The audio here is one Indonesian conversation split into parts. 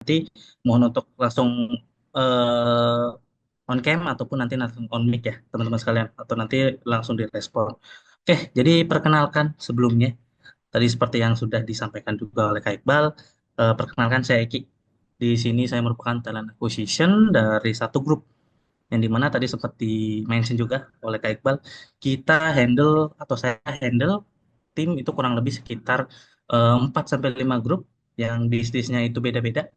nanti mohon untuk langsung on cam ataupun nanti langsung on mic ya teman-teman sekalian atau nanti langsung direspon. Oke, jadi perkenalkan sebelumnya tadi seperti yang sudah disampaikan juga oleh Kak Iqbal, perkenalkan saya Eki. Di sini saya merupakan talent acquisition dari satu grup yang dimana tadi sempat di-mention juga oleh Kak Iqbal, kita handle atau saya handle tim itu kurang lebih sekitar 4 sampai 5 grup yang bisnisnya itu beda-beda.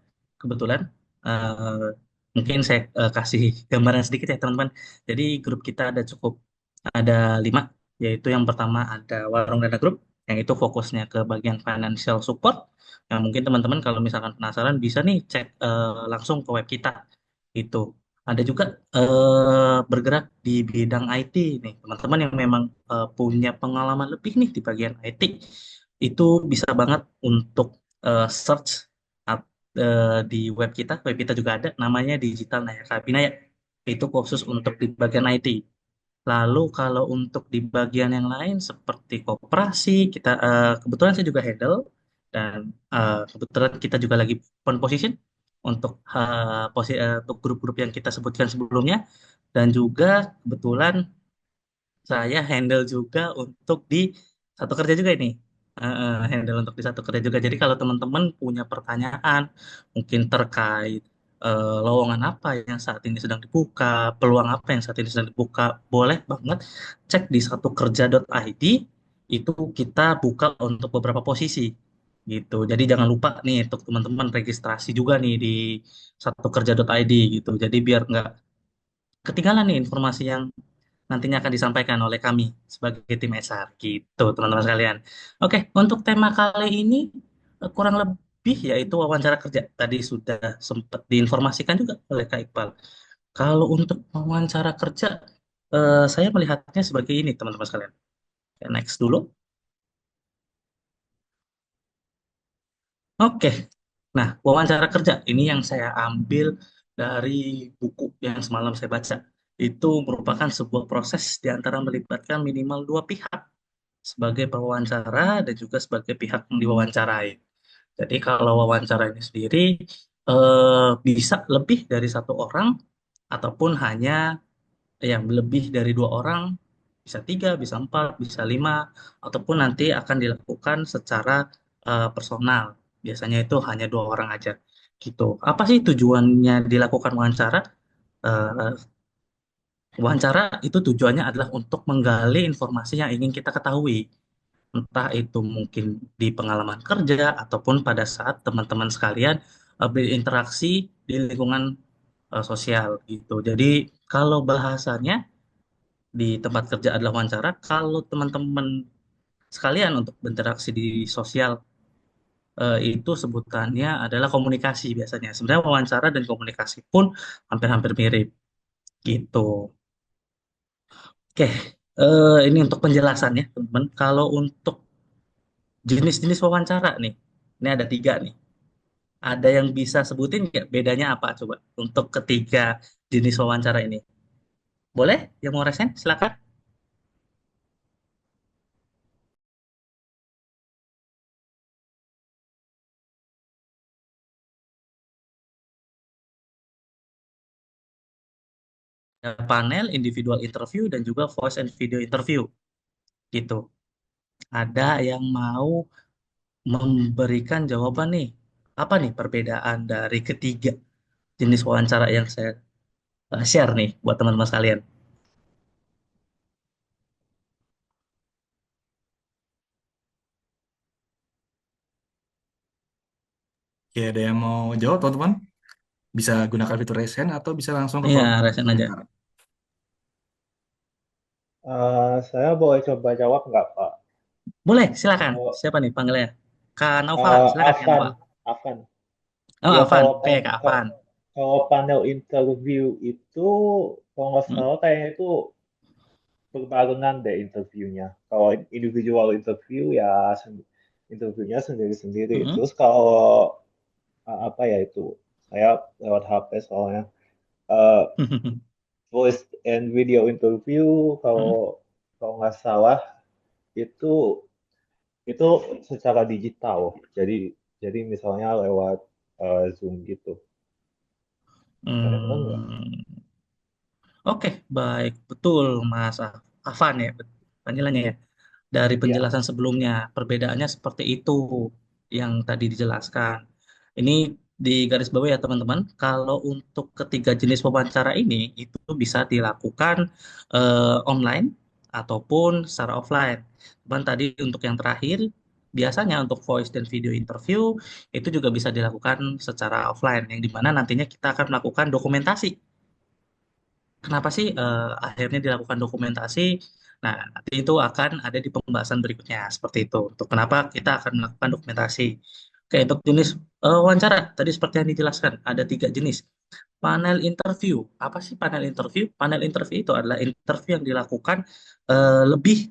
Kebetulan eh, mungkin saya kasih gambaran sedikit ya teman-teman. Jadi grup kita ada 5, yaitu yang pertama ada Warung Dana Group yang itu fokusnya ke bagian financial support. Yang mungkin teman-teman kalau misalkan penasaran bisa nih cek langsung ke web kita itu. Ada juga bergerak di bidang IT nih, teman-teman yang memang punya pengalaman lebih nih di bagian IT, itu bisa banget untuk search di web kita. Web kita juga ada, namanya Digital Naya Kabinaya. Itu khusus untuk di bagian IT. Lalu kalau untuk di bagian yang lain seperti koperasi, kita kebetulan saya juga handle dan kebetulan kita juga lagi open position untuk grup-grup yang kita sebutkan sebelumnya dan juga kebetulan saya handle juga untuk di satu kerja juga ini. Handle untuk di satu kerja juga. Jadi kalau teman-teman punya pertanyaan mungkin terkait lowongan apa yang saat ini sedang dibuka, peluang apa yang saat ini sedang dibuka, boleh banget cek di satu kerja.id, itu kita buka untuk beberapa posisi gitu. Jadi jangan lupa nih untuk teman-teman registrasi juga nih di satu kerja.id gitu. Jadi biar nggak ketinggalan nih informasi yang nantinya akan disampaikan oleh kami sebagai tim HR gitu teman-teman sekalian. Oke, untuk tema kali ini kurang lebih yaitu wawancara kerja. Tadi sudah sempat diinformasikan juga oleh Kak Iqbal. Kalau untuk wawancara kerja, saya melihatnya sebagai ini teman-teman sekalian. Oke, next dulu. Oke, nah wawancara kerja ini yang saya ambil dari buku yang semalam saya baca. Itu merupakan sebuah proses di antara melibatkan minimal dua pihak sebagai pewawancara dan juga sebagai pihak yang diwawancarai. Jadi kalau wawancara ini sendiri bisa lebih dari satu orang ataupun hanya yang lebih dari dua orang, bisa tiga, bisa empat, bisa lima, ataupun nanti akan dilakukan secara personal. Biasanya itu hanya dua orang aja. Gitu. Apa sih tujuannya dilakukan wawancara? Eh, Wawancara itu tujuannya adalah untuk menggali informasi yang ingin kita ketahui, entah itu mungkin di pengalaman kerja ataupun pada saat teman-teman sekalian berinteraksi di lingkungan sosial gitu. Jadi kalau bahasanya di tempat kerja adalah wawancara, kalau teman-teman sekalian untuk berinteraksi di sosial itu sebutannya adalah komunikasi biasanya. Sebenarnya wawancara dan komunikasi pun hampir-hampir mirip gitu. Oke, ini untuk penjelasannya teman-teman. Kalau untuk jenis-jenis wawancara nih, ini ada 3 nih. Ada yang bisa sebutin nggak bedanya apa coba untuk ketiga jenis wawancara ini? Boleh? Yang mau resen? Silakan. Ada panel, individual interview, dan juga voice and video interview. Gitu. Ada yang mau memberikan jawaban nih. Apa nih perbedaan dari ketiga jenis wawancara yang saya share nih buat teman-teman sekalian? Oke, ada yang mau jawab, teman-teman? Bisa gunakan fitur raise hand atau bisa langsung ke Iya, kolom resen aja. komentar. Saya boleh coba jawab nggak, Pak? Boleh, silakan. Kalau Siapa nih panggilnya? Kak Nova, silakan Kak Afan, Nova. Afan. Oh, Ya Afan. Oke, Kak Afan. kalau panel interview itu, kalau nggak Hmm. salah kayaknya itu berbarengan deh interviewnya. Kalau individual interview ya interviewnya sendiri-sendiri. Hmm. Terus kalau apa ya itu, saya lewat HP soalnya. Eh, Voice and video interview Hmm. kalau kalau nggak salah itu itu secara digital. Jadi misalnya lewat Zoom gitu. Kalian mau nggak? Hmm, oke, baik, betul, Mas Afan ya, panggilannya ya. Dari Iya. penjelasan sebelumnya, perbedaannya seperti itu yang tadi dijelaskan. Ini di garis bawah ya teman-teman, kalau untuk ketiga jenis wawancara ini, itu bisa dilakukan online ataupun secara offline. Cuman tadi untuk yang terakhir, biasanya untuk voice dan video interview, itu juga bisa dilakukan secara offline, yang dimana nantinya kita akan melakukan dokumentasi. Kenapa sih akhirnya dilakukan dokumentasi? Nah, nanti itu akan ada di pembahasan berikutnya seperti itu. Untuk kenapa kita akan melakukan dokumentasi. Oke, untuk jenis wawancara, tadi seperti yang dijelaskan, ada tiga jenis. Panel interview. Apa sih panel interview? Panel interview itu adalah interview yang dilakukan lebih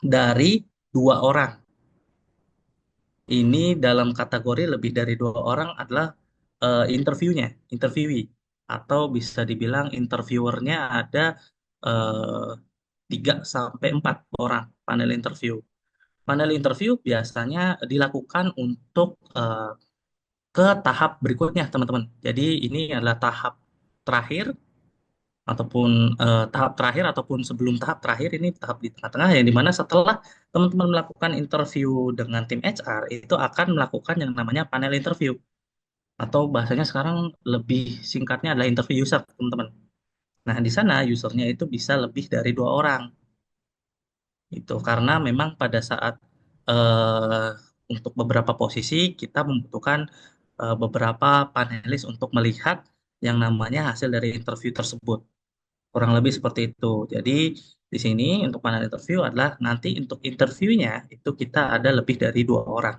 dari dua orang. Ini dalam kategori lebih dari dua orang adalah interviewnya, interviewee. Atau bisa dibilang interviewernya ada eh, 3 sampai 4 orang panel interview. Panel interview biasanya dilakukan untuk ke tahap berikutnya, teman-teman. Jadi ini adalah tahap terakhir ataupun tahap terakhir ataupun sebelum tahap terakhir, ini tahap di tengah-tengah yang dimana setelah teman-teman melakukan interview dengan tim HR itu akan melakukan yang namanya panel interview atau bahasanya sekarang lebih singkatnya adalah interview user, teman-teman. Nah, di sana usernya itu bisa lebih dari dua orang. Itu karena memang pada saat eh, untuk beberapa posisi kita membutuhkan beberapa panelis untuk melihat yang namanya hasil dari interview tersebut. Kurang lebih seperti itu. Jadi di sini untuk panel interview adalah nanti untuk interviewnya itu kita ada lebih dari dua orang.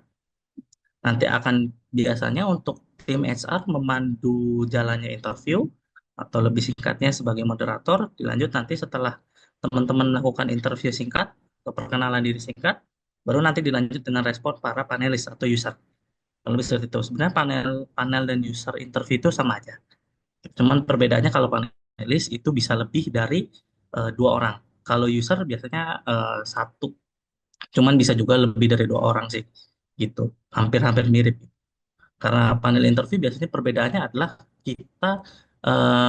Nanti akan biasanya untuk tim HR memandu jalannya interview atau lebih singkatnya sebagai moderator. Dilanjut nanti setelah teman-teman melakukan interview singkat atau perkenalan diri singkat, baru nanti dilanjut dengan respon para panelis atau user. Kalau lebih seperti itu. Sebenarnya panel panel dan user interview itu sama aja. Cuman perbedaannya kalau panelis itu bisa lebih dari dua orang. Kalau user biasanya satu. Cuman bisa juga lebih dari dua orang sih. Gitu. Hampir-hampir mirip. Karena panel interview biasanya perbedaannya adalah kita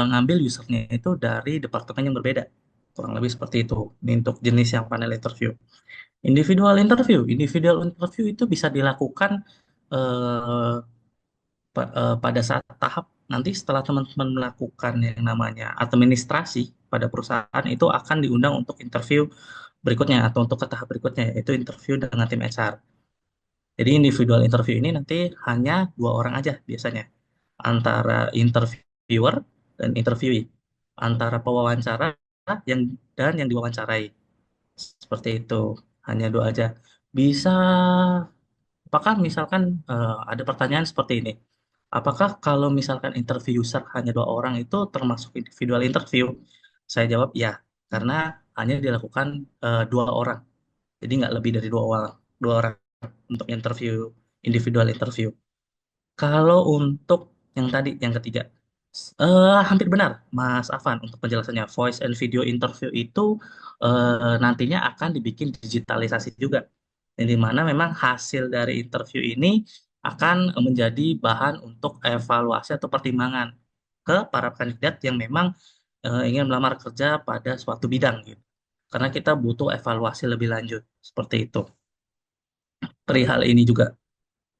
ngambil usernya itu dari departemen yang berbeda. Kurang lebih seperti itu. Ini untuk jenis yang panel interview. Individual interview itu bisa dilakukan eh, pada saat tahap nanti setelah teman-teman melakukan yang namanya administrasi pada perusahaan itu akan diundang untuk interview berikutnya atau untuk ke tahap berikutnya yaitu interview dengan tim HR. Jadi individual interview ini nanti hanya dua orang aja biasanya antara interviewer dan interviewee, antara pewawancara yang dan yang diwawancarai. Seperti itu, hanya dua aja. Bisa, apakah misalkan ada pertanyaan seperti ini? Apakah kalau misalkan interview user hanya dua orang itu termasuk individual interview? Saya jawab ya, karena hanya dilakukan dua orang. Jadi nggak lebih dari dua orang untuk interview individual interview. Kalau untuk yang tadi, yang ketiga, hampir benar, Mas Afan, untuk penjelasannya. Voice and video interview itu nantinya akan dibikin digitalisasi juga. Yang dimana memang hasil dari interview ini akan menjadi bahan untuk evaluasi atau pertimbangan ke para kandidat yang memang ingin melamar kerja pada suatu bidang gitu. Karena kita butuh evaluasi lebih lanjut, seperti itu. Perihal ini juga.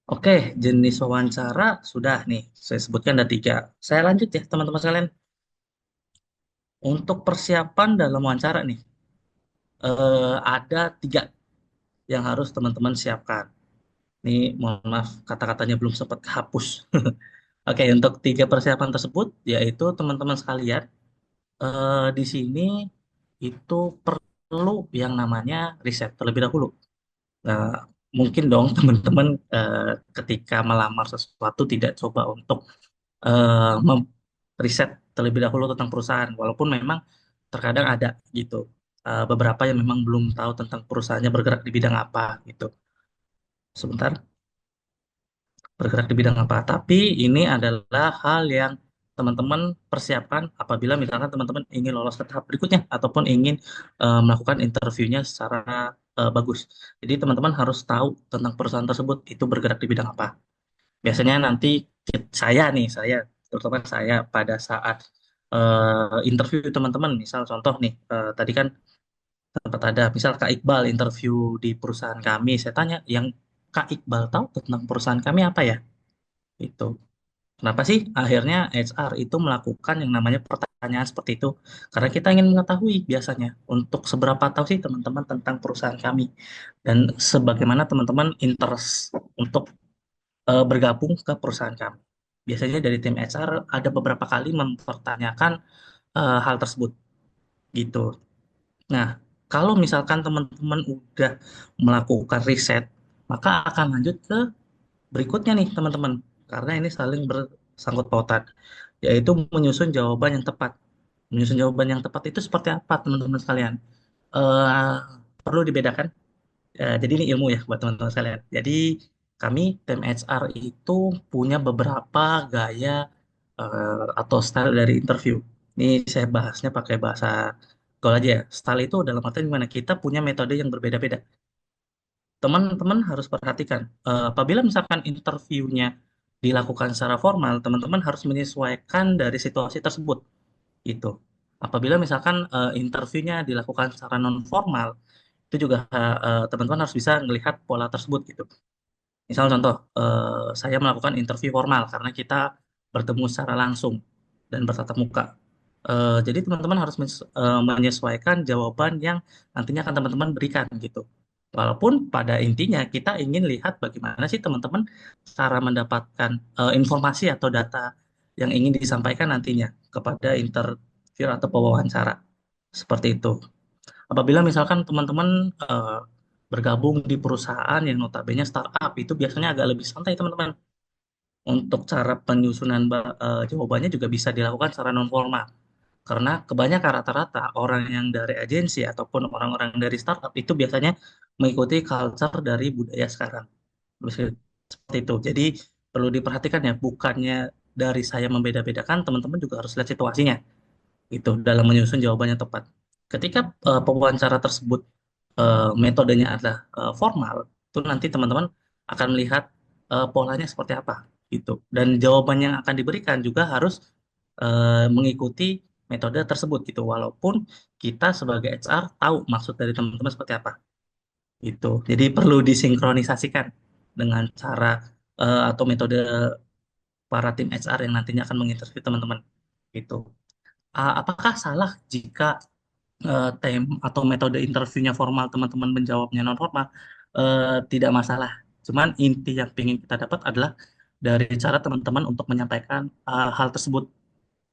Oke, jenis wawancara sudah nih, saya sebutkan ada tiga. Saya lanjut ya, teman-teman sekalian. Untuk persiapan dalam wawancara nih, ada tiga yang harus teman-teman siapkan. Ini mohon maaf, kata-katanya belum sempat kehapus. Oke, untuk tiga persiapan tersebut, yaitu teman-teman sekalian, di sini itu perlu yang namanya riset terlebih dahulu. Nah, mungkin dong teman-teman ketika melamar sesuatu tidak coba untuk riset terlebih dahulu tentang perusahaan, walaupun memang terkadang ada gitu beberapa yang memang belum tahu tentang perusahaannya bergerak di bidang apa gitu. Sebentar, bergerak di bidang apa? Tapi ini adalah hal yang teman-teman persiapkan apabila misalkan teman-teman ingin lolos ke tahap berikutnya ataupun ingin melakukan interviewnya secara bagus. Jadi teman-teman harus tahu tentang perusahaan tersebut itu bergerak di bidang apa. Biasanya nanti saya terutama saya pada saat interview teman-teman, misal contoh nih, tadi kan sempat ada, misal Kak Iqbal interview di perusahaan kami, saya tanya, yang Kak Iqbal tahu tentang perusahaan kami apa ya? Itu. Kenapa sih akhirnya HR itu melakukan yang namanya pertanyaan seperti itu? Karena kita ingin mengetahui biasanya untuk seberapa tahu sih teman-teman tentang perusahaan kami dan sebagaimana teman-teman interest untuk bergabung ke perusahaan kami. Biasanya dari tim HR ada beberapa kali mempertanyakan hal tersebut gitu. Nah, kalau misalkan teman-teman udah melakukan riset, maka akan lanjut ke berikutnya nih teman-teman, karena ini saling bersangkut pautan, yaitu menyusun jawaban yang tepat. Menyusun jawaban yang tepat itu seperti apa teman-teman sekalian? Eh, Perlu dibedakan. Jadi ini ilmu ya buat teman-teman sekalian. Jadi kami tim HR itu punya beberapa gaya atau style dari interview. Ini saya bahasnya pakai bahasa gaul aja ya. Style itu dalam artian gimana? Kita punya metode yang berbeda-beda. Teman-teman harus perhatikan, apabila misalkan interviewnya dilakukan secara formal, teman-teman harus menyesuaikan dari situasi tersebut. Itu. Apabila misalkan interviewnya dilakukan secara non formal, itu juga teman-teman harus bisa melihat pola tersebut gitu. Misal contoh, saya melakukan interview formal karena kita bertemu secara langsung dan bertatap muka. Jadi teman-teman harus menyesuaikan jawaban yang nantinya akan teman-teman berikan gitu. Walaupun pada intinya kita ingin lihat bagaimana sih teman-teman cara mendapatkan informasi atau data yang ingin disampaikan nantinya kepada interview atau pewawancara. Seperti itu. Apabila misalkan teman-teman bergabung di perusahaan yang notabene startup, itu biasanya agak lebih santai teman-teman. Untuk cara penyusunan jawabannya juga bisa dilakukan secara non formal. Karena kebanyakan rata-rata orang yang dari agensi ataupun orang-orang dari startup itu biasanya mengikuti culture dari budaya sekarang. Seperti itu. Jadi perlu diperhatikan ya, bukannya dari saya membeda-bedakan, teman-teman juga harus lihat situasinya itu dalam menyusun jawabannya tepat. Ketika pewawancara tersebut metodenya adalah formal, itu nanti teman-teman akan melihat polanya seperti apa gitu. Dan jawaban yang akan diberikan juga harus mengikuti metode tersebut gitu. Walaupun kita sebagai HR tahu maksud dari teman-teman seperti apa gitu. Jadi perlu disinkronisasikan dengan cara atau metode para tim HR yang nantinya akan menginterview teman-teman gitu. Apakah salah jika tem atau metode interviewnya formal, teman-teman menjawabnya non formal? Tidak masalah. Cuman inti yang ingin kita dapat adalah dari cara teman-teman untuk menyampaikan hal tersebut.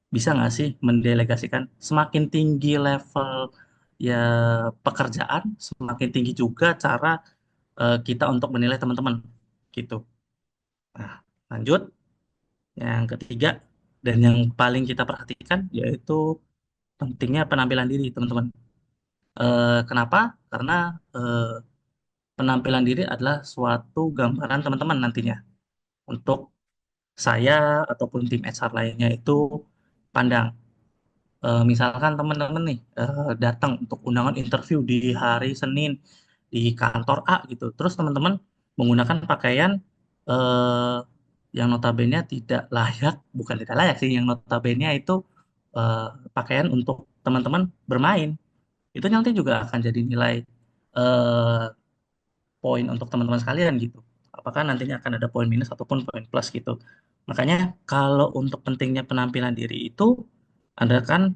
Bisa nggak sih mendelegasikan? Semakin tinggi level ya pekerjaan, semakin tinggi juga cara kita untuk menilai teman-teman. Gitu. Nah, lanjut. Yang ketiga dan yang paling kita perhatikan yaitu pentingnya penampilan diri, teman-teman. Kenapa? Karena eh, penampilan diri adalah suatu gambaran teman-teman nantinya untuk saya ataupun tim HR lainnya itu pandang. Misalkan teman-teman nih datang untuk undangan interview di hari Senin di kantor A gitu, terus teman-teman menggunakan pakaian eh, yang notabene tidak layak, bukan tidak layak sih, yang notabene itu eh, pakaian untuk teman-teman bermain, itu nanti juga akan jadi nilai eh, poin untuk teman-teman sekalian gitu. Apakah nantinya akan ada poin minus ataupun poin plus gitu. Makanya kalau untuk pentingnya penampilan diri itu ada kan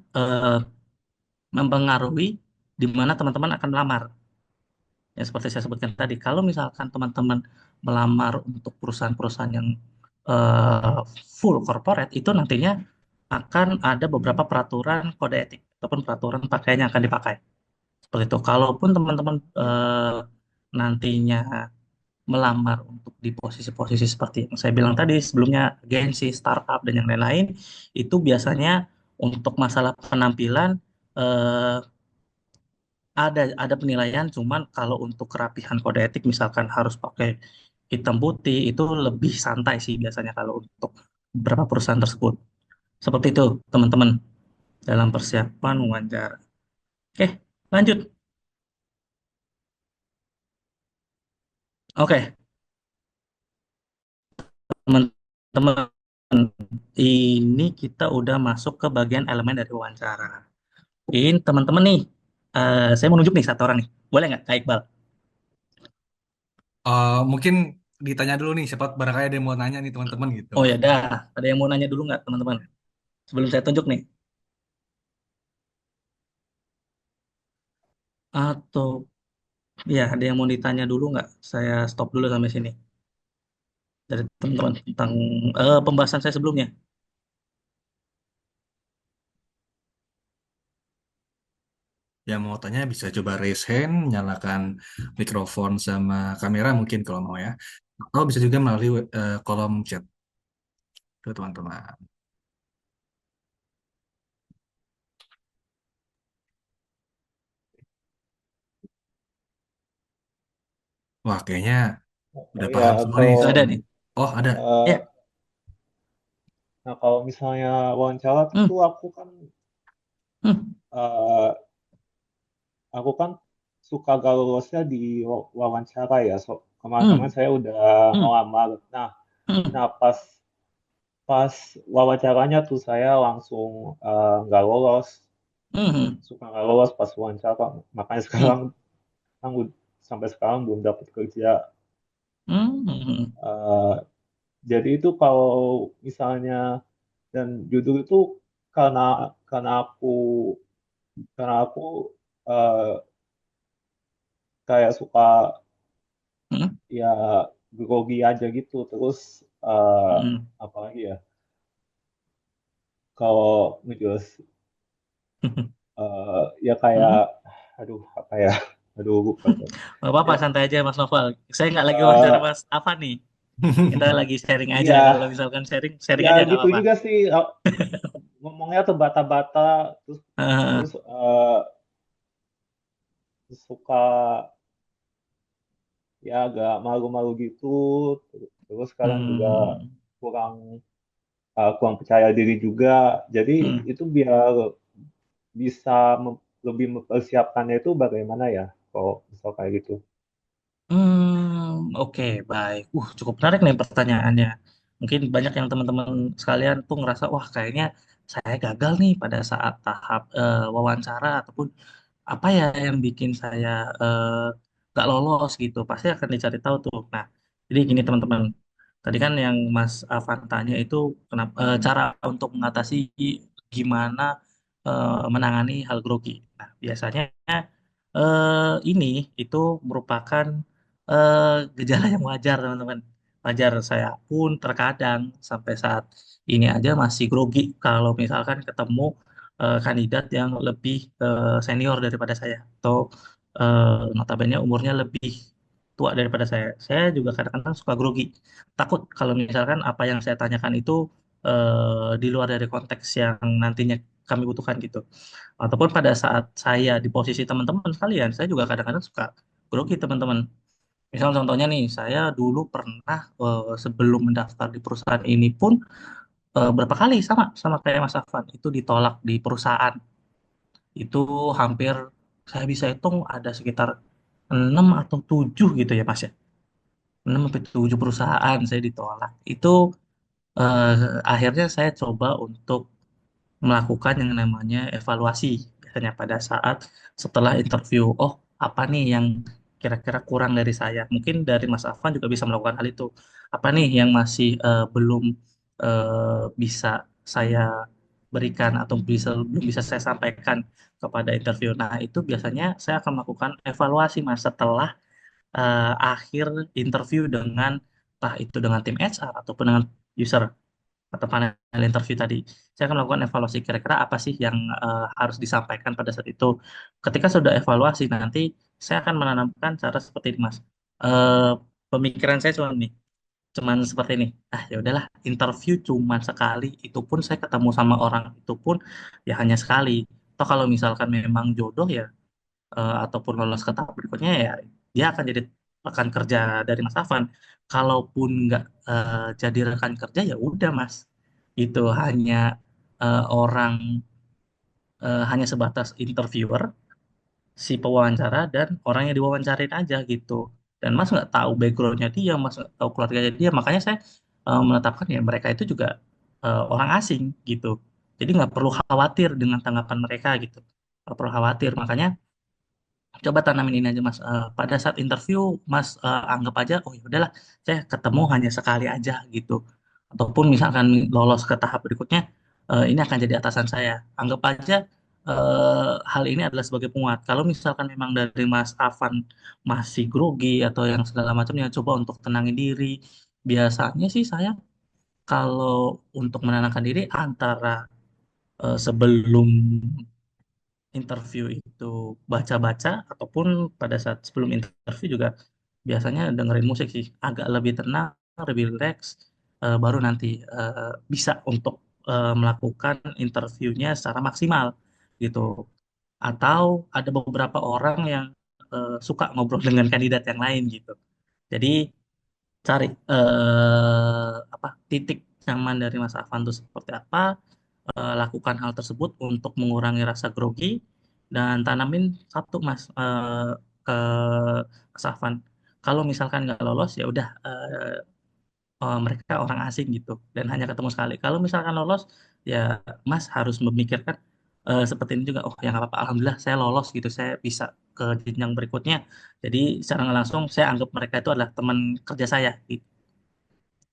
mempengaruhi di mana teman-teman akan melamar. Ya seperti saya sebutkan tadi, kalau misalkan teman-teman melamar untuk perusahaan-perusahaan yang eh, full corporate itu nantinya akan ada beberapa peraturan kode etik ataupun peraturan pakaian yang akan dipakai. Seperti itu. Kalaupun teman-teman nantinya melamar untuk di posisi-posisi seperti yang saya bilang tadi sebelumnya, agensi, startup, dan yang lain-lain, itu biasanya untuk masalah penampilan eh, ada penilaian, cuman kalau untuk kerapihan kode etik misalkan harus pakai hitam putih, itu lebih santai sih biasanya kalau untuk beberapa perusahaan tersebut. Seperti itu, teman-teman, dalam persiapan wawancara. Oke, lanjut. Oke, teman-teman, ini kita udah masuk ke bagian elemen dari wawancara. Ini teman-teman nih, saya mau nunjuk nih satu orang nih. Boleh nggak, Kak Iqbal? Mungkin ditanya dulu nih, siapa barangkali ada yang mau nanya nih teman-teman gitu. Oh ya dah, ada yang mau nanya dulu nggak teman-teman? Sebelum saya tunjuk nih. Atau ya ada yang mau ditanya dulu nggak? Saya stop dulu sampai sini. Dari teman-teman tentang pembahasan saya sebelumnya. Yang mau tanya bisa coba raise hand, nyalakan mikrofon sama kamera mungkin kalau mau ya. Atau bisa juga melalui kolom chat tuh teman-teman. Wah, kayaknya Oh udah ya, paham semua nih. kalau Nggak ada nih. Oh, ada. eh, Ya. nah kalau misalnya wawancara Hmm. tuh Hmm. eh, aku kan suka gak lolosnya di wawancara ya. So, kemarin-kemarin Hmm. saya udah Hmm. ngelamar. Nah, Hmm. nah pas pas wawancaranya tuh saya langsung nggak lolos, Hmm. suka nggak lolos pas wawancara. Makanya Hmm. sekarang kan sampai sekarang belum dapat kerja. Hmm. Hmm. Eh, jadi itu kalau misalnya dan judul itu karena karena aku karena aku eh, kayak suka Hmm. ya grogi aja gitu terus eh, Hmm. apa lagi ya kalau ngejelas ya kayak Hmm. aduh apa ya aduh lupa tuh. Gak apa-apa, Ya santai aja Mas Noval. Saya nggak lagi wawancara eh, Mas Afan nih. Kita lagi sharing aja. Kalau iya misalkan sharing, sharing ya aja nggak gitu apa-apa. juga sih ngomongnya terbata-bata terus Eh, terus suka ya agak malu-malu gitu terus kadang juga hmm. kurang kurang percaya diri juga jadi Hmm. itu biar bisa lebih mempersiapkannya itu bagaimana ya kalau misal kayak gitu. Oke, baik. Cukup menarik nih pertanyaannya. Mungkin banyak yang teman-teman sekalian tuh ngerasa, wah kayaknya saya gagal nih pada saat tahap wawancara ataupun apa ya yang bikin saya eh, gak lolos gitu. Pasti akan dicari tahu tuh. Nah, jadi gini teman-teman. Tadi kan yang Mas Afan tanya itu kenapa cara untuk mengatasi gimana menangani hal grogi. Nah, biasanya ini itu merupakan gejala yang wajar teman-teman. Wajar saya pun terkadang sampai saat ini aja masih grogi kalau misalkan ketemu kandidat yang lebih senior daripada saya atau notabene umurnya lebih tua daripada saya. Saya juga kadang-kadang suka grogi. Takut kalau misalkan apa yang saya tanyakan itu di luar dari konteks yang nantinya kami butuhkan gitu. Ataupun pada saat saya di posisi teman-teman sekalian, saya juga kadang-kadang suka grogi teman-teman. Misal contohnya nih, saya dulu pernah sebelum mendaftar di perusahaan ini pun berapa kali sama sama kayak Mas Afan itu ditolak di perusahaan. Itu hampir saya bisa hitung ada sekitar 6 atau 7 gitu ya Mas ya. 6 sampai 7 perusahaan saya ditolak. Itu akhirnya saya coba untuk melakukan yang namanya evaluasi biasanya pada saat setelah interview. Oh, apa nih yang kira-kira kurang dari saya? Mungkin dari Mas Afan juga bisa melakukan hal itu. Apa nih yang masih belum bisa saya berikan atau belum bisa saya sampaikan kepada interview. Nah, itu biasanya saya akan melakukan evaluasi Mas setelah akhir interview dengan entah itu dengan tim HR ataupun dengan user atau panel interview tadi. Saya akan melakukan evaluasi kira-kira apa sih yang harus disampaikan pada saat itu. Ketika sudah evaluasi nanti saya akan menanamkan cara seperti ini, Mas. Eh, Pemikiran saya cuma nih, cuman seperti ini. Ah, ya udahlah, interview cuma sekali, itu pun saya ketemu sama orang itu pun ya hanya sekali. Atau kalau misalkan memang jodoh ya ataupun lolos ke tahap berikutnya ya dia akan jadi rekan kerja dari Mas Afan. Kalaupun nggak jadi rekan kerja ya udah Mas. Itu hanya orang hanya sebatas interviewer, si pewawancara dan orang yang diwawancarain aja gitu. Dan Mas nggak tahu backgroundnya dia, Mas nggak tahu keluarganya dia. Makanya saya menetapkan ya mereka itu juga orang asing gitu. Jadi nggak perlu khawatir dengan tanggapan mereka gitu. Nggak perlu khawatir. Makanya coba tanamin ini aja Mas. Pada saat interview Mas anggap aja, oh ya udahlah, saya ketemu hanya sekali aja gitu. Ataupun misalkan lolos ke tahap berikutnya, ini akan jadi atasan saya. Anggap aja hal ini adalah sebagai penguat. Kalau misalkan memang dari Mas Afan masih grogi atau yang segala macamnya, coba untuk tenangin diri. Biasanya sih saya kalau untuk menenangkan diri antara sebelum interview itu baca-baca ataupun pada saat sebelum interview juga biasanya dengerin musik sih agak lebih tenang, lebih rileks, baru nanti bisa untuk melakukan interviewnya secara maksimal gitu. Atau ada beberapa orang yang suka ngobrol dengan kandidat yang lain gitu. Jadi cari apa titik nyaman dari Mas Afan itu seperti apa, lakukan hal tersebut untuk mengurangi rasa grogi dan tanamin satu Mas ke Mas Afan. Kalau misalkan nggak lolos ya udah mereka orang asing gitu dan hanya ketemu sekali. Kalau misalkan lolos ya Mas harus memikirkan seperti ini juga. Oh ya nggak apa-apa. Alhamdulillah saya lolos gitu. Saya bisa ke jenjang berikutnya. Jadi secara nggak langsung saya anggap mereka itu adalah teman kerja saya.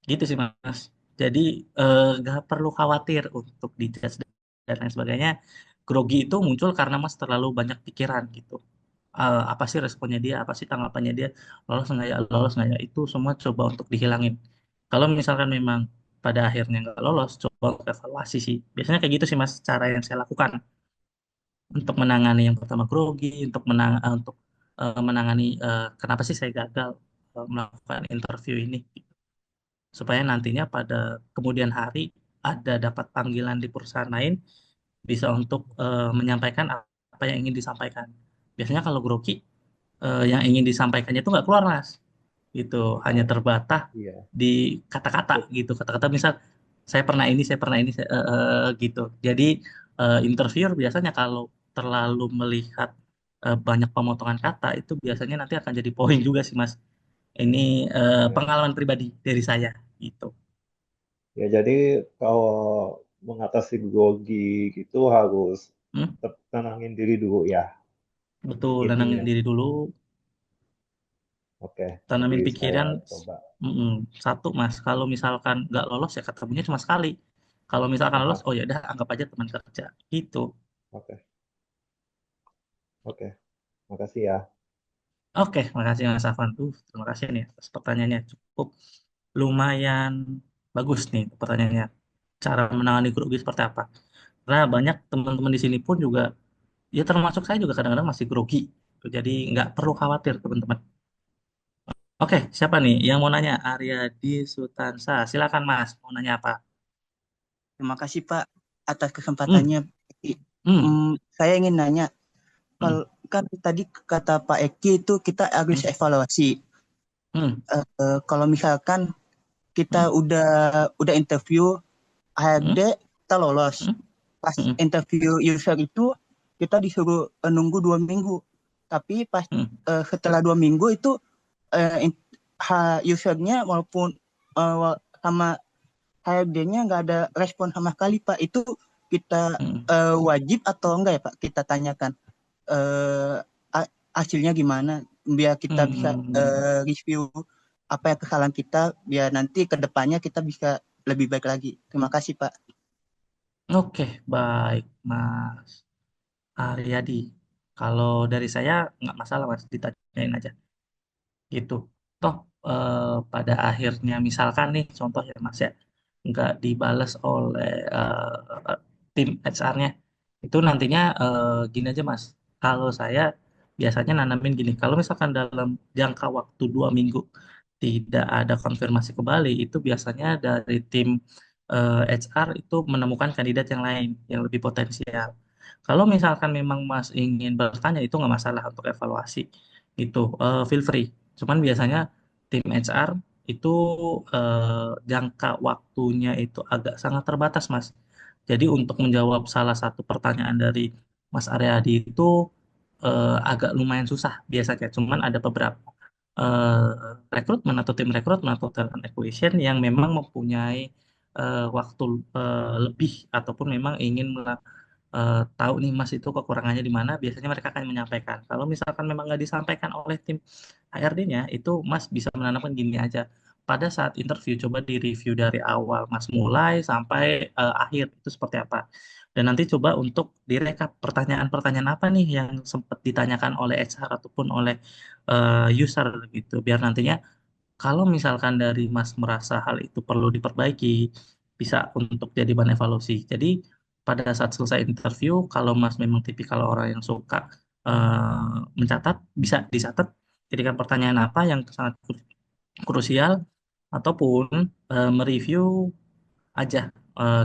Gitu sih Mas. Jadi nggak perlu khawatir untuk dijudge dan lain sebagainya. Grogi itu muncul karena Mas terlalu banyak pikiran gitu. Apa sih responnya dia, apa sih tanggapannya dia, lolos nggak ya, itu semua coba untuk dihilangin. Kalau misalkan memang pada akhirnya nggak lolos, coba untuk evaluasi sih. Biasanya kayak gitu sih Mas, cara yang saya lakukan untuk menangani yang pertama grogi, untuk menangani kenapa sih saya gagal melakukan interview ini supaya nantinya pada kemudian hari ada dapat panggilan di perusahaan lain bisa untuk menyampaikan apa yang ingin disampaikan. Biasanya kalau grogi yang ingin disampaikannya itu nggak keluar mas, gitu hanya Oh, terbatas iya. di kata-kata gitu, kata-kata misal saya pernah ini gitu. Jadi interviewer biasanya kalau terlalu melihat banyak pemotongan kata itu biasanya nanti akan jadi poin juga sih mas. Ini Ya. pengalaman pribadi dari saya gitu. Ya, jadi kalau mengatasi grogi gitu harus Hmm? tenangin diri dulu ya, Betul, tenangin intinya. diri dulu, Oke, nanti tanamin saya pikiran. coba. Mm-mm. Satu, Mas, kalau misalkan nggak lolos ya ketemunya cuma sekali. Kalau misalkan lolos, Aha, oh ya udah anggap aja teman kerja. Gitu. oke, oke. Makasih ya. Oke, makasih Mas Afan. Terima kasih nih atas pertanyaannya. Cukup lumayan bagus nih pertanyaannya. Cara menangani grogi seperti apa? Karena banyak teman-teman di sini pun juga, ya termasuk saya juga kadang-kadang masih grogi. Jadi nggak perlu khawatir teman-teman. Oke, siapa nih yang mau nanya? Aryadi Sutansa. Silakan Mas, mau nanya apa? Terima kasih Pak atas Hmm, kesempatannya. hmm, Saya ingin nanya, hmm, kalau kan tadi kata Pak Eki itu kita harus hmm, evaluasi. hmm, Kalau misalkan kita hmm, udah interview HRD, hmm, kita lolos. hmm, Pas hmm, interview user itu kita disuruh nunggu 2 minggu. Tapi pas hmm, setelah 2 minggu itu usernya walaupun sama HRD-nya nggak ada respon sama sekali Pak. Itu kita hmm, wajib atau enggak ya Pak? Kita tanyakan eh, hasilnya gimana biar kita bisa hmm. review apa yang kesalahan kita biar nanti ke depannya kita bisa lebih baik lagi. Terima kasih Pak. Oke, baik, Mas Aryadi. Kalau dari saya nggak masalah, Mas, ditanyain aja. Gitu. Toh, pada akhirnya misalkan nih, contoh ya, Mas ya, nggak dibales oleh tim HR-nya, itu nantinya gini aja, Mas. Kalau saya biasanya nanamin gini, kalau misalkan dalam jangka waktu 2 minggu tidak ada konfirmasi kembali, itu biasanya dari tim HR itu menemukan kandidat yang lain yang lebih potensial. Kalau misalkan memang Mas ingin bertanya, itu nggak masalah untuk evaluasi. Itu feel free. Cuman biasanya tim HR itu jangka waktunya itu agak sangat terbatas, Mas. Jadi untuk menjawab salah satu pertanyaan dari Mas Aryadi itu agak lumayan susah biasanya. Cuman ada beberapa. eh, rekrutmen atau tim rekrutmen atau talent acquisition yang memang mempunyai waktu lebih ataupun memang ingin tahu nih Mas itu kekurangannya di mana, biasanya mereka akan menyampaikan. Kalau misalkan memang nggak disampaikan oleh tim HRD-nya, itu Mas bisa menanamkan gini aja. Pada saat interview, coba di-review dari awal Mas mulai sampai akhir itu seperti apa. Dan nanti coba untuk direkap pertanyaan-pertanyaan apa nih yang sempat ditanyakan oleh HR ataupun oleh user gitu. Biar nantinya kalau misalkan dari Mas merasa hal itu perlu diperbaiki, bisa untuk jadi bahan evaluasi. Jadi pada saat selesai interview, kalau Mas memang tipikal orang yang suka mencatat, bisa dicatat ketika pertanyaan apa yang sangat krusial, ataupun mereview aja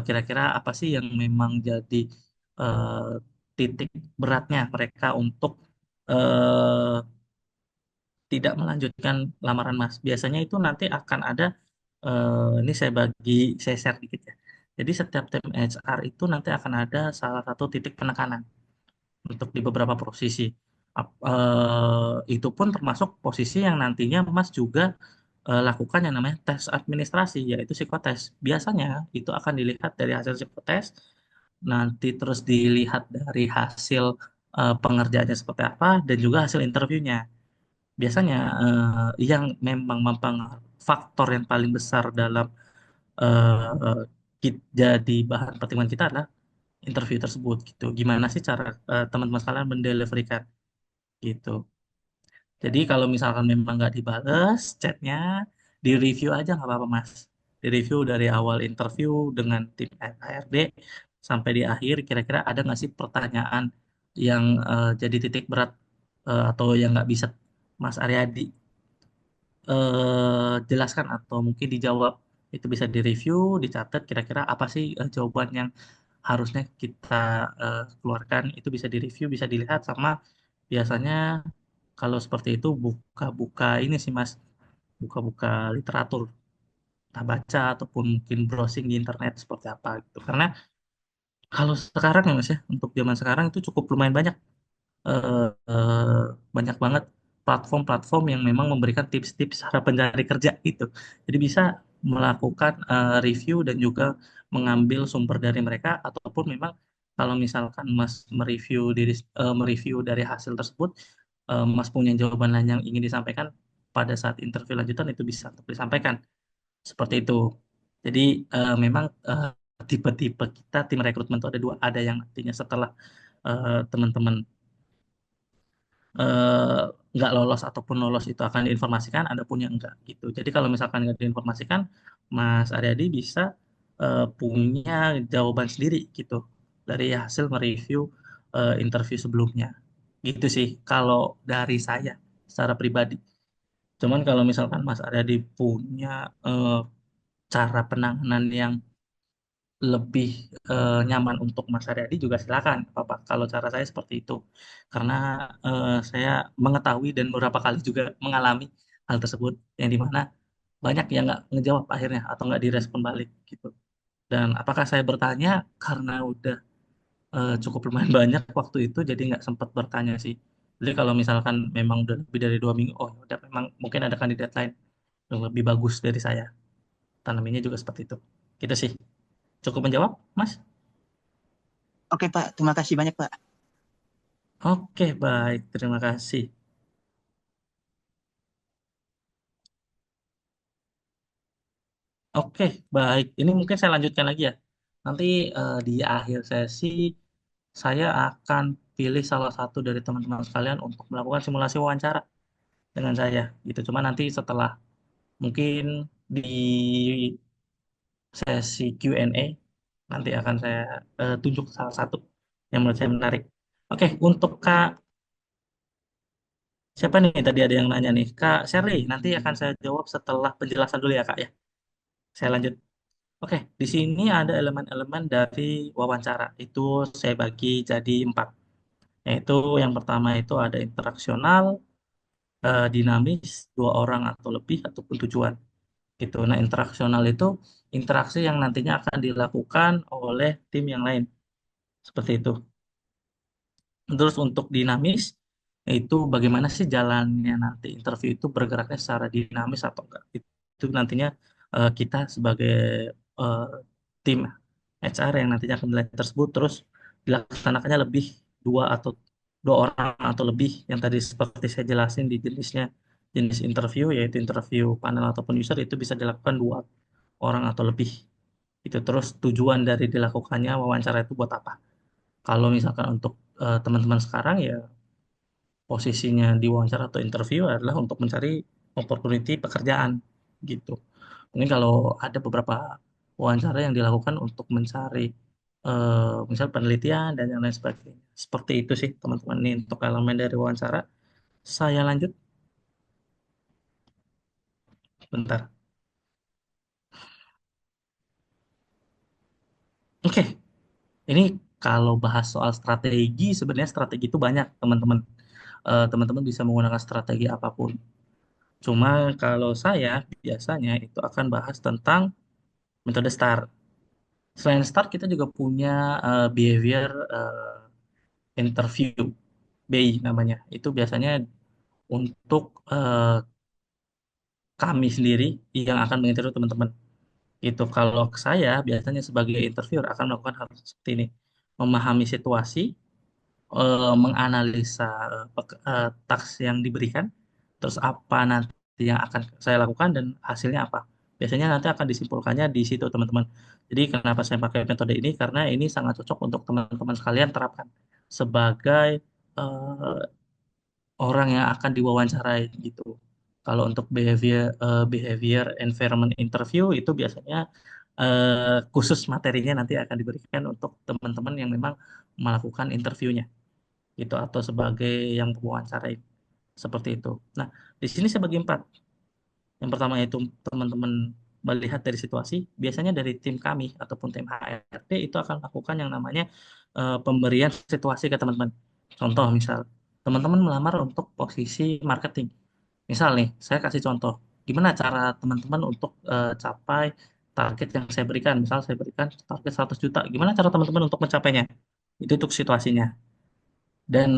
kira-kira apa sih yang memang jadi eh, titik beratnya mereka untuk eh, tidak melanjutkan lamaran Mas. Biasanya itu nanti akan ada, ini saya share dikit ya. Jadi setiap tim HR itu nanti akan ada salah satu titik penekanan untuk di beberapa posisi. Itu pun termasuk posisi yang nantinya Mas juga lakukan yang namanya tes administrasi, yaitu psikotes. Biasanya itu akan dilihat dari hasil psikotes, nanti terus dilihat dari hasil pengerjaannya seperti apa, dan juga hasil interviewnya. Biasanya yang memang mempengaruhi faktor yang paling besar dalam jadi bahan pertimbangan kita adalah interview tersebut gitu. Gimana sih cara teman-teman sekalian mendeliverykan gitu. Jadi kalau misalkan memang nggak dibales chatnya, di review aja nggak apa-apa Mas. Di review dari awal interview dengan tim HRD sampai di akhir, kira-kira ada nggak sih pertanyaan yang jadi titik berat atau yang nggak bisa Mas Aryadi jelaskan atau mungkin dijawab. Itu bisa direview, dicatat kira-kira apa sih jawaban yang harusnya kita keluarkan. Itu bisa direview, bisa dilihat sama, biasanya kalau seperti itu buka-buka ini sih Mas, buka-buka literatur, entah baca ataupun mungkin browsing di internet seperti apa gitu. Karena kalau sekarang ya Mas ya, untuk zaman sekarang itu cukup lumayan banyak, eh, eh, banyak banget platform-platform yang memang memberikan tips-tips cara pencari kerja gitu. Jadi bisa melakukan review dan juga mengambil sumber dari mereka, ataupun memang kalau misalkan Mas mereview dari hasil tersebut, Mas punya jawaban lain yang ingin disampaikan pada saat interview lanjutan, itu bisa untuk disampaikan seperti itu. Jadi memang tipe-tipe kita tim rekrutmen itu ada dua, ada yang nantinya setelah teman-teman eh, nggak lolos ataupun lolos itu akan diinformasikan, ada pun yang enggak gitu. Jadi kalau misalkan nggak diinformasikan, Mas Aryadi bisa punya jawaban sendiri gitu dari hasil mereview interview sebelumnya. Gitu sih kalau dari saya secara pribadi. Cuman kalau misalkan Mas Aryadi punya eh, cara penanganan yang lebih nyaman untuk Mas Haryadi, juga silakan Bapak. Kalau cara saya seperti itu. Karena saya mengetahui dan beberapa kali juga mengalami hal tersebut, yang dimana banyak yang nggak ngejawab akhirnya atau nggak direspon balik gitu. Dan apakah saya bertanya karena udah cukup lumayan banyak waktu itu, jadi nggak sempat bertanya sih. Jadi kalau misalkan memang udah lebih dari 2 minggu, oh udah memang mungkin ada kandidat lain yang lebih bagus dari saya. Tanaminya juga seperti itu. Gitu sih. Cukup menjawab, Mas? Oke Pak, terima kasih banyak Pak. Oke, baik. Terima kasih. Oke, baik. Ini mungkin saya lanjutkan lagi ya. Nanti di akhir sesi, saya akan pilih salah satu dari teman-teman sekalian untuk melakukan simulasi wawancara dengan saya. Gitu. Cuma nanti setelah mungkin di sesi Q&A, nanti akan saya tunjuk salah satu yang menurut saya menarik. Oke, untuk Kak, siapa nih tadi ada yang nanya nih? Kak Sherly, nanti akan saya jawab setelah penjelasan dulu ya Kak ya. Saya lanjut. Oke, di sini ada elemen-elemen dari wawancara. Itu saya bagi jadi 4. Yaitu yang pertama itu ada interaksional, dinamis, 2 orang atau lebih, ataupun tujuan. Gitu. Nah, interaksional itu interaksi yang nantinya akan dilakukan oleh tim yang lain. Seperti itu. Terus untuk dinamis, itu bagaimana sih jalannya nanti interview itu bergeraknya secara dinamis atau enggak. Itu nantinya kita sebagai eh, tim HR yang nantinya akan menilai tersebut, terus dilaksanakannya lebih dua atau dua orang atau lebih yang tadi seperti saya jelasin di jenis interview, yaitu interview panel ataupun user, itu bisa dilakukan dua orang atau lebih. Itu terus tujuan dari dilakukannya wawancara itu buat apa? Kalau misalkan untuk teman-teman sekarang ya posisinya di wawancara atau interview adalah untuk mencari opportunity pekerjaan gitu. Mungkin kalau ada beberapa wawancara yang dilakukan untuk mencari misal penelitian dan yang lain sebagainya. Seperti itu sih teman-teman, ini untuk elemen dari wawancara. Saya lanjut bentar. Oke, ini kalau bahas soal strategi, sebenarnya strategi itu banyak teman-teman. Teman-teman bisa menggunakan strategi apapun. Cuma kalau saya biasanya itu akan bahas tentang metode STAR. Selain STAR, kita juga punya behavior interview, BI namanya. Itu biasanya untuk kami sendiri yang akan menginterview teman-teman. Itu kalau saya biasanya sebagai interviewer akan melakukan hal seperti ini. Memahami situasi, menganalisa task yang diberikan, terus apa nanti yang akan saya lakukan dan hasilnya apa. Biasanya nanti akan disimpulkannya di situ teman-teman. Jadi kenapa saya pakai metode ini? Karena ini sangat cocok untuk teman-teman sekalian terapkan sebagai eh, orang yang akan diwawancarai gitu. Kalau untuk behavior environment interview itu biasanya khusus materinya nanti akan diberikan untuk teman-teman yang memang melakukan interviewnya gitu atau sebagai yang mewawancarai seperti itu. Nah, di sini saya bagi empat. Yang pertama itu teman-teman melihat dari situasi, biasanya dari tim kami ataupun tim HRD itu akan lakukan yang namanya pemberian situasi ke teman-teman. Contoh misal, teman-teman melamar untuk posisi marketing. Misal nih, saya kasih contoh, gimana cara teman-teman untuk capai target yang saya berikan. Misal saya berikan target 100 juta, gimana cara teman-teman untuk mencapainya? Itu untuk situasinya. Dan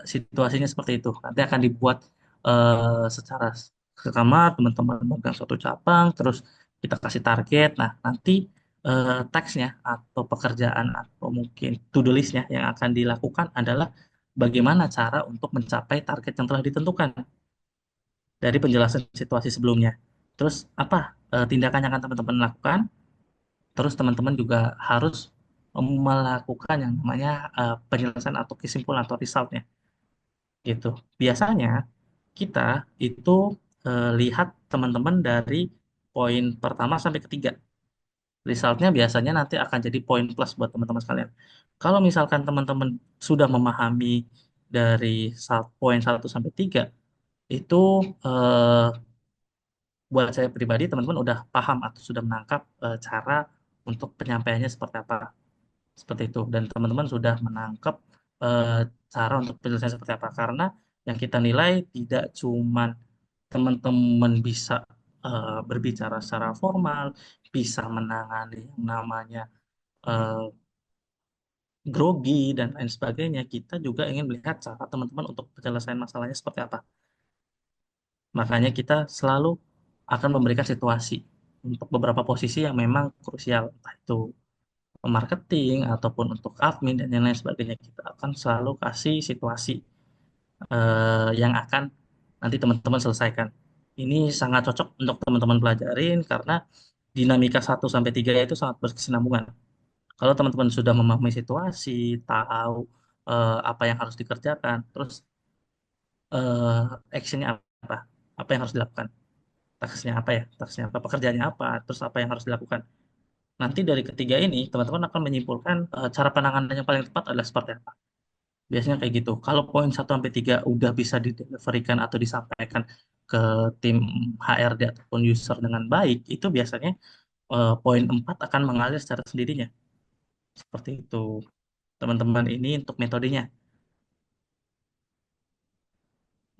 situasinya seperti itu. Nanti akan dibuat secara sekamar, teman-teman megang suatu cabang, terus kita kasih target. Nah, nanti teksnya atau pekerjaan atau mungkin to-do list-nya yang akan dilakukan adalah bagaimana cara untuk mencapai target yang telah ditentukan dari penjelasan situasi sebelumnya. Terus apa tindakan yang akan teman-teman lakukan? Terus teman-teman juga harus melakukan yang namanya penyelesaian atau kesimpulan atau resultnya gitu. Biasanya kita itu lihat teman-teman dari poin pertama sampai ketiga. Resultnya biasanya nanti akan jadi poin plus buat teman-teman sekalian. Kalau misalkan teman-teman sudah memahami dari poin satu sampai 3 itu eh, buat saya pribadi teman-teman udah paham atau sudah menangkap cara untuk penyampaiannya seperti apa. Seperti itu. Dan teman-teman sudah menangkap eh, cara untuk penyelesaian seperti apa. Karena yang kita nilai tidak cuman teman-teman bisa berbicara secara formal, bisa menangani yang namanya eh, grogi dan lain sebagainya. Kita juga ingin melihat cara teman-teman untuk penyelesaian masalahnya seperti apa. Makanya kita selalu akan memberikan situasi untuk beberapa posisi yang memang krusial, entah itu marketing ataupun untuk admin dan yang lain sebagainya. Kita akan selalu kasih situasi yang akan nanti teman-teman selesaikan. Ini sangat cocok untuk teman-teman pelajarin karena dinamika 1 sampai 3 itu sangat berkesinambungan. Kalau teman-teman sudah memahami situasi, tahu apa yang harus dikerjakan, terus eh, actionnya apa, apa yang harus dilakukan, tasknya apa ya, tasknya apa, pekerjaannya apa, terus apa yang harus dilakukan. Nanti dari ketiga ini, teman-teman akan menyimpulkan cara penanganan yang paling tepat adalah seperti apa. Biasanya kayak gitu. Kalau poin 1 sampai 3 udah bisa dideliverkan atau disampaikan ke tim HRD ataupun user dengan baik, itu biasanya poin 4 akan mengalir secara sendirinya. Seperti itu. Teman-teman ini untuk metodenya.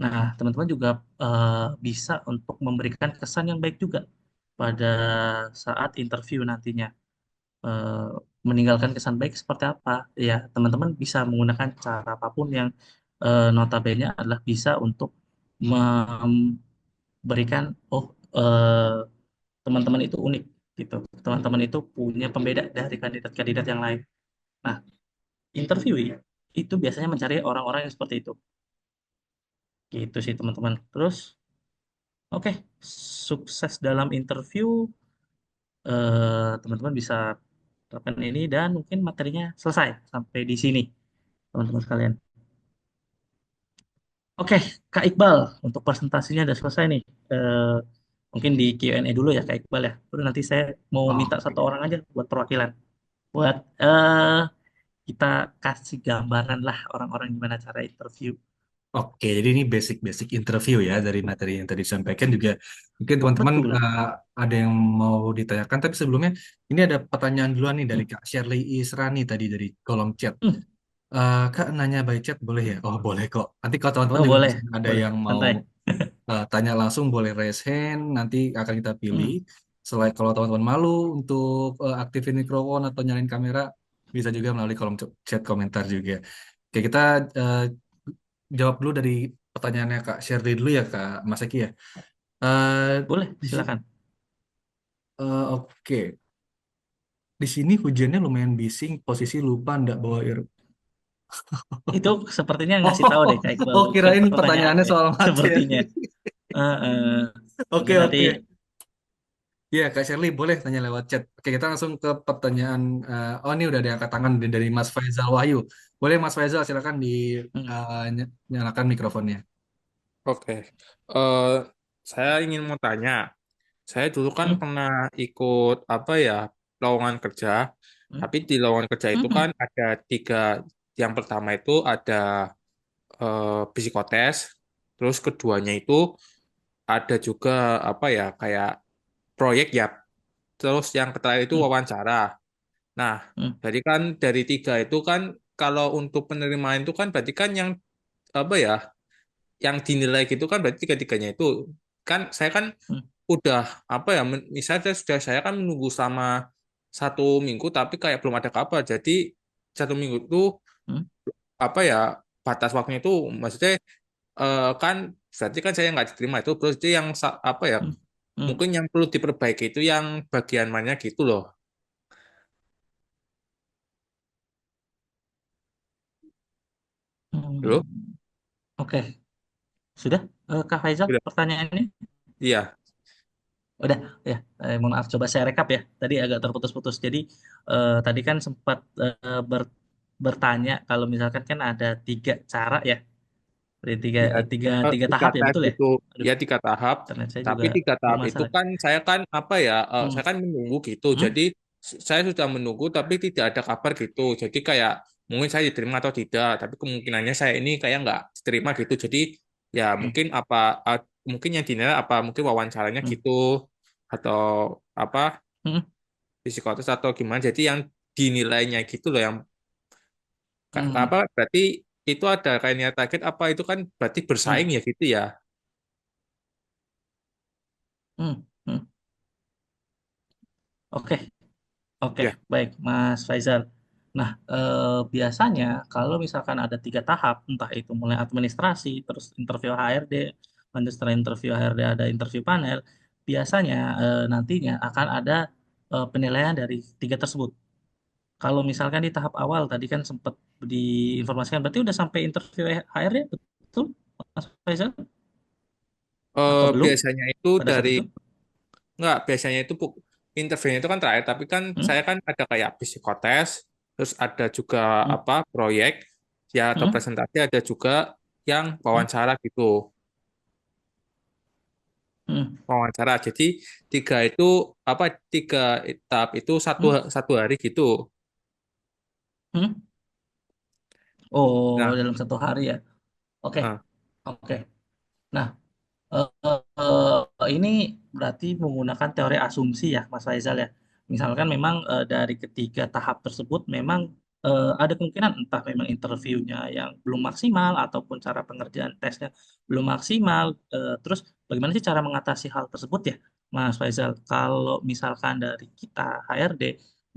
Nah, teman-teman juga bisa untuk memberikan kesan yang baik juga pada saat interview nantinya. Eh, meninggalkan kesan baik seperti apa? Ya, teman-teman bisa menggunakan cara apapun yang notabene adalah bisa untuk memberikan, oh, teman-teman itu unik gitu. Teman-teman itu punya pembeda dari kandidat-kandidat yang lain. Nah, interviewee itu biasanya mencari orang-orang yang seperti itu. Gitu sih teman-teman. Terus, oke, sukses dalam interview, teman-teman bisa terapkan ini dan mungkin materinya selesai sampai di sini, teman-teman sekalian. Oke, Kak Iqbal, untuk presentasinya udah selesai nih. Eh, Mungkin di Q&A dulu ya Kak Iqbal ya. Terus nanti saya mau minta Oh, satu orang aja buat perwakilan. Buat kita kasih gambaran lah orang-orang gimana cara interview. oke, jadi ini basic-basic interview ya dari materi yang tadi disampaikan juga. Mungkin teman-teman Betul. ada yang mau ditanyakan, tapi sebelumnya ini ada pertanyaan duluan nih dari Hmm, Kak Shirley Israni tadi dari kolom chat. hmm. Kak nanya by chat boleh ya? Oh boleh kok. Nanti kalau teman-teman Oh juga boleh, bisa ada boleh. yang mau Santai. tanya langsung boleh raise hand, nanti akan kita pilih. Hmm, Selain kalau teman-teman malu untuk aktifin mikrofon atau nyalain kamera, bisa juga melalui kolom chat komentar juga. Oke, kita eh, jawab dulu dari pertanyaannya Kak Shirley dulu ya Kak Mas Eki ya. Eh, boleh, di si- silakan. oke, di sini hujannya lumayan bising, posisi lupa ndak bawa air. Itu sepertinya ngasih tahu deh Oh, Kak Iqbal oh untuk kirain pertanyaannya pertanyaannya. soal Sepertinya. materi. Eh, eh, Oke, Mungkin nanti, oke. Iya, Kak Shirley boleh tanya lewat chat. Oke, kita langsung ke pertanyaan. Oh, ini udah ada angkat tangan dari Mas Faisal Wahyu. Boleh Mas Faisal, silakan hmm, nyalakan mikrofonnya. Oke, eh saya ingin mau tanya, saya dulu kan hmm, pernah ikut apa ya lowongan kerja, hmm, tapi di lowongan kerja hmm, itu hmm, kan ada tiga, yang pertama itu ada psikotes, terus keduanya itu ada juga apa ya kayak proyek ya, terus yang ketiga itu hmm, wawancara. Nah, hmm, jadi kan dari tiga itu kan kalau untuk penerimaan itu kan berarti kan yang apa ya yang dinilai gitu kan berarti tiga-tiganya itu kan saya kan hmm, udah apa ya misalnya saya kan menunggu selama 1 minggu tapi kayak belum ada kabar jadi 1 minggu itu hmm, apa ya batas waktunya itu maksudnya kan berarti kan saya nggak diterima itu terus itu yang apa ya hmm, hmm, mungkin yang perlu diperbaiki itu yang bagian mana gitu loh. hmm. Loh? Oke, sudah, Kak Faisal Udah. pertanyaannya? Iya, Udah, ya. Mohon maaf, coba saya rekap ya. Tadi agak terputus-putus. Jadi tadi kan sempat bertanya kalau misalkan kan ada 3 cara ya. Dari tiga, ya, tiga, tiga tiga tahap ya, tahap betul ya? itu Aduh, ya 3 tahap internet saya tapi juga 3 tahap itu bermasalah. kan saya kan apa ya Hmm, saya kan menunggu gitu hmm, jadi saya sudah menunggu tapi tidak ada kabar gitu jadi kayak mungkin saya diterima atau tidak tapi kemungkinannya saya ini kayak nggak diterima gitu jadi ya hmm, mungkin apa mungkin yang dinilai apa mungkin wawancaranya hmm, gitu atau apa hmm, psikotes atau gimana jadi yang dinilainya gitu loh yang hmm, apa berarti itu ada kayaknya target apa itu kan berarti hmm, bersaing ya gitu ya. hmm, hmm. Oke, oke, Ya. baik, Mas Faisal. Nah, biasanya kalau misalkan ada 3 tahap, entah itu mulai administrasi, terus interview HRD, lanjut setelah interview HRD ada interview panel, biasanya nantinya akan ada penilaian dari 3 tersebut. Kalau misalkan di tahap awal tadi kan sempat diinformasikan, berarti udah sampai interview HRD, betul, Mas Faisal? Atau belum Biasanya itu pada saat dari itu? enggak biasanya itu interviewnya itu kan terakhir tapi kan Hmm? saya kan ada kayak psikotes terus ada juga Hmm? apa proyek ya atau Hmm? presentasi ada juga yang Hmm? wawancara gitu Hmm? wawancara jadi tiga itu apa tiga tahap itu satu Hmm? satu hari gitu. Hmm? Oh, Nah, dalam 1 hari ya. Oke, eh, oke. Nah, ini berarti menggunakan teori asumsi ya, Mas Faisal ya. Misalkan memang dari ketiga tahap tersebut memang ada kemungkinan entah memang interviewnya yang belum maksimal ataupun cara pengerjaan tesnya belum maksimal. Terus bagaimana sih cara mengatasi hal tersebut ya, Mas Faisal? Kalau misalkan dari kita HRD,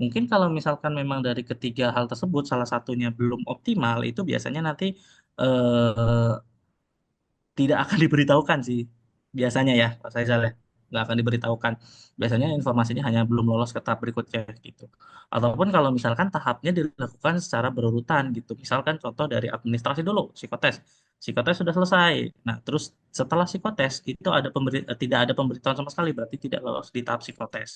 mungkin kalau misalkan memang dari ketiga hal tersebut salah satunya belum optimal, itu biasanya nanti eh, tidak akan diberitahukan sih biasanya ya Pak Faisal ya, nggak akan diberitahukan. Biasanya informasinya hanya belum lolos ke tahap berikutnya gitu, ataupun kalau misalkan tahapnya dilakukan secara berurutan gitu, misalkan contoh dari administrasi dulu, psikotes. Psikotes sudah selesai, nah terus setelah psikotes itu tidak ada pemberitahuan sama sekali, berarti tidak lolos di tahap psikotes.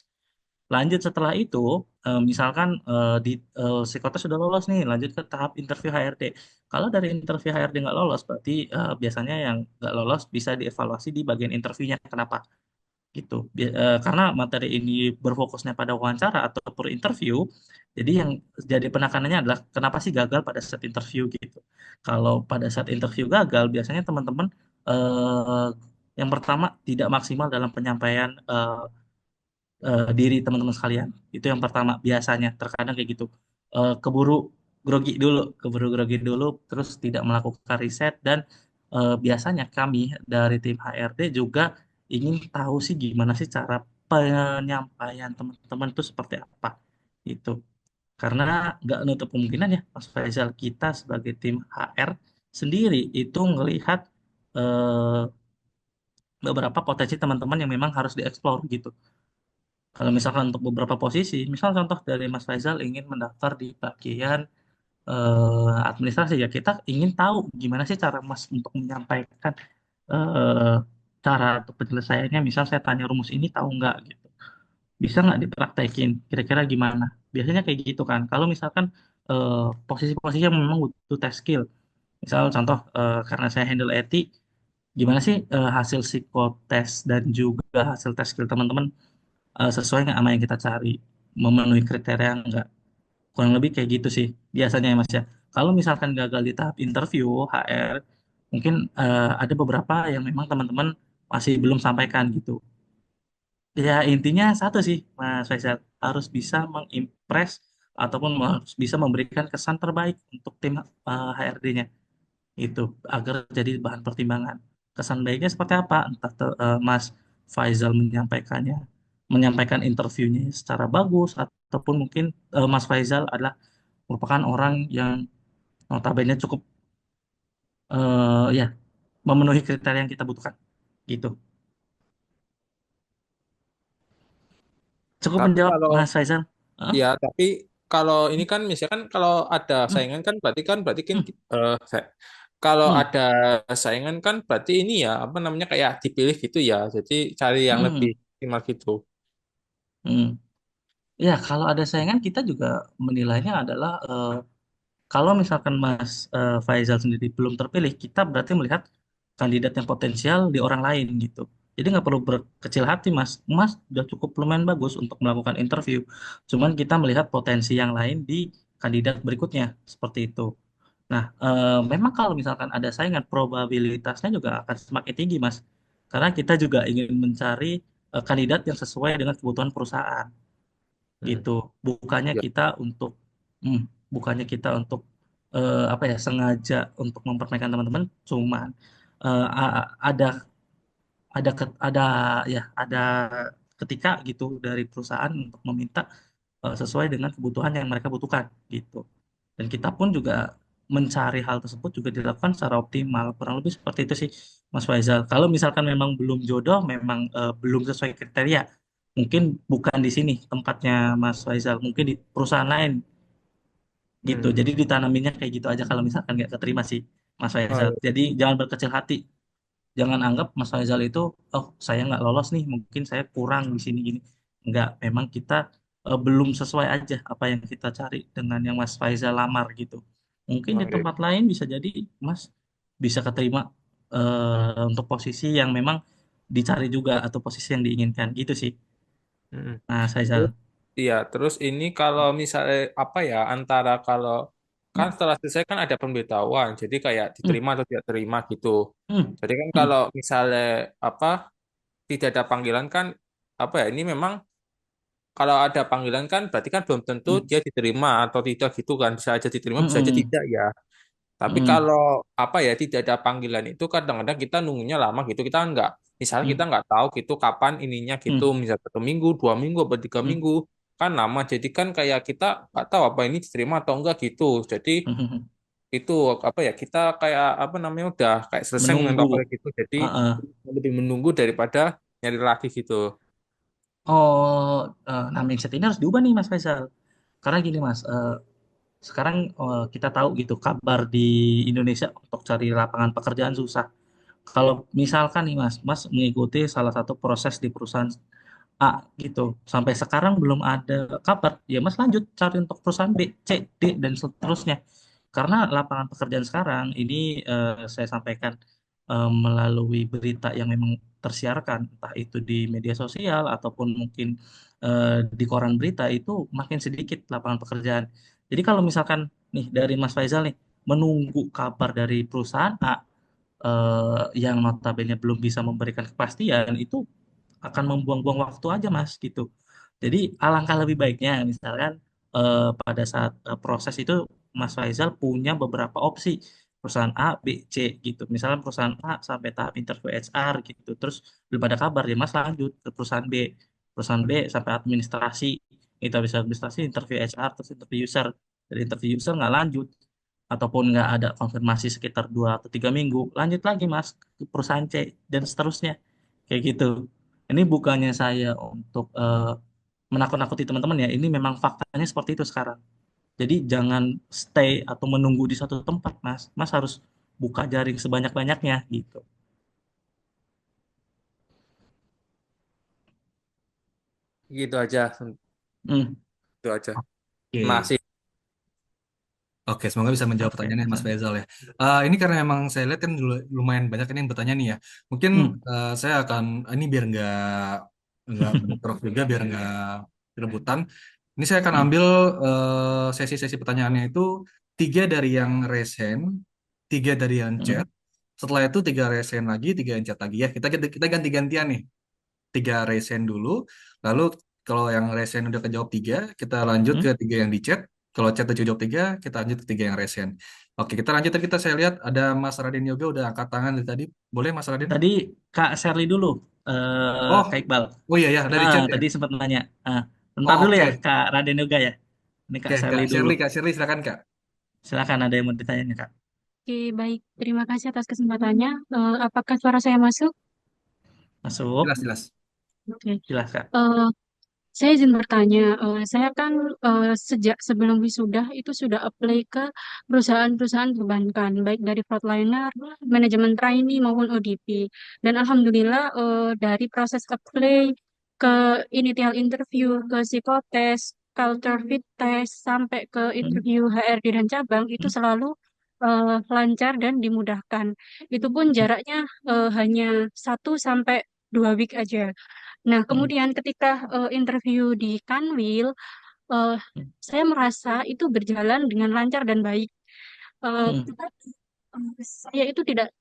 Lanjut setelah itu, misalkan di psikotes sudah lolos nih, lanjut ke tahap interview HRD. Kalau dari interview HRD nggak lolos, berarti biasanya yang nggak lolos bisa dievaluasi di bagian interviewnya. Kenapa? Gitu. Karena materi ini berfokusnya pada wawancara atau per interview, jadi yang jadi penekanannya adalah kenapa sih gagal pada saat interview gitu. Kalau pada saat interview gagal, biasanya teman-teman eh, yang pertama tidak maksimal dalam penyampaian diri teman-teman sekalian. Itu yang pertama biasanya terkadang kayak gitu. Keburu grogi dulu, terus tidak melakukan riset dan biasanya kami dari tim HRD juga ingin tahu sih gimana sih cara penyampaian teman-teman itu seperti apa itu. Karena nggak nutup kemungkinan ya, Mas Faisal, kita sebagai tim HR sendiri itu ngelihat eh, beberapa potensi teman-teman yang memang harus dieksplor gitu. Kalau misalkan untuk beberapa posisi, misal contoh dari Mas Faisal ingin mendaftar di bagian administrasi, ya kita ingin tahu gimana sih cara Mas untuk menyampaikan eh, cara untuk penyelesaiannya. Misal saya tanya rumus ini tahu nggak gitu, bisa nggak dipraktekin, kira-kira gimana? Biasanya kayak gitu kan. Kalau misalkan eh, posisi-posisi yang memang butuh test skill, misal contoh karena saya handle IT, gimana sih hasil psikotes dan juga hasil tes skill teman-teman sesuai nggak sama yang kita cari, memenuhi kriteria nggak, kurang lebih kayak gitu sih biasanya ya Mas ya. Kalau misalkan gagal di tahap interview HR, mungkin ada beberapa yang memang teman-teman masih belum sampaikan gitu. Ya intinya satu sih Mas Faisal, harus bisa mengimpress ataupun harus bisa memberikan kesan terbaik untuk tim HRD-nya itu, agar jadi bahan pertimbangan. Kesan baiknya seperti apa? Entah Mas Faisal menyampaikan interviewnya secara bagus, ataupun mungkin Mas Faisal adalah merupakan orang yang notabene cukup ya memenuhi kriteria yang kita butuhkan. Gitu. Cukup Tapi menjawab kalau Mas Faisal. Hah? ya, tapi kalau ini kan misalkan kalau ada Hmm, saingan kan berarti kan hmm, kalau hmm, ada saingan kan berarti ini ya apa namanya kayak dipilih gitu ya. Jadi cari yang lebih hmm, optimal gitu. hmm. Ya, kalau ada saingan kita juga menilainya adalah kalau misalkan Mas Faisal sendiri belum terpilih, kita berarti melihat kandidat yang potensial di orang lain gitu. Jadi nggak perlu berkecil hati, Mas. Mas udah cukup lumayan bagus untuk melakukan interview. Cuman kita melihat potensi yang lain di kandidat berikutnya, seperti itu. Nah, memang kalau misalkan ada saingan, probabilitasnya juga akan semakin tinggi, Mas. Karena kita juga ingin mencari kandidat yang sesuai dengan kebutuhan perusahaan Hmm. gitu, bukannya Ya. kita untuk hmm, bukannya kita untuk apa ya, sengaja untuk mempermainkan teman-teman, cuman ada ya ada ketika gitu dari perusahaan untuk meminta sesuai dengan kebutuhan yang mereka butuhkan gitu, dan kita pun juga mencari hal tersebut juga dilakukan secara optimal, kurang lebih seperti itu sih Mas Faisal. Kalau misalkan memang belum jodoh, memang belum sesuai kriteria, mungkin bukan di sini tempatnya Mas Faisal, mungkin di perusahaan lain gitu. Hmm. Jadi ditanaminnya kayak gitu aja kalau misalkan nggak keterima sih Mas Oh, Faisal. Jadi jangan berkecil hati. Jangan anggap Mas Faisal itu, oh saya nggak lolos nih, mungkin saya kurang di sini gini. Nggak, memang kita belum sesuai aja apa yang kita cari dengan yang Mas Faisal lamar gitu. Mungkin di oh, iya. tempat lain bisa jadi Mas bisa keterima untuk posisi yang memang dicari juga atau posisi yang diinginkan gitu sih Hmm. Mas Terus, Faisal. iya, terus ini kalau misalnya apa ya antara kalau kan Hmm, setelah selesai kan ada pemberitahuan, jadi kayak hmm, diterima atau tidak terima gitu. hmm, Jadi kan hmm, kalau misalnya apa tidak ada panggilan kan apa ya ini memang kalau ada panggilan kan berarti kan belum tentu hmm, dia diterima atau tidak gitu kan, bisa aja diterima hmm, bisa aja hmm, tidak ya. Tapi hmm, kalau apa ya tidak ada panggilan itu kadang-kadang kita nunggunya lama gitu, kita nggak misalnya kita hmm, nggak tahu gitu kapan ininya gitu, hmm, misal 1 minggu 2 minggu atau tiga hmm, minggu kan lama, jadi kan kayak kita nggak tahu apa ini diterima atau enggak gitu. Jadi hmm, hmm, hmm. itu apa ya, kita kayak apa namanya udah kayak selesai dengan Menunggu. papernya gitu, jadi Heeh. lebih menunggu daripada nyari lagi gitu. Oh, nah mindset ini harus diubah nih Mas Faisal. Karena gini Mas, sekarang kita tahu gitu kabar di Indonesia untuk cari lapangan pekerjaan susah. Kalau misalkan nih Mas, Mas mengikuti salah satu proses di perusahaan A gitu, sampai sekarang belum ada kabar, ya Mas lanjut cari untuk perusahaan B, C, D dan seterusnya. Karena lapangan pekerjaan sekarang ini saya sampaikan melalui berita yang memang tersiarkan, entah itu di media sosial ataupun mungkin di koran berita itu makin sedikit lapangan pekerjaan. Jadi kalau misalkan nih dari Mas Faisal nih menunggu kabar dari perusahaan A yang notabene belum bisa memberikan kepastian itu akan membuang-buang waktu aja Mas gitu. Jadi alangkah lebih baiknya misalkan pada saat proses itu Mas Faisal punya beberapa opsi perusahaan A, B, C gitu. Misalkan perusahaan A sampai tahap interview HR gitu. Terus belum ada kabar ya Mas lanjut ke perusahaan B. Perusahaan B sampai administrasi. Itu habis administrasi interview HR terus interview user. Dari interview user nggak lanjut ataupun nggak ada konfirmasi sekitar 2 atau 3 minggu, lanjut lagi Mas ke perusahaan C dan seterusnya. Kayak gitu. Ini bukannya saya untuk menakut-nakuti teman-teman ya. Ini memang faktanya seperti itu sekarang. Jadi jangan stay atau menunggu di satu tempat, Mas. Mas harus buka jaring sebanyak-banyaknya gitu. Gitu aja, Hmm, itu aja. Oke. Masih. Oke, semoga bisa menjawab oke. pertanyaannya Mas Faisal ya. Ini karena memang saya lihat kan lumayan banyak ini yang bertanya nih ya. Mungkin Hmm, saya akan ini biar nggak bentrok juga, biar nggak rebutan. Ini saya akan hmm, ambil sesi-sesi pertanyaannya itu tiga dari yang raise hand, tiga dari yang chat. hmm, Setelah itu tiga raise hand lagi, tiga yang chat lagi ya. Kita ganti-gantian nih. Tiga raise hand dulu, lalu kalau yang raise hand udah kejawab tiga, kita lanjut hmm. ke tiga yang di chat. Kalau chat udah jawab tiga, kita lanjut ke tiga yang raise hand. Oke, kita lanjut. Tadi saya lihat ada Mas Raden Yoga udah angkat tangan dari tadi. Boleh Mas Raden? Tadi Kak Sherly dulu, Oh, Kak Iqbal. oh iya ya, dari chat ya. Tadi sempat nanya. Bentar Oh dulu ya, oke, Kak Raden juga ya. Ini oke Kak Sherly Kak dulu. Shirley, Kak Shirley silakan Kak. Silakan ada yang mau ditanya Kak. Oke, baik. Terima kasih atas kesempatannya. Apakah suara saya masuk? Masuk. Jelas jelas. Oke. Jelas Kak. Eh, saya izin bertanya. Saya kan sejak sebelum wisuda itu sudah apply ke perusahaan-perusahaan perbankan, baik dari frontliner, manajemen trainee maupun ODP. Dan alhamdulillah dari proses apply ke initial interview, ke psikotes, culture fit test, sampai ke Hmm, interview HRD dan cabang itu hmm, selalu lancar dan dimudahkan. Itu pun hmm, jaraknya hanya 1 sampai 2 week aja. Nah, hmm, kemudian ketika interview di Kanwil, eh, hmm, saya merasa itu berjalan dengan lancar dan baik. hmm, Tetapi saya itu tidak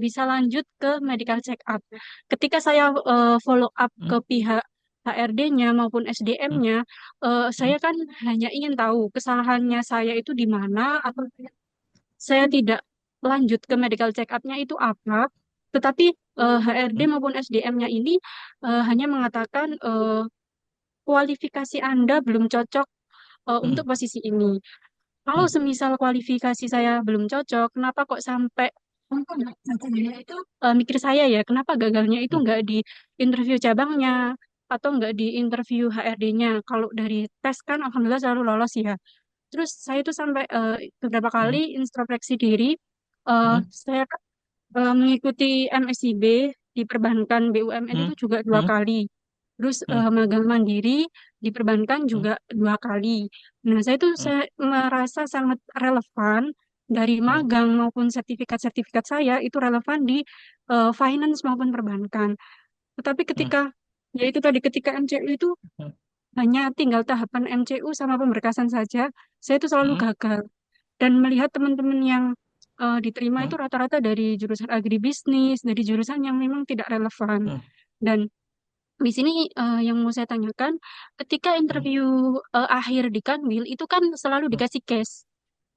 bisa lanjut ke medical check up. Ketika saya follow up hmm, ke pihak HRD-nya maupun hmm, SDM-nya, hmm, saya kan hanya ingin tahu kesalahannya saya itu di mana, atau saya tidak lanjut ke medical check up-nya itu apa. Tetapi HRD hmm, maupun SDM-nya ini hanya mengatakan kualifikasi Anda belum cocok hmm, untuk posisi ini. Kalau hmm, semisal kualifikasi saya belum cocok, kenapa kok sampai itu mikir saya ya, kenapa gagalnya itu hmm, nggak di interview cabangnya atau nggak di interview HRD-nya? Kalau dari tes kan alhamdulillah selalu lolos ya. Terus saya tuh sampai beberapa kali hmm, introspeksi diri. Saya mengikuti MSIB di perbankan BUMN hmm, itu juga dua hmm, kali. Terus hmm, magang mandiri di perbankan hmm, juga 2 kali. Nah, hmm, saya merasa sangat relevan dari hmm, magang maupun sertifikat-sertifikat saya itu relevan di finance maupun perbankan. Tetapi hmm, ya itu tadi ketika MCU itu hmm, hanya tinggal tahapan MCU sama pemberkasan saja, saya itu selalu hmm, gagal. Dan melihat teman-teman yang diterima hmm, itu rata-rata dari jurusan agribisnis, dari jurusan yang memang tidak relevan. hmm, Dan di sini yang mau saya tanyakan, ketika hmm, interview akhir di Kanwil itu kan selalu hmm, dikasih case.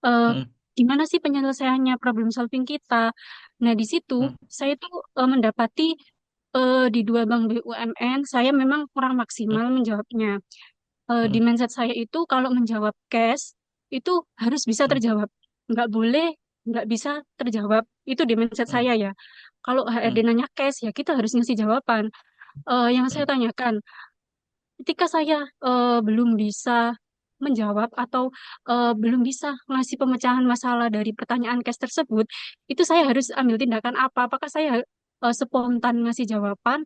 Eh, hmm, Gimana sih penyelesaiannya problem solving kita? Nah, di situ hmm, saya tuh mendapati di 2 bank BUMN saya memang kurang hmm, maksimal menjawabnya. Di hmm, mindset saya itu kalau menjawab case itu harus bisa hmm, terjawab. nggak boleh, nggak bisa terjawab. Itu di mindset Hmm, saya ya. Kalau HRD hmm, nanya case ya kita harus ngasih jawaban. Yang saya hmm, tanyakan, ketika saya belum bisa menjawab atau belum bisa ngasih pemecahan masalah dari pertanyaan case tersebut, itu saya harus ambil tindakan apa? Apakah saya spontan ngasih jawaban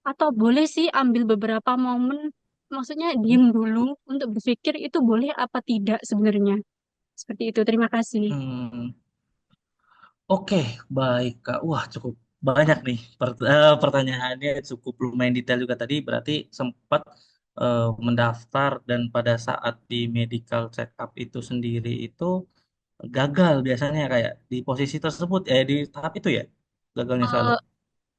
atau boleh sih ambil beberapa momen, maksudnya hmm, diem dulu untuk berpikir itu boleh apa tidak sebenarnya. Seperti itu. Terima kasih. hmm. Oke, baik Kak. Wah, cukup banyak nih pertanyaannya, cukup lumayan detail juga tadi. Berarti sempat mendaftar dan pada saat di medical check up itu sendiri itu gagal biasanya kayak di posisi tersebut, di tahap itu ya, gagalnya selalu. Eh,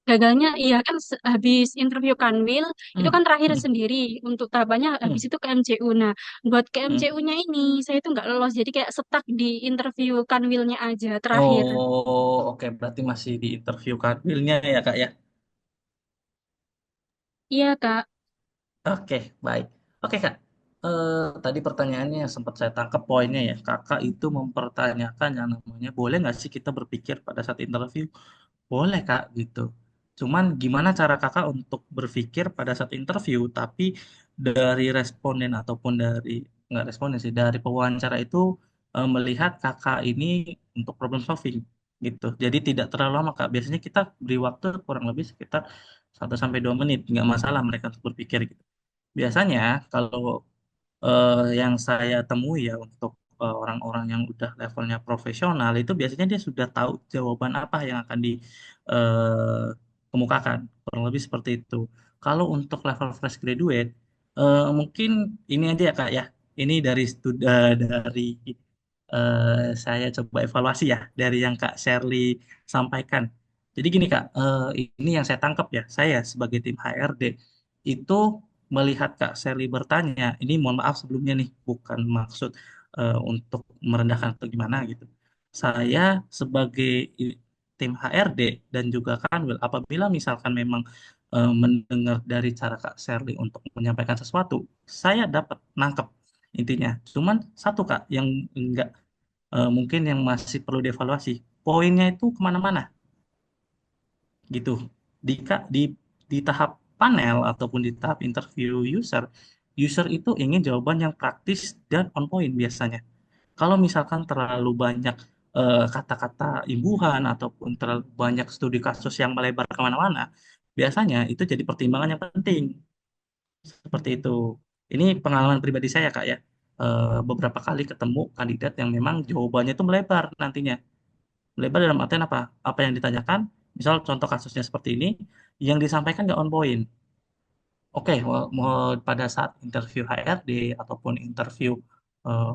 Gagalnya iya kan habis interview Kanwil itu Hmm, kan terakhir hmm, sendiri untuk tahapannya habis hmm, itu ke MCU. Nah, buat ke hmm. MCU-nya ini saya itu nggak lolos jadi kayak stuck di interview Kanwilnya aja terakhir. Oh, oke. Berarti masih di interview kadilnya ya Kak ya. Iya, Kak. Oke, baik. Oke, Kak. Tadi pertanyaannya yang sempat saya tangkap poinnya ya. Kakak itu mempertanyakan yang namanya, boleh nggak sih kita berpikir pada saat interview? Boleh, Kak, gitu. Cuman gimana cara kakak untuk berpikir pada saat interview, tapi dari responden ataupun nggak responden sih, dari pewawancara itu melihat kakak ini untuk problem solving gitu. Jadi tidak terlalu lama, Kak. Biasanya kita beri waktu kurang lebih sekitar 1 sampai 2 menit, nggak masalah mereka untuk berpikir gitu. Biasanya kalau yang saya temui ya untuk orang-orang yang udah levelnya profesional itu biasanya dia sudah tahu jawaban apa yang akan dikemukakan. Kurang lebih seperti itu. Kalau untuk level fresh graduate, mungkin ini aja ya Kak ya. Ini dari saya coba evaluasi ya dari yang Kak Shirley sampaikan. Jadi gini Kak, ini yang saya tangkap ya. Saya sebagai tim HRD itu melihat Kak Sally bertanya, ini mohon maaf sebelumnya nih, bukan maksud untuk merendahkan atau gimana gitu. Saya sebagai tim HRD dan juga Kanwil, apabila misalkan memang mendengar dari cara Kak Sally untuk menyampaikan sesuatu, saya dapat nangkep intinya. Cuman satu Kak yang enggak mungkin yang masih perlu dievaluasi, poinnya itu kemana-mana gitu. Di tahap panel ataupun di tahap interview user, user itu ingin jawaban yang praktis dan on point biasanya. Kalau misalkan terlalu banyak kata-kata imbuhan ataupun terlalu banyak studi kasus yang melebar kemana-mana, biasanya itu jadi pertimbangan yang penting. Seperti itu. Ini pengalaman pribadi saya, Kak ya. Beberapa kali ketemu kandidat yang memang jawabannya itu melebar nantinya. Melebar dalam artian apa? Apa yang ditanyakan, misal contoh kasusnya seperti ini, yang disampaikan nggak on point. Oke, mau pada saat interview HRD ataupun interview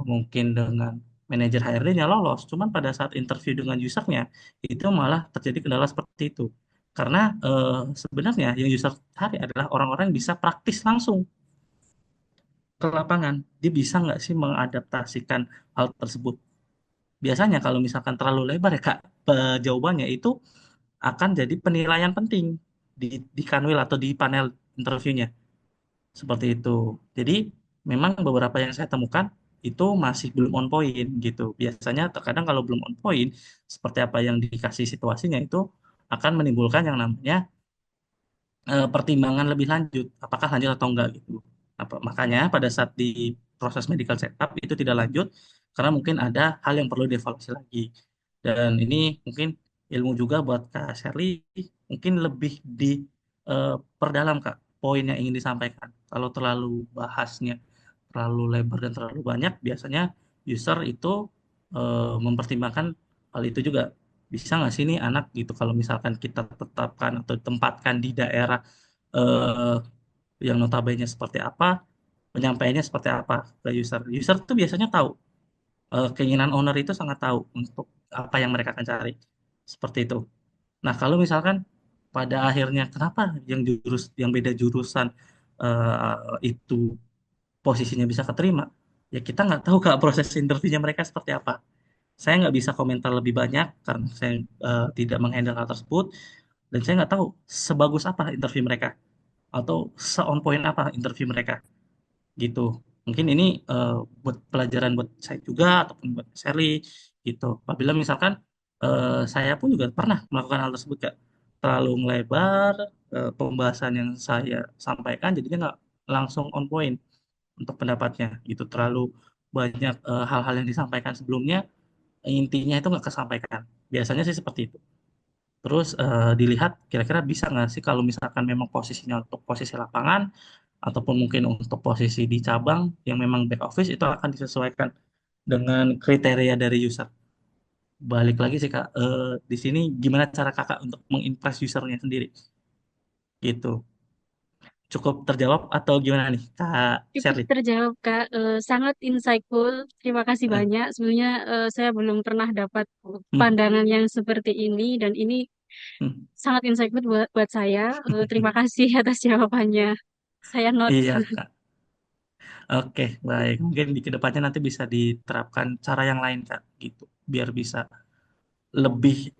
mungkin dengan manajer HRD-nya lolos, cuman pada saat interview dengan usernya itu malah terjadi kendala seperti itu. Karena sebenarnya yang user cari adalah orang-orang yang bisa praktis langsung ke lapangan. Dia bisa nggak sih mengadaptasikan hal tersebut? Biasanya kalau misalkan terlalu lebar ya Kak, jawabannya itu akan jadi penilaian penting di kanwil atau di panel interviewnya. Seperti itu. Jadi memang beberapa yang saya temukan itu masih belum on point gitu. Biasanya terkadang kalau belum on point, seperti apa yang dikasih situasinya itu akan menimbulkan yang namanya pertimbangan lebih lanjut, apakah lanjut atau enggak gitu. Makanya pada saat di proses medical check up itu tidak lanjut karena mungkin ada hal yang perlu dievaluasi lagi. Dan ini mungkin ilmu juga buat Kak Shirley, mungkin lebih di perdalam Kak poin yang ingin disampaikan. Kalau terlalu bahasnya terlalu lebar dan terlalu banyak, biasanya user itu mempertimbangkan hal itu juga. Bisa nggak sih nih anak gitu kalau misalkan kita tetapkan atau tempatkan di daerah eh, yang notabene seperti apa, penyampaiannya seperti apa ke user. User tuh biasanya tahu, keinginan owner itu sangat tahu untuk apa yang mereka akan cari. Seperti itu. Nah, kalau misalkan pada akhirnya kenapa yang beda jurusan itu posisinya bisa keterima, ya kita nggak tahu Kak proses interviewnya mereka seperti apa. Saya nggak bisa komentar lebih banyak karena saya tidak menghandle hal tersebut dan saya nggak tahu sebagus apa interview mereka atau se-on point apa interview mereka gitu. Mungkin ini buat pelajaran buat saya juga ataupun buat Sally gitu. Apabila misalkan saya pun juga pernah melakukan hal tersebut, Kak. Terlalu melebar pembahasan yang saya sampaikan, jadinya nggak langsung on point untuk pendapatnya gitu. Terlalu banyak hal-hal yang disampaikan sebelumnya, intinya itu nggak kesampaikan. Biasanya sih seperti itu. Terus dilihat kira-kira bisa nggak sih kalau misalkan memang posisinya untuk posisi lapangan ataupun mungkin untuk posisi di cabang yang memang back office itu akan disesuaikan dengan kriteria dari user. Balik lagi sih Kak, di sini gimana cara Kakak untuk mengimpress usernya sendiri gitu. Cukup terjawab atau gimana nih Kak Cukup Sherly? terjawab, Kak. Sangat insightful. Terima kasih Eh, banyak. Sebenarnya saya belum pernah dapat hmm, pandangan yang seperti ini dan ini hmm. sangat insightful buat saya. Terima kasih atas jawabannya. Saya not. Iya Kak. Oke, baik. Mungkin di kedepannya nanti bisa diterapkan cara yang lain Kak gitu. Biar bisa lebih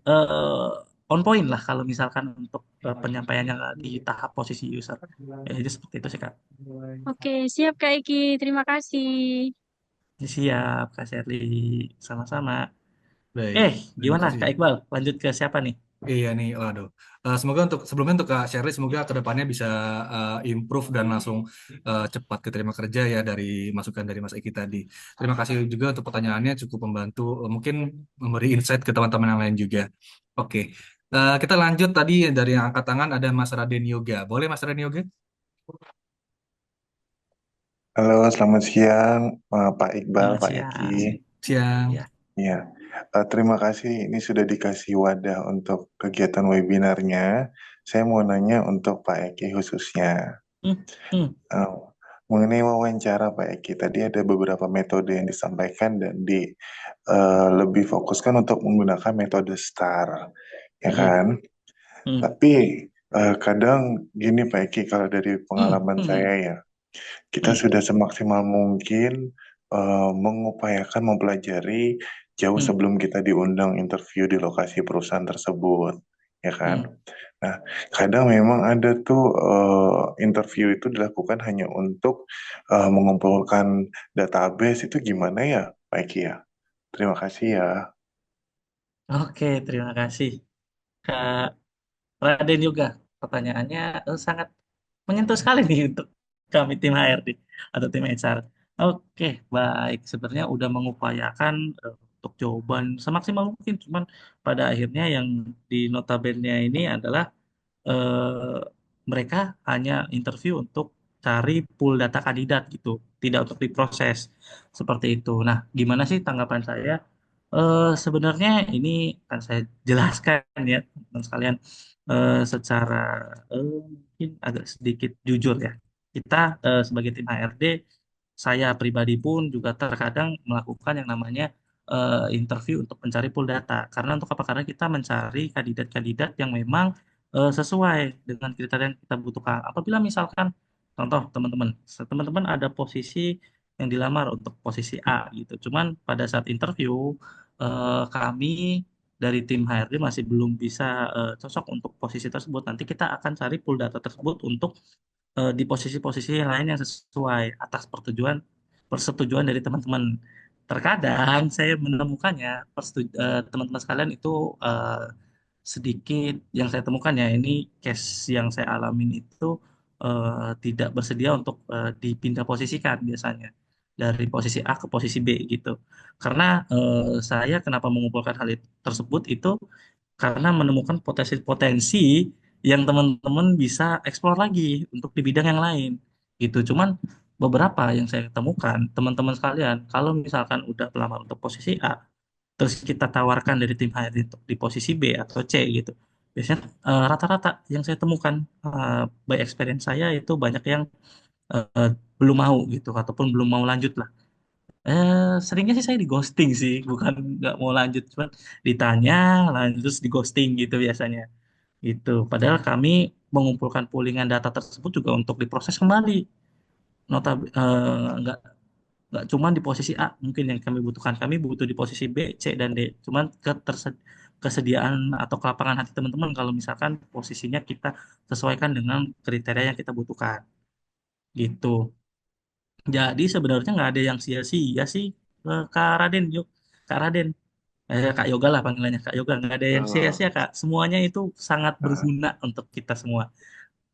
on point lah kalau misalkan untuk penyampaiannya di tahap posisi user. Ya, jadi seperti itu sih Kak. Oke, siap Kak Eki. Terima kasih. Siap Kak Sherly, sama-sama. Baik, terima Gimana kasih. Kak Iqbal? Lanjut ke siapa nih? Iya nih, waduh. Semoga untuk sebelumnya untuk Kak Shirley, semoga ke depannya bisa improve dan langsung cepat keterima kerja ya dari masukan dari Mas Eki tadi. Terima kasih juga untuk pertanyaannya, cukup membantu, mungkin memberi insight ke teman-teman yang lain juga. Oke, kita lanjut tadi dari yang angkat tangan ada Mas Raden Yoga. Boleh Mas Raden Yoga? Halo, selamat siang, Pak Iqbal, Selamat Pak Eki. siang. Siang. Ya. Ya, terima kasih. Ini sudah dikasih wadah untuk kegiatan webinarnya. Saya mau nanya untuk Pak Eki khususnya. Hmm, hmm, Eh, Mengenai wawancara Pak Eki, tadi ada beberapa metode yang disampaikan dan lebih fokuskan untuk menggunakan metode STAR, ya hmm, kan? hmm, Tapi kadang gini Pak Eki, kalau dari hmm, pengalaman hmm, saya ya, kita hmm, sudah semaksimal mungkin mengupayakan mempelajari jauh hmm, sebelum kita diundang interview di lokasi perusahaan tersebut, ya kan? hmm. Nah, kadang memang ada tuh interview itu dilakukan hanya untuk mengumpulkan database itu gimana ya, Pak Eki ya? Terima kasih ya. Oke, terima kasih Kak Raden juga. Pertanyaannya sangat menyentuh sekali nih untuk kami tim HRD atau tim HR. Oke, baik. Sebenarnya udah mengupayakan untuk jawaban semaksimal mungkin, cuman pada akhirnya yang di notabene ini adalah eh, mereka hanya interview untuk cari pool data kandidat gitu, tidak untuk diproses seperti itu. Nah, gimana sih tanggapan saya? Sebenarnya ini akan saya jelaskan ya, teman sekalian, secara mungkin agak sedikit jujur ya. Kita sebagai tim HRD, saya pribadi pun juga terkadang melakukan yang namanya interview untuk mencari pool data. Karena untuk apa? Karena kita mencari kandidat-kandidat yang memang sesuai dengan kriteria yang kita butuhkan. Apabila misalkan, contoh teman-teman ada posisi yang dilamar untuk posisi A gitu. Cuman pada saat interview kami dari tim HRD masih belum bisa cocok untuk posisi tersebut. Nanti kita akan cari pool data tersebut untuk di posisi-posisi yang lain yang sesuai atas persetujuan dari teman-teman. Terkadang saya menemukannya teman-teman sekalian itu eh, sedikit yang saya temukan ya ini case yang saya alamin itu tidak bersedia untuk dipindah posisikan biasanya dari posisi A ke posisi B gitu. Karena saya kenapa mengumpulkan tersebut itu karena menemukan potensi-potensi yang teman-teman bisa eksplor lagi untuk di bidang yang lain gitu. Cuman beberapa yang saya temukan teman-teman sekalian kalau misalkan udah pelamar untuk posisi A terus kita tawarkan dari tim HRD untuk di posisi B atau C gitu. Biasanya rata-rata yang saya temukan by experience saya itu banyak yang eh, belum mau gitu ataupun belum mau lanjut lah. Seringnya sih saya di ghosting sih, bukan nggak mau lanjut, cuman ditanya lanjut terus di ghosting gitu biasanya. Gitu. Padahal kami mengumpulkan poolingan data tersebut juga untuk diproses kembali. Nggak cuma di posisi A mungkin yang kami butuhkan. Kami butuh di posisi B, C, dan D. Cuman kesediaan atau kelapangan hati teman-teman kalau misalkan posisinya kita sesuaikan dengan kriteria yang kita butuhkan. Gitu. Jadi sebenarnya nggak ada yang sia-sia sih Kak Raden. Yuk, Kak Raden. Kak Yoga lah panggilannya Kak Yoga, nggak ada yang Oh, sia-sia Kak, semuanya itu sangat eh, berguna untuk kita semua,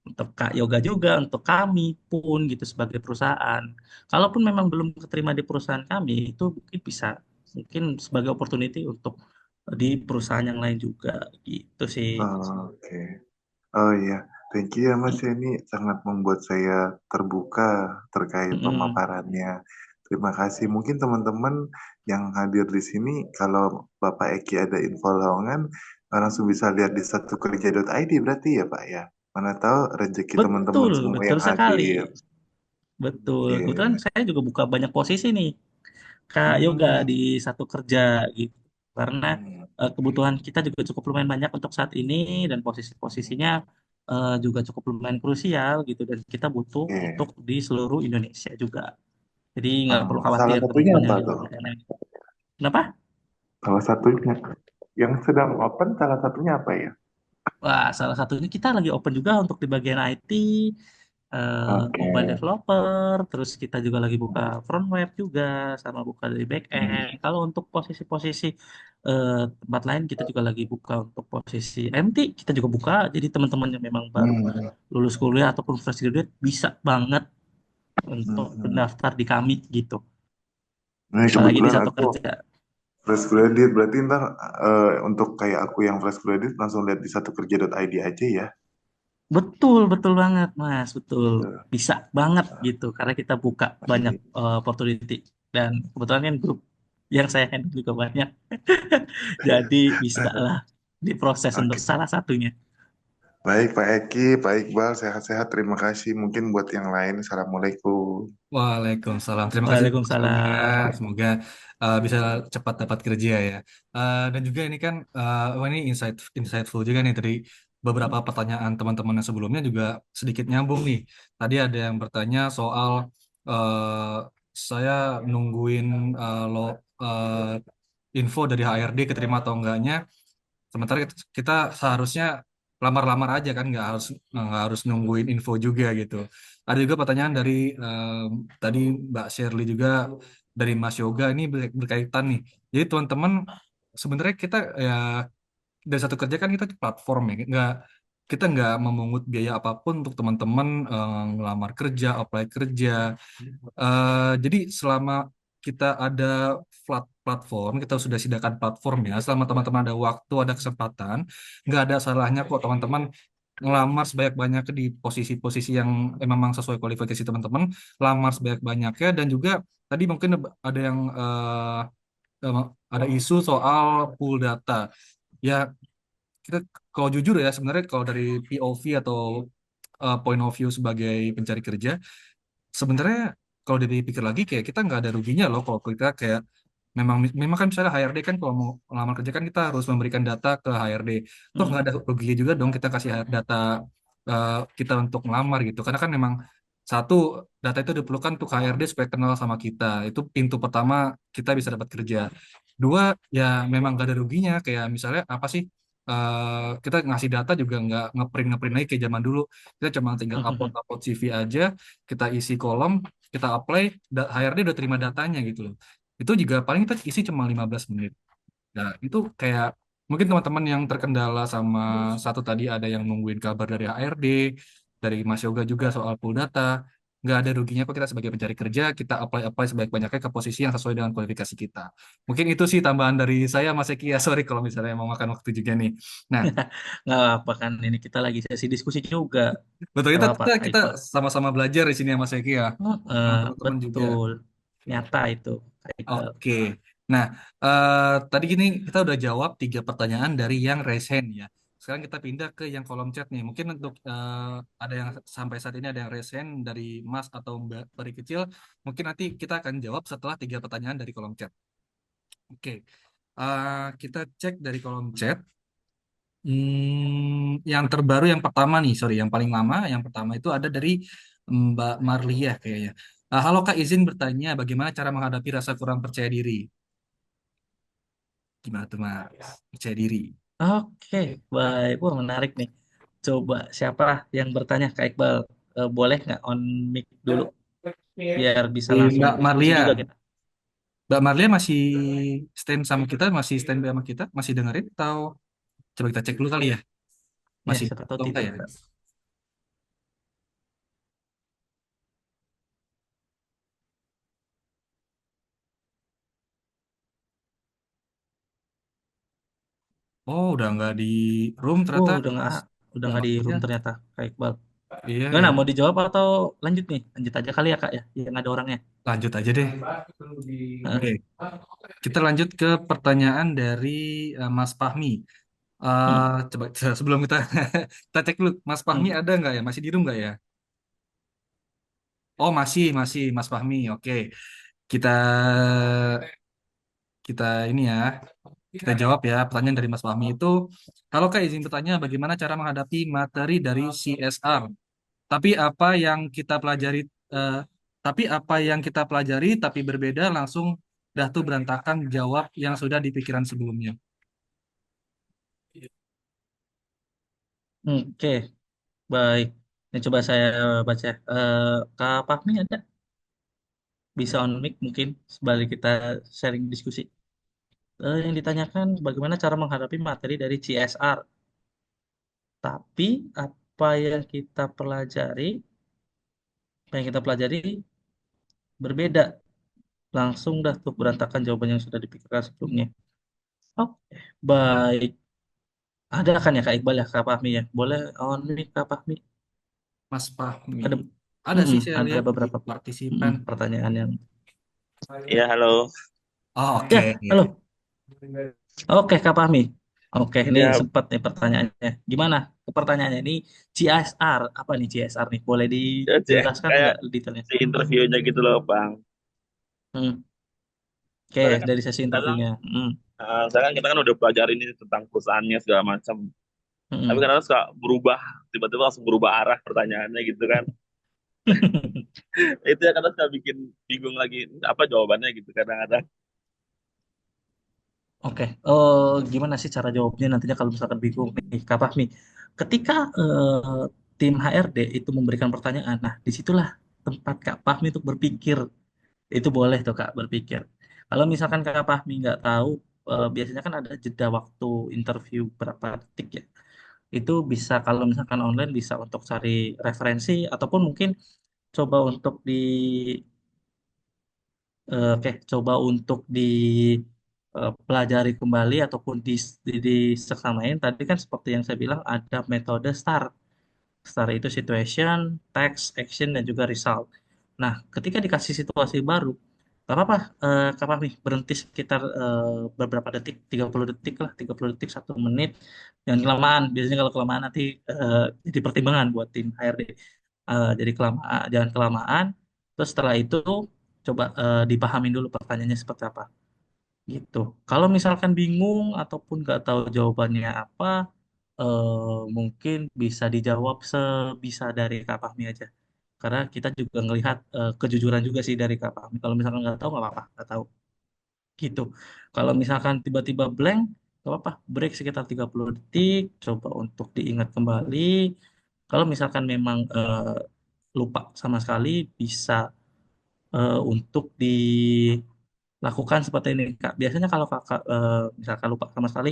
untuk Kak Yoga juga, untuk kami pun gitu sebagai perusahaan. Kalaupun memang belum keterima di perusahaan kami, itu mungkin bisa, mungkin sebagai opportunity untuk di perusahaan yang lain juga gitu sih. oke. Oh iya, thank you ya Mas ya. Ini sangat membuat saya terbuka terkait Mm-mm. pemaparannya. Terima kasih. Mungkin teman-teman yang hadir di sini, kalau Bapak Eki ada info lowongan, langsung bisa lihat di satukerja.id berarti ya Pak ya. Mana tahu rezeki teman-teman Betul, semua betul yang sekali. hadir. Betul. Kebetulan Iya. saya juga buka banyak posisi nih, Kak Yoga, Hmm. di satu kerja gitu. Karena Oke. kebutuhan kita juga cukup lumayan banyak untuk saat ini, dan posisi-posisinya juga cukup lumayan krusial gitu. Dan kita butuh untuk Oke. di seluruh Indonesia juga. Jadi nggak perlu Salah khawatir satunya teman-teman apa yang di tuh? luar sana. Kenapa? Salah satunya yang sedang open, salah satunya apa ya? Wah, salah satunya kita lagi open juga untuk di bagian IT, Oke. mobile developer, terus kita juga lagi buka front web juga, sama buka dari back Hmm. end. Kalau untuk posisi-posisi tempat lain kita juga lagi buka untuk posisi MT, kita juga buka. Jadi teman-teman yang memang baru Hmm. lulus kuliah ataupun fresh graduate bisa banget untuk Hmm. mendaftar di kami gitu. Nah, Bisa lagi di kebetulan satu aku kerja. fresh graduate, berarti ntar untuk kayak aku yang fresh graduate langsung lihat di satukerja.id aja ya. Betul, betul banget, Mas. Betul. Gitu. Bisa banget gitu. Karena kita buka banyak Baik. opportunity. Dan kebetulan kan grup yang saya handle juga banyak. Jadi bisa lah diproses untuk Oke. salah satunya. Baik Pak Eki, Pak Iqbal, sehat-sehat. Terima kasih. Mungkin buat yang lain, Assalamualaikum. Waalaikumsalam. Terima kasih Mas Yoga. Waalaikumsalam. Semoga bisa cepat dapat kerja ya. Dan juga ini kan, wah ini insightful juga nih dari beberapa pertanyaan teman-teman yang sebelumnya juga sedikit nyambung nih. Tadi ada yang bertanya soal eh, saya nungguin eh, info dari HRD keterima atau enggaknya. Sementara kita seharusnya lamar-lamar aja kan, nggak harus nungguin info juga gitu. Ada juga pertanyaan dari tadi Mbak Shirley juga dari Mas Yoga ini berkaitan nih. Jadi teman-teman sebenarnya kita ya dari satu kerja kan kita di platform ya, kita nggak memungut biaya apapun untuk teman-teman ngelamar kerja, apply kerja. Jadi selama kita ada platform, kita sudah sediakan platform ya. Selama teman-teman ada waktu, ada kesempatan, nggak ada salahnya kok teman-teman ngelamar sebanyak-banyaknya di posisi-posisi yang memang sesuai kualifikasi teman-teman, lamar sebanyak-banyaknya dan juga tadi mungkin ada yang ada isu soal pool data. Ya, kita kalau jujur ya sebenarnya kalau dari POV atau point of view sebagai pencari kerja, sebenarnya kalau dipikir lagi kayak kita nggak ada ruginya loh kalau kita kayak memang memang kan misalnya HRD kan kalau mau melamar kerja kan kita harus memberikan data ke HRD. Toh nggak ada Mm-mm. ruginya juga dong kita kasih data kita untuk melamar gitu. Karena kan memang satu data itu diperlukan untuk HRD supaya kenal sama kita. Itu pintu pertama kita bisa dapat kerja. Dua ya memang nggak ada ruginya kayak misalnya apa sih kita ngasih data juga nggak ngeprint lagi kayak zaman dulu. Kita cuma tinggal upload CV aja, kita isi kolom, kita apply, HRD udah terima datanya gitu loh. Itu juga paling kita isi cuma 15 menit. Nah, itu kayak mungkin teman-teman yang terkendala sama satu tadi ada yang nungguin kabar dari HRD, dari Mas Yoga juga soal pool data. Nggak ada ruginya kok kita sebagai pencari kerja, kita apply sebaik-banyaknya ke posisi yang sesuai dengan kualifikasi kita. Mungkin itu sih tambahan dari saya, Mas Eki. Ya, sorry kalau misalnya mau makan waktu juga nih. Nah, Nggak apa kan, ini kita lagi sesi diskusi juga. betul Nggak kita apa-apa, kita Kak kita Iqbal. sama-sama belajar di sini ya Mas Eki ya. Sama teman-teman juga. Betul. Nyata itu, Kak Iqbal. Oke. Nah, tadi gini kita udah jawab 3 pertanyaan dari yang raise hand ya. Sekarang kita pindah ke yang kolom chat nih. Mungkin untuk ada yang sampai saat ini ada yang raise hand dari Mas atau Mbak dari kecil. Mungkin nanti kita akan jawab setelah 3 pertanyaan dari kolom chat. Oke. Kita cek dari kolom chat. Yang terbaru yang pertama nih, sorry, yang paling lama, yang pertama itu ada dari Mbak Marliah kayaknya. Halo Kak, izin bertanya, bagaimana cara menghadapi rasa kurang percaya diri? Gimana tuh Mas? Percaya diri. Oke, baik. Wah, menarik nih. Coba siapa yang bertanya, Kak Iqbal? Boleh nggak on mic dulu biar bisa langsung Mbak diskusi Marlia. juga kita. Mbak Marlia masih stand sama kita, masih stand by sama kita, masih dengerin atau coba kita cek dulu kali ya, Ya, masih siapa tahu atau enggak tidak, ya? Kak. Oh, udah nggak di room Oh, ternyata. udah Mbak nggak di room Marlia. ternyata, Kak Iqbal. Iya Gimana, ya, mau dijawab atau lanjut nih? Lanjut aja kali ya, Kak ya, yang ada orangnya. lanjut aja deh. Heeh. Oke, kita lanjut ke pertanyaan dari Mas Fahmi. Hmm, Coba sebelum kita kita cek dulu, Mas Fahmi hmm. ada nggak ya? Masih di room nggak ya? Oh masih Mas Fahmi. Oke, kita kita ini ya, kita jawab ya pertanyaan dari Mas Fahmi itu. Kalau Kak izin bertanya, bagaimana cara menghadapi materi dari CSR? Tapi apa yang kita pelajari, eh, tapi apa yang kita pelajari tapi berbeda langsung dah tuh berantakan jawab yang sudah di pikiran sebelumnya. Oke, baik. Ini coba saya baca. Kak Fahmi ada? Bisa on mic mungkin sebalik kita sharing diskusi. Yang ditanyakan bagaimana cara menghadapi materi dari CSR. Tapi apa yang kita pelajari, berbeda. Langsung dah tuh berantakan jawaban yang sudah dipikirkan sebelumnya. Oke, baik. Ada kan ya Kak Iqbal ya, Kak Fahmi ya? Boleh on mic Kak Fahmi. Mas Fahmi, Ada, ada sih saya ada lihat di beberapa partisipan. pertanyaan yang. Iya, halo. Oh, oke. Ya, halo. Oke Kak Fahmi. Oke, ini Ya, sempat nih pertanyaannya. Gimana? Pertanyaannya ini CSR. Apa nih CSR nih? Boleh ya sih, dijelaskan kayak nggak detailnya? di interviewnya gitu loh, Bang. Hmm. Oke, Soalnya kan dari sesi kadang, interviewnya. saya kan kita kan udah pelajarin ini tentang perusahaannya segala macam. Tapi Hmm. kadang suka berubah, tiba-tiba langsung berubah arah pertanyaannya gitu kan. Itu ya kadang suka bikin bingung lagi, apa jawabannya gitu kadang-kadang. Oke, gimana sih cara jawabnya nantinya kalau misalkan bingung nih, Kak Fahmi? Ketika tim HRD itu memberikan pertanyaan, nah disitulah tempat Kak Fahmi untuk berpikir. Itu boleh tuh Kak berpikir. Kalau misalkan Kak Fahmi nggak tahu, biasanya kan ada jeda waktu interview berapa detik ya. Itu bisa kalau misalkan online bisa untuk cari referensi ataupun mungkin coba untuk coba untuk pelajari kembali ataupun diseksamain. Tadi kan seperti yang saya bilang ada metode STAR. STAR itu situation, text, action, dan juga result. Nah, ketika dikasih situasi baru, gak apa-apa, Kak Fahmi, berhenti sekitar beberapa detik, 30 detik lah, 30 detik, 1 menit. Jangan kelamaan, biasanya kalau kelamaan nanti jadi pertimbangan buat tim HRD. Jadi kelamaan, jangan kelamaan. Terus setelah itu, coba dipahamin dulu pertanyaannya seperti apa. Gitu. Kalau misalkan bingung ataupun nggak tahu jawabannya apa, mungkin bisa dijawab sebisa dari Kak Fahmi aja. Karena kita juga ngelihat kejujuran juga sih dari Kak Fahmi. Kalau misalkan nggak tahu nggak apa-apa, nggak tahu. Gitu. Kalau misalkan tiba-tiba blank, nggak apa-apa. Break sekitar 30 detik, coba untuk diingat kembali. Kalau misalkan memang lupa sama sekali, bisa untuk dilakukan seperti ini Kak. Biasanya kalau Kakak misalkan lupa sama sekali,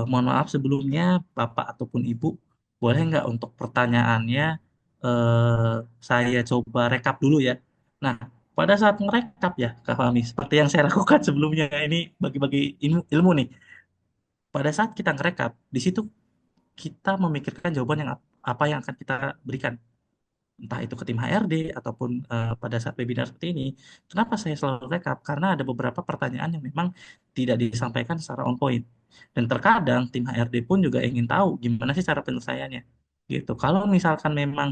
mohon maaf sebelumnya Bapak ataupun Ibu, boleh nggak untuk pertanyaannya saya coba rekap dulu ya. Nah, pada saat ngerekap ya Kak Fahmi, seperti yang saya lakukan sebelumnya, ini bagi-bagi ilmu nih. Pada saat kita ngerekap, di situ kita memikirkan jawaban yang apa yang akan kita berikan entah itu ke tim HRD ataupun pada saat webinar seperti ini. Kenapa saya selalu rekap? Karena ada beberapa pertanyaan yang memang tidak disampaikan secara on point. Dan terkadang tim HRD pun juga ingin tahu gimana sih cara penyelesaiannya. Gitu. Kalau misalkan memang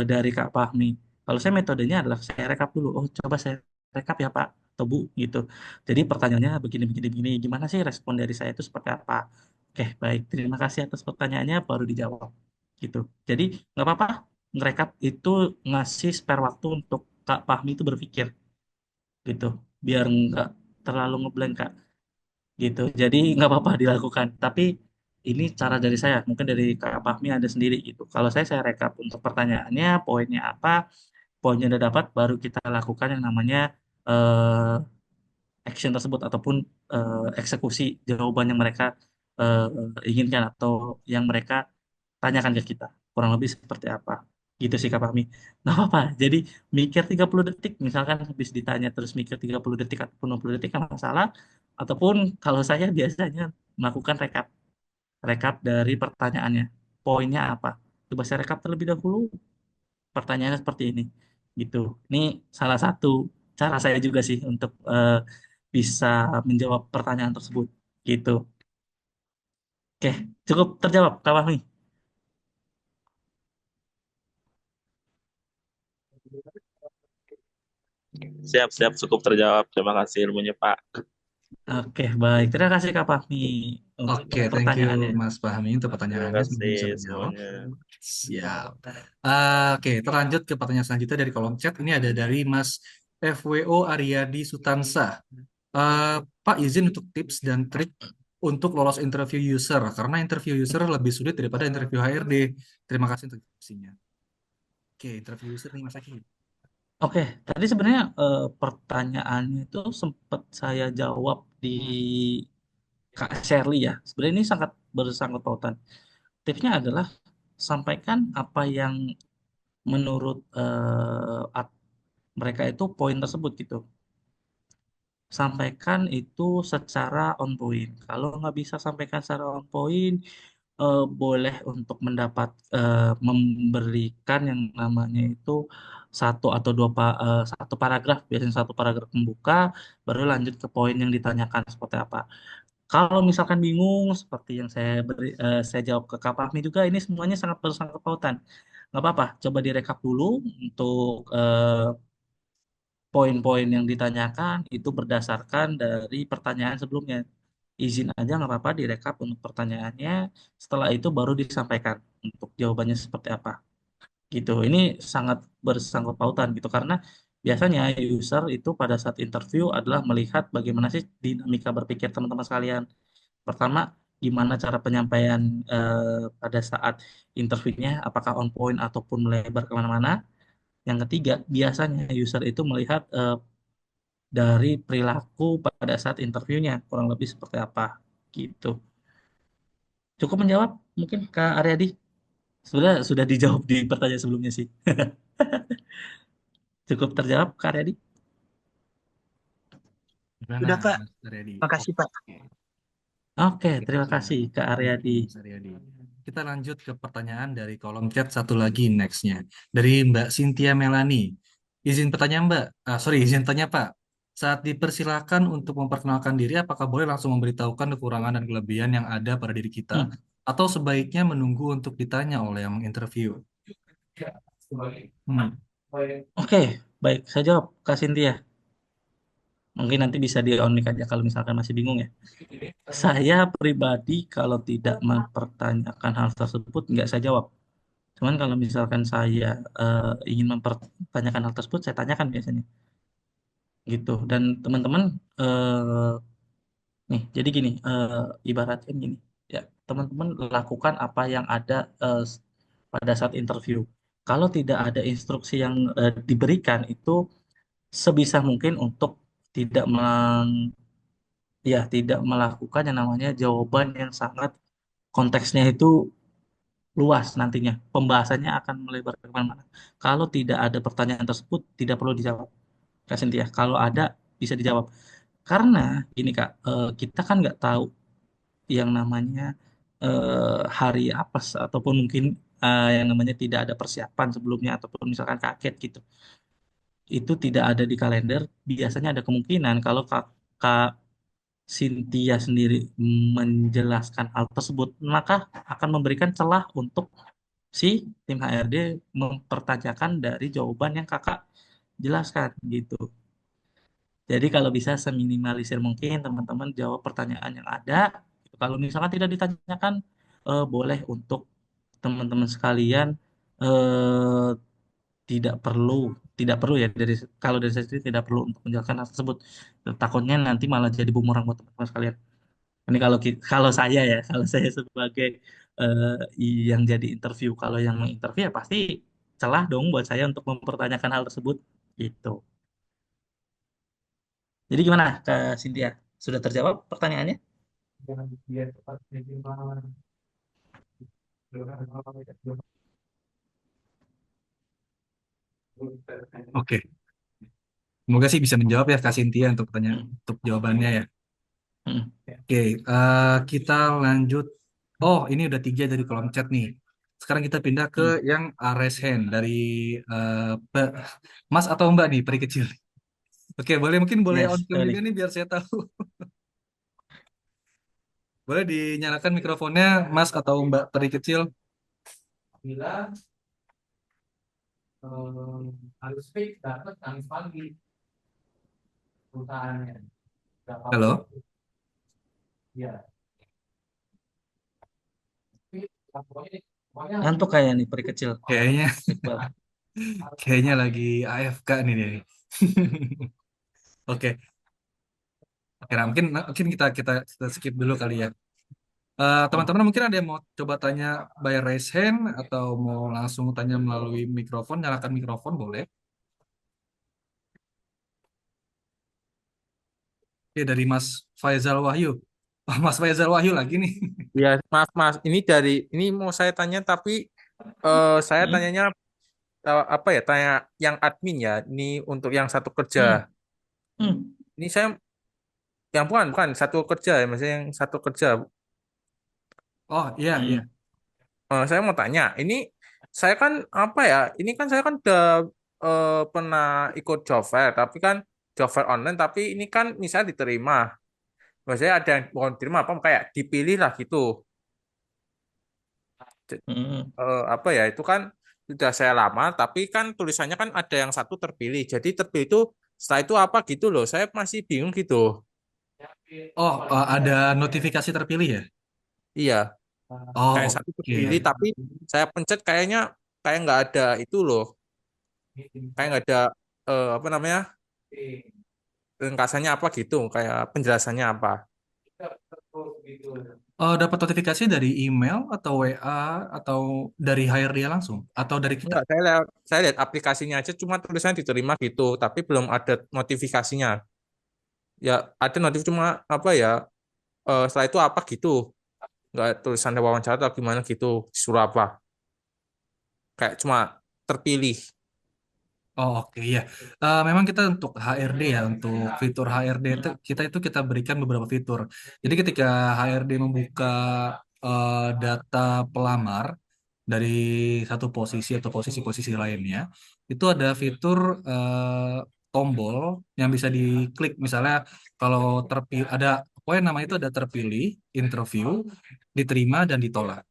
dari Kak Fahmi, kalau saya metodenya adalah saya rekap dulu. Oh, coba saya rekap ya Pak atau Bu gitu. Jadi pertanyaannya begini begini begini. Gimana sih respon dari saya itu seperti apa? Oke, baik. Terima kasih atas pertanyaannya baru dijawab. Gitu. Jadi nggak apa-apa ngerekap itu ngasih spare waktu untuk Kak Fahmi itu berpikir gitu biar nggak terlalu ngeblank Kak gitu jadi nggak apa-apa dilakukan tapi ini cara dari saya mungkin dari Kak Fahmi ada sendiri gitu kalau saya rekap untuk pertanyaannya poinnya apa poinnya udah dapat baru kita lakukan yang namanya eh, action tersebut ataupun eksekusi jawaban yang mereka eh, inginkan atau yang mereka tanyakan ke kita. Kurang lebih seperti apa. Gitu sih Kak Fahmi. Nggak apa-apa. Jadi mikir 30 detik, misalkan habis ditanya terus mikir 30 detik ataupun 60 detik nggak masalah. Ataupun kalau saya biasanya melakukan rekap. Rekap dari pertanyaannya. Poinnya apa? Coba saya rekap terlebih dahulu. Pertanyaannya seperti ini. Gitu. Ini salah satu cara saya juga sih untuk bisa menjawab pertanyaan tersebut. Gitu. Oke, cukup terjawab Kak Fahmi. Siap, siap, cukup terjawab. Terima kasih ilmunya, Pak. Oke, baik. Terima kasih Kak Fahmi untuk Oke, thank you pertanyaannya. Mas Fahmi untuk Terima pertanyaannya. Semoga kasih bisa menjawab. semuanya. Siap. Oke, terlanjut ke pertanyaan selanjutnya dari kolom chat. Ini ada dari Mas FWO Aryadi Sutansa. Pak, izin untuk tips dan trik untuk lolos interview user, karena interview user lebih sulit daripada interview HRD. Terima kasih untuk tipsnya. Oke, interview user nih Mas Aki. Oke, tadi sebenarnya pertanyaannya itu sempat saya jawab di Kak Shirley ya. Sebenarnya ini sangat bersangkut pautan. Tipsnya adalah sampaikan apa yang menurut mereka itu poin tersebut gitu. Sampaikan itu secara on point. Kalau nggak bisa sampaikan secara on point, boleh untuk memberikan yang namanya itu satu paragraf, biasanya satu paragraf pembuka, baru lanjut ke poin yang ditanyakan seperti apa. Kalau misalkan bingung, seperti yang saya jawab ke Kak Fahmi juga, ini semuanya sangat bersangkut pautan. Nggak apa-apa, coba direkap dulu untuk poin-poin yang ditanyakan itu berdasarkan dari pertanyaan sebelumnya. Izin aja nggak apa-apa direkap untuk pertanyaannya. Setelah itu baru disampaikan untuk jawabannya seperti apa. Gitu. Ini sangat bersangkut pautan gitu karena biasanya user itu pada saat interview adalah melihat bagaimana sih dinamika berpikir teman-teman sekalian. Pertama, gimana cara penyampaian pada saat interviewnya, apakah on point ataupun melebar kemana-mana. Yang ketiga, biasanya user itu melihat dari perilaku pada saat interviewnya, kurang lebih seperti apa gitu. Cukup menjawab mungkin Kak Aryadi? Sebenarnya sudah dijawab di pertanyaan sebelumnya sih. Cukup terjawab Kak Aryadi? Gimana Sudah Kak, Mas Aryadi? makasih Pak. Oke. Oke, Oke, terima siap. kasih Kak Thank you, Aryadi. Mas Aryadi. Kita lanjut ke pertanyaan dari kolom chat satu lagi nextnya. Dari Mbak Cynthia Melani. Izin pertanyaan Mbak, izin tanya Pak. Saat dipersilakan untuk memperkenalkan diri, apakah boleh langsung memberitahukan kekurangan dan kelebihan yang ada pada diri kita? Hmm, Atau sebaiknya menunggu untuk ditanya oleh yang menginterview? Hmm. Oke, baik. Saya jawab Kak Cynthia. Mungkin nanti bisa di on mic aja kalau misalkan masih bingung ya. Saya pribadi kalau tidak mempertanyakan hal tersebut, nggak saya jawab. Cuman kalau misalkan saya ingin mempertanyakan hal tersebut, saya tanyakan biasanya. Gitu. Dan teman-teman, nih, jadi gini, ibaratnya gini, ya, teman-teman lakukan apa yang ada pada saat interview. Kalau tidak ada instruksi yang diberikan, itu sebisa mungkin untuk tidak tidak melakukan yang namanya jawaban yang sangat konteksnya itu luas nantinya. Pembahasannya akan melebar ke mana-mana. Kalau tidak ada pertanyaan tersebut, tidak perlu dijawab. Kak Cynthia, kalau ada bisa dijawab. Karena gini Kak, kita kan nggak tahu yang namanya hari apes ataupun mungkin yang namanya tidak ada persiapan sebelumnya ataupun misalkan kaget gitu. Itu tidak ada di kalender. Biasanya ada kemungkinan kalau Kak Cynthia sendiri menjelaskan hal tersebut, maka akan memberikan celah untuk si tim HRD mempertanyakan dari jawaban yang kakak jelaskan gitu. Jadi kalau bisa seminimalisir mungkin teman-teman jawab pertanyaan yang ada. Kalau misalkan tidak ditanyakan, boleh untuk teman-teman sekalian eh, tidak perlu ya kalau dari saya sendiri tidak perlu untuk menjelaskan hal tersebut. Takutnya nanti malah jadi bumerang buat teman-teman sekalian. Ini kalau saya ya, kalau saya sebagai yang jadi interview, kalau yang menginterview ya pasti celah dong buat saya untuk mempertanyakan hal tersebut gitu. Jadi gimana, Kak Cynthia? Sudah terjawab pertanyaannya? Oke, semoga sih bisa menjawab ya Kak Cynthia untuk pertanyaan untuk jawabannya ya. Hmm. Oke, kita lanjut. Oh, ini udah 3 dari kolom chat nih. Sekarang kita pindah ke Hmm. yang raise hand dari Mas atau Mbak nih, peri kecil. Oke, mungkin boleh on Yes, cam juga sorry. nih biar saya tahu. Boleh dinyalakan mikrofonnya Mas atau Mbak peri kecil. Halo, Ngantuk kayak nih peri kecil, kayaknya Iqbal. kayaknya lagi AFK nih dia. Oke, oke, nah, mungkin kita skip dulu kali ya. Hmm. Teman-teman mungkin ada yang mau coba tanya by raise hand atau mau langsung tanya melalui mikrofon, nyalakan mikrofon boleh. Oke, dari Mas Faizal Wahyu. Oh, Mas Faizal Wahyu lagi nih. Ya, maaf Mas, ini mau saya tanya tapi saya Hmm. tanyanya apa ya? Tanya yang admin ya. Ini untuk yang satu kerja. Hmm. Hmm. Ini saya yang bukan satu kerja ya, maksudnya yang satu kerja. Oh, iya, iya. Hmm. Saya mau tanya, ini saya kan apa ya? Ini kan saya kan udah pernah ikut job fair, tapi kan job fair online, tapi ini kan misalnya diterima. Maksudnya ada yang bukan diterima apa kayak dipilih lah gitu. Hmm. Apa ya itu kan sudah saya lama tapi kan tulisannya kan ada yang satu terpilih jadi terpilih itu setelah itu apa gitu loh saya masih bingung gitu. Oh, ada notifikasi terpilih ya? Iya, kayak Oh, satu terpilih oke. tapi saya pencet kayaknya kayak nggak ada itu loh, kayak nggak ada apa namanya ringkasannya apa gitu kayak penjelasannya apa. Oh, dapat notifikasi dari email atau WA atau dari HRD langsung atau dari kita? Enggak, saya lihat aplikasinya aja cuma tulisannya diterima gitu tapi belum ada notifikasinya. Ya ada notif cuma apa ya, setelah itu apa gitu, nggak tulisan wawancara atau gimana gitu, disuruh apa kayak cuma terpilih. Oh, oke ya. Memang kita untuk HRD ya, untuk fitur HRD kita berikan beberapa fitur. Jadi ketika HRD membuka data pelamar dari satu posisi atau posisi-posisi lainnya, itu ada fitur tombol yang bisa diklik. Misalnya kalau terpilih ada pokoknya nama itu ada terpilih, interview, diterima dan ditolak.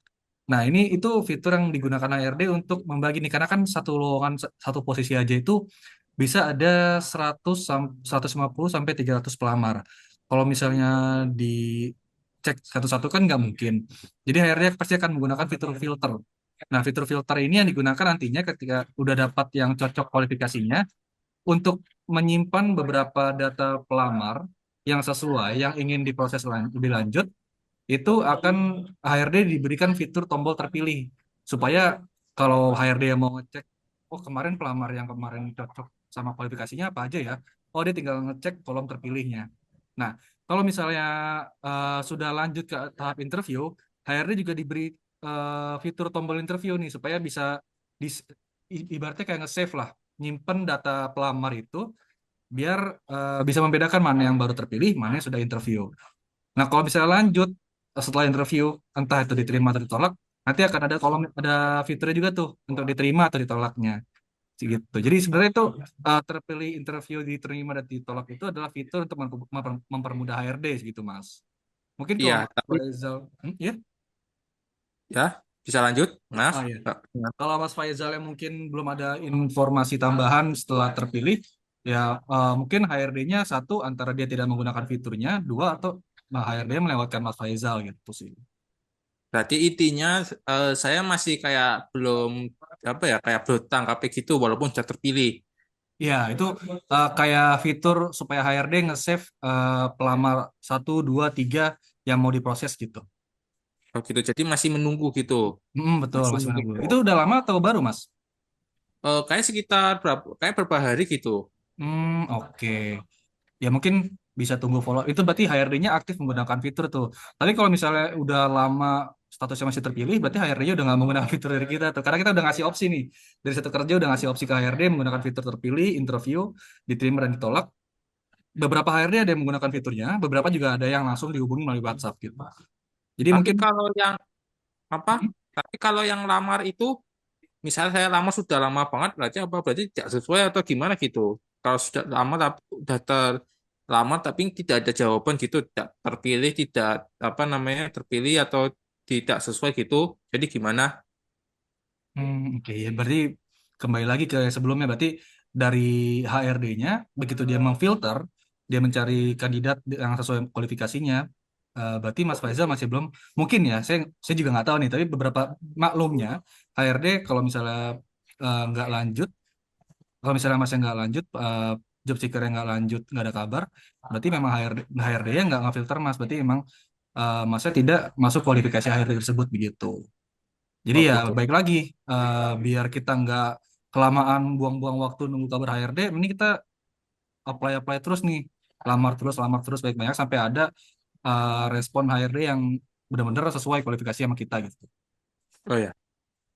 Nah, itu fitur yang digunakan HRD untuk membagi nih karena kan satu lowongan satu posisi aja itu bisa ada 150 sampai 300 pelamar. Kalau misalnya dicek satu-satu kan nggak mungkin. Jadi HRD pasti akan menggunakan fitur filter. Nah, fitur filter ini yang digunakan nantinya ketika udah dapat yang cocok kualifikasinya untuk menyimpan beberapa data pelamar yang sesuai, yang ingin diproses lebih lanjut itu akan HRD diberikan fitur tombol terpilih supaya kalau HRD yang mau ngecek, oh kemarin pelamar yang kemarin cocok sama kualifikasinya apa aja ya, oh dia tinggal ngecek kolom terpilihnya. Nah, kalau misalnya sudah lanjut ke tahap interview, HRD juga diberi fitur tombol interview nih supaya bisa ibaratnya kayak nge-save lah, nyimpen data pelamar itu biar bisa membedakan mana yang baru terpilih, mana yang sudah interview. Nah, kalau misalnya lanjut setelah interview, entah itu diterima atau ditolak, nanti akan ada ada fiturnya juga tuh untuk diterima atau ditolaknya. Gitu. Jadi sebenarnya itu terpilih interview diterima dan ditolak itu adalah fitur untuk mempermudah HRD gitu, Mas. Mungkin kalau Iya Mas tapi Faizal, ya, ya bisa lanjut maaf. oh ya. Kalau Mas Faizal yang mungkin belum ada informasi tambahan setelah terpilih, ya mungkin HRD-nya satu antara dia tidak menggunakan fiturnya, dua atau HRD melewatkan Mas Faizal gitu sih. Berarti intinya saya masih kayak belum apa ya kayak berutang KP gitu walaupun sudah terpilih. Ya, itu kayak fitur supaya HRD nge-save pelamar satu, 2, 3 yang mau diproses gitu. Oh gitu. Jadi masih menunggu gitu. Betul, Masih Mas menunggu. Manado. Itu udah lama atau baru, Mas? Kayak sekitar berapa hari gitu. Oke. ya mungkin bisa tunggu follow. Itu berarti HRD-nya aktif menggunakan fitur tuh. Tapi kalau misalnya udah lama statusnya masih terpilih, berarti HRD-nya udah nggak menggunakan fitur dari kita tuh. Karena kita udah ngasih opsi nih. Dari satu kerja udah ngasih opsi ke HRD menggunakan fitur terpilih, interview, diterima dan ditolak. Beberapa HRD ada yang menggunakan fiturnya, beberapa juga ada yang langsung dihubungi melalui WhatsApp gitu. Jadi Tapi mungkin kalau yang apa? Tapi kalau yang lamar itu, misalnya saya lama sudah lama banget, berarti apa? Berarti tidak sesuai atau gimana gitu? Kalau sudah lama tapi udah terlamar tapi tidak ada jawaban gitu, tidak terpilih, tidak apa namanya terpilih atau tidak sesuai gitu. Jadi gimana? oke ya berarti kembali lagi ke sebelumnya berarti dari HRD-nya begitu dia memfilter, dia mencari kandidat yang sesuai kualifikasinya, berarti Mas Faizal masih belum mungkin ya. Saya juga nggak tahu nih, tapi beberapa maklumnya HRD kalau misalnya nggak lanjut, kalau misalnya Masnya nggak lanjut, job seeker-nya nggak lanjut, nggak ada kabar, berarti memang HRD-nya nggak ngefilter Mas, berarti memang Masnya tidak masuk kualifikasi HRD tersebut begitu. Jadi Oh ya gitu. baik lagi, biar kita nggak kelamaan buang-buang waktu nunggu kabar HRD, ini kita apply-apply terus nih, lamar terus baik-banyak sampai ada respon HRD yang benar-benar sesuai kualifikasi sama kita gitu. Oh ya,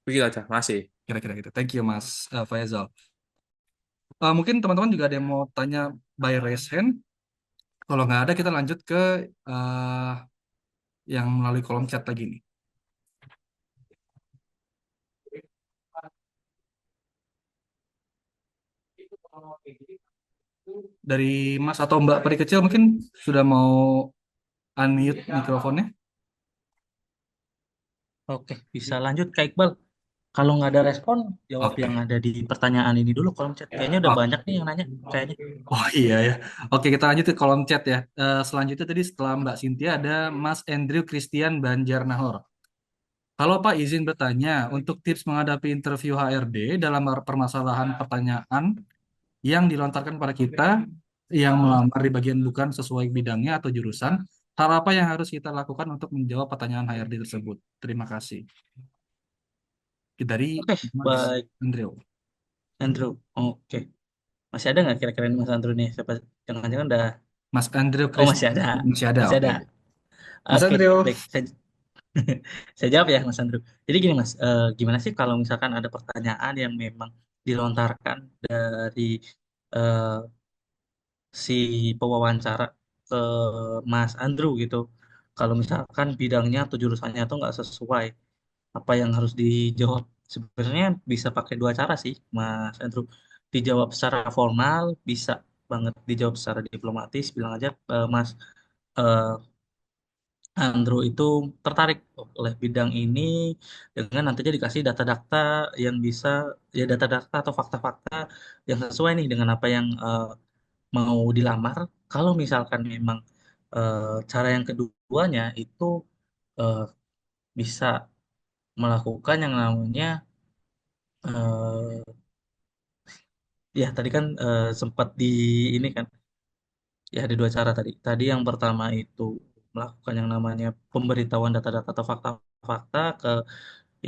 begitu aja. Masih. Kira-kira gitu. Thank you Mas Faisal. Mungkin teman-teman juga ada yang mau tanya by raise hand. Kalau nggak ada kita lanjut ke eh, yang melalui kolom chat lagi nih. Dari Mas atau Mbak Peri kecil mungkin sudah mau unmute mikrofonnya. Oke, bisa lanjut Kak Iqbal. Kalau nggak ada respon, jawab yang Oke. ada di pertanyaan ini dulu kolom chat. Kayaknya udah Oh, banyak nih yang nanya, kayaknya. oh iya ya. Oke, kita lanjut ke kolom chat ya. Selanjutnya tadi setelah Mbak Cynthia ada Mas Andrew Christian Banjarnahor. Halo Pak, izin bertanya, untuk tips menghadapi interview HRD dalam permasalahan pertanyaan yang dilontarkan pada kita yang melamar di bagian bukan sesuai bidangnya atau jurusan, hal apa yang harus kita lakukan untuk menjawab pertanyaan HRD tersebut? Terima kasih. Dari Oke, Mas baik Andrew. Andrew. Oke, masih ada nggak kira-kira ini Mas Andrew nih? Siapa? Jangan-jangan udah. Mas Andrew Oh Chris masih ada, masih ada, masih oke. ada. Mas Oke, Andrew. baik. Saya jawab ya Mas Andrew. Jadi gini Mas, gimana sih kalau misalkan ada pertanyaan yang memang dilontarkan dari eh, si pewawancara ke Mas Andrew gitu. Kalau misalkan bidangnya atau jurusannya tuh nggak sesuai, apa yang harus dijawab? Sebenarnya bisa pakai dua cara sih, Mas Andrew. Dijawab secara formal, bisa banget dijawab secara diplomatis. Bilang aja, Mas eh, Andrew itu tertarik oleh bidang ini dengan nantinya dikasih data-data yang bisa, ya data-data atau fakta-fakta yang sesuai nih dengan apa yang mau dilamar. Kalau misalkan memang cara yang keduanya itu eh, bisa melakukan yang namanya eh, ya tadi kan sempat di ini kan ya ada dua cara tadi. Tadi yang pertama itu melakukan yang namanya pemberitahuan data-data atau fakta-fakta ke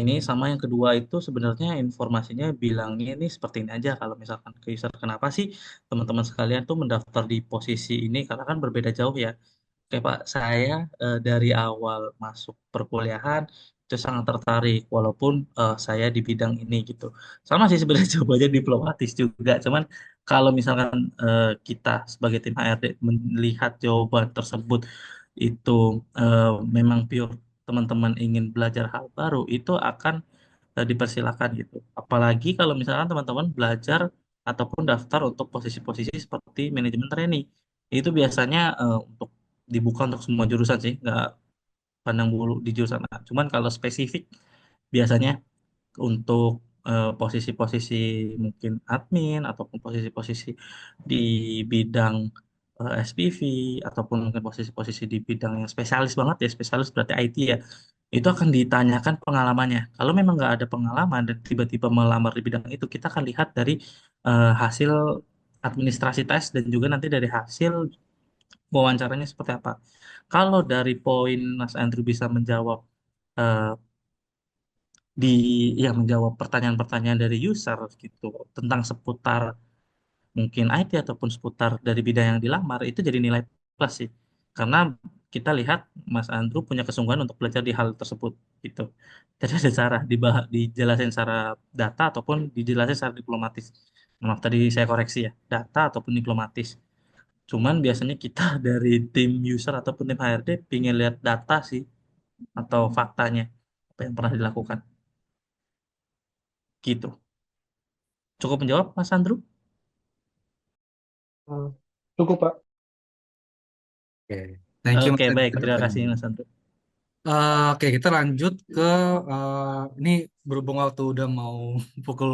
ini, sama yang kedua itu sebenarnya informasinya bilangnya ini seperti ini aja kalau misalkan ke user. Kenapa sih teman-teman sekalian tuh mendaftar di posisi ini? Karena kan berbeda jauh ya. Oke Pak, saya dari awal masuk perkuliahan itu sangat tertarik walaupun saya di bidang ini gitu. Sama sih sebenarnya jawabannya diplomatis juga. Cuman kalau misalkan kita sebagai tim HRD melihat jawaban tersebut itu eh, memang pure teman-teman ingin belajar hal baru, itu akan dipersilakan gitu. Apalagi kalau misalkan teman-teman belajar ataupun daftar untuk posisi-posisi seperti manajemen trainee. Itu biasanya untuk dibuka untuk semua jurusan sih, nggak pandang bulu di jurusan A. Cuman kalau spesifik biasanya untuk posisi-posisi mungkin admin ataupun posisi-posisi di bidang SPV ataupun mungkin posisi-posisi di bidang yang spesialis banget ya, spesialis berarti IT ya, itu akan ditanyakan pengalamannya. Kalau memang nggak ada pengalaman dan tiba-tiba melamar di bidang itu, kita akan lihat dari hasil administrasi tes dan juga nanti dari hasil wawancaranya seperti apa. Kalau dari poin Mas Andrew bisa menjawab eh, di ya menjawab pertanyaan-pertanyaan dari user gitu tentang seputar mungkin IT ataupun seputar dari bidang yang dilamar, itu jadi nilai plus sih. Karena kita lihat Mas Andrew punya kesungguhan untuk belajar di hal tersebut gitu. Jadi ada cara dijelasin secara data ataupun dijelasin secara diplomatis. Maaf tadi saya koreksi ya, data ataupun diplomatis. Cuman biasanya kita dari tim user ataupun tim HRD pingin lihat data sih atau faktanya apa yang pernah dilakukan gitu. Cukup menjawab Mas Andrew? Hmm, Cukup, Pak. Oke. Thank you Oke, Mas Edi baik. atas Terima kasih pertanyaannya. Mas Andrew. Oke, kita lanjut ke ini berhubung waktu udah mau pukul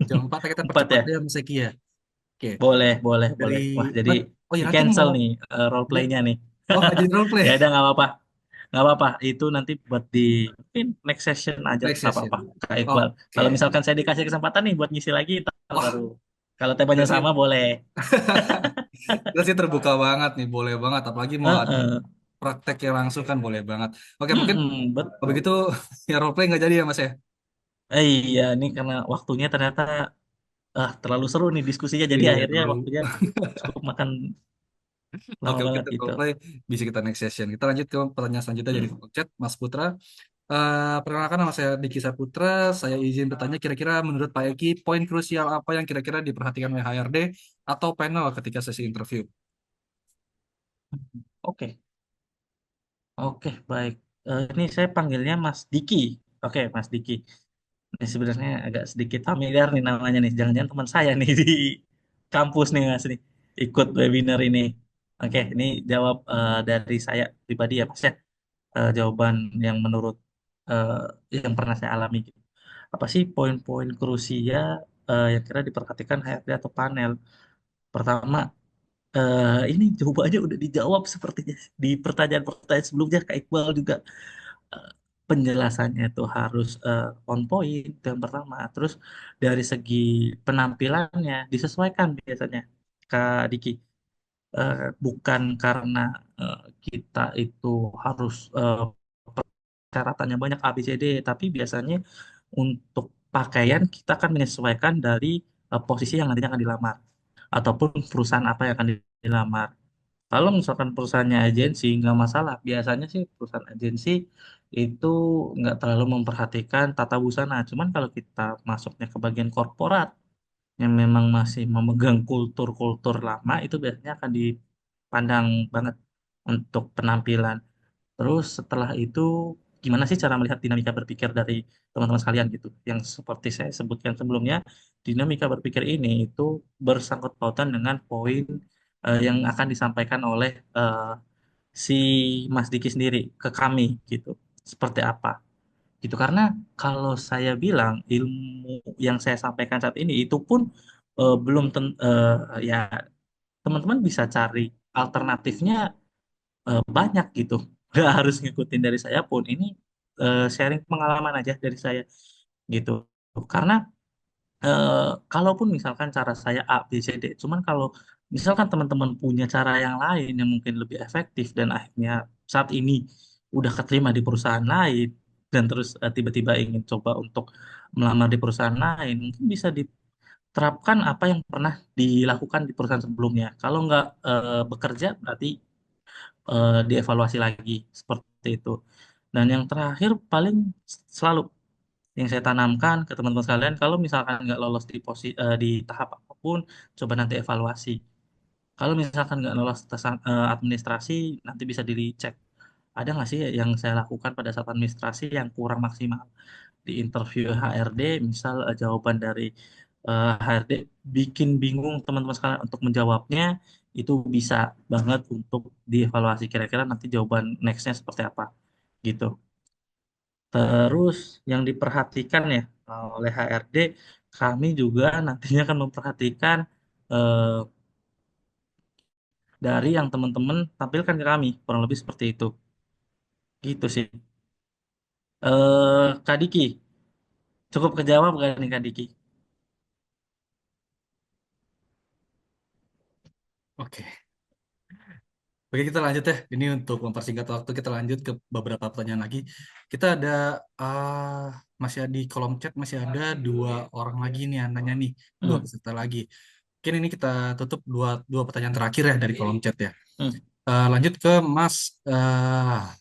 jam 4, kita Empat percepat ya? aja Mas Eki ya. Oke, Boleh, boleh, dari boleh. Wah, jadi oh ya di nanti cancel mau nih role ya- play-nya nih. oh nggak jadi role play Ya udah nggak apa-apa. Nggak apa-apa. Itu nanti buat di mungkin next session aja next nggak session. apa-apa. Kak Iqbal. Oke. Kalau misalkan saya dikasih kesempatan nih buat ngisi lagi, ntar Wah, baru. Kalau temanya berarti sama boleh. kita sih terbuka banget nih, boleh banget. Apalagi mau ada Heeh. prakteknya langsung kan boleh banget. Oke, mungkin kalau Betul. begitu ya role play nggak jadi ya Mas ya. Iya, ini karena waktunya ternyata terlalu seru nih diskusinya. Jadi Iya, akhirnya terlalu. waktunya cukup makan lama Oke, banget kita gitu. role play bisa kita next session. Kita lanjut ke pertanyaan selanjutnya dari Hmm. chat Mas Putra. Perkenalkan nama saya Diki Saputra. Saya izin bertanya kira-kira menurut Pak Eki poin krusial apa yang kira-kira diperhatikan oleh HRD atau panel ketika sesi interview? Oke, oke, baik. Ini saya panggilnya Mas Diki. Oke, Mas Diki. Ini sebenarnya agak sedikit familiar nih namanya nih. Jangan-jangan teman saya nih di kampus nih Mas nih. Ikut webinar ini. Oke, ini jawab dari saya pribadi ya Mas ya. Jawaban yang menurut eh, yang pernah saya alami gitu. Apa sih poin-poin krusial yang kira diperhatikan HRD atau panel? Pertama, ini jawabannya udah dijawab sepertinya di pertanyaan-pertanyaan sebelumnya Kak Iqbal juga eh, penjelasannya itu harus on point itu yang pertama. Terus dari segi penampilannya disesuaikan biasanya Kak Diki. Bukan karena kita itu harus persyaratannya banyak A B C D, tapi biasanya untuk pakaian kita akan menyesuaikan dari posisi yang nantinya akan dilamar ataupun perusahaan apa yang akan dilamar. Kalau misalkan perusahaannya agensi nggak masalah. Biasanya sih perusahaan agensi itu nggak terlalu memperhatikan tata busana. Cuman kalau kita masuknya ke bagian korporat yang memang masih memegang kultur-kultur lama itu biasanya akan dipandang banget untuk penampilan. Terus setelah itu gimana sih cara melihat dinamika berpikir dari teman-teman sekalian gitu? Yang seperti saya sebutkan sebelumnya, dinamika berpikir ini itu bersangkut pautan dengan poin yang akan disampaikan oleh si Mas Diki sendiri ke kami gitu. Seperti apa? Gitu karena kalau saya bilang ilmu yang saya sampaikan saat ini itu pun ya teman-teman bisa cari alternatifnya banyak gitu. Nggak harus ngikutin dari saya pun. Ini sharing pengalaman aja dari saya gitu. Karena eh, kalaupun misalkan cara saya A, B, C, D, cuman kalau misalkan teman-teman punya cara yang lain yang mungkin lebih efektif dan akhirnya saat ini udah keterima di perusahaan lain dan terus tiba-tiba ingin coba untuk melamar di perusahaan lain, mungkin bisa diterapkan apa yang pernah dilakukan di perusahaan sebelumnya. Kalau nggak bekerja, berarti dievaluasi lagi seperti itu. Dan yang terakhir paling selalu yang saya tanamkan ke teman-teman sekalian, kalau misalkan nggak lolos di tahap apapun, coba nanti evaluasi. Kalau misalkan nggak lolos tes administrasi, nanti bisa dicek. Ada nggak sih yang saya lakukan pada saat administrasi yang kurang maksimal? Di interview HRD, misal jawaban dari HRD bikin bingung teman-teman sekalian untuk menjawabnya, itu bisa banget untuk dievaluasi kira-kira nanti jawaban nextnya seperti apa gitu. Terus yang diperhatikan ya oleh HRD, kami juga nantinya akan memperhatikan eh, dari yang teman-teman tampilkan ke kami, kurang lebih seperti itu. Gitu sih. Kak Diki, cukup kejawab gak nih Kak Diki? Oke. Oke, kita lanjut ya. Ini untuk mempersingkat waktu, kita lanjut ke beberapa pertanyaan lagi. Kita ada masih di kolom chat masih ada dua orang lagi nih yang nanya nih, dua peserta lagi. Mungkin ini kita tutup dua pertanyaan terakhir ya dari kolom chat ya. Hmm. Lanjut ke Mas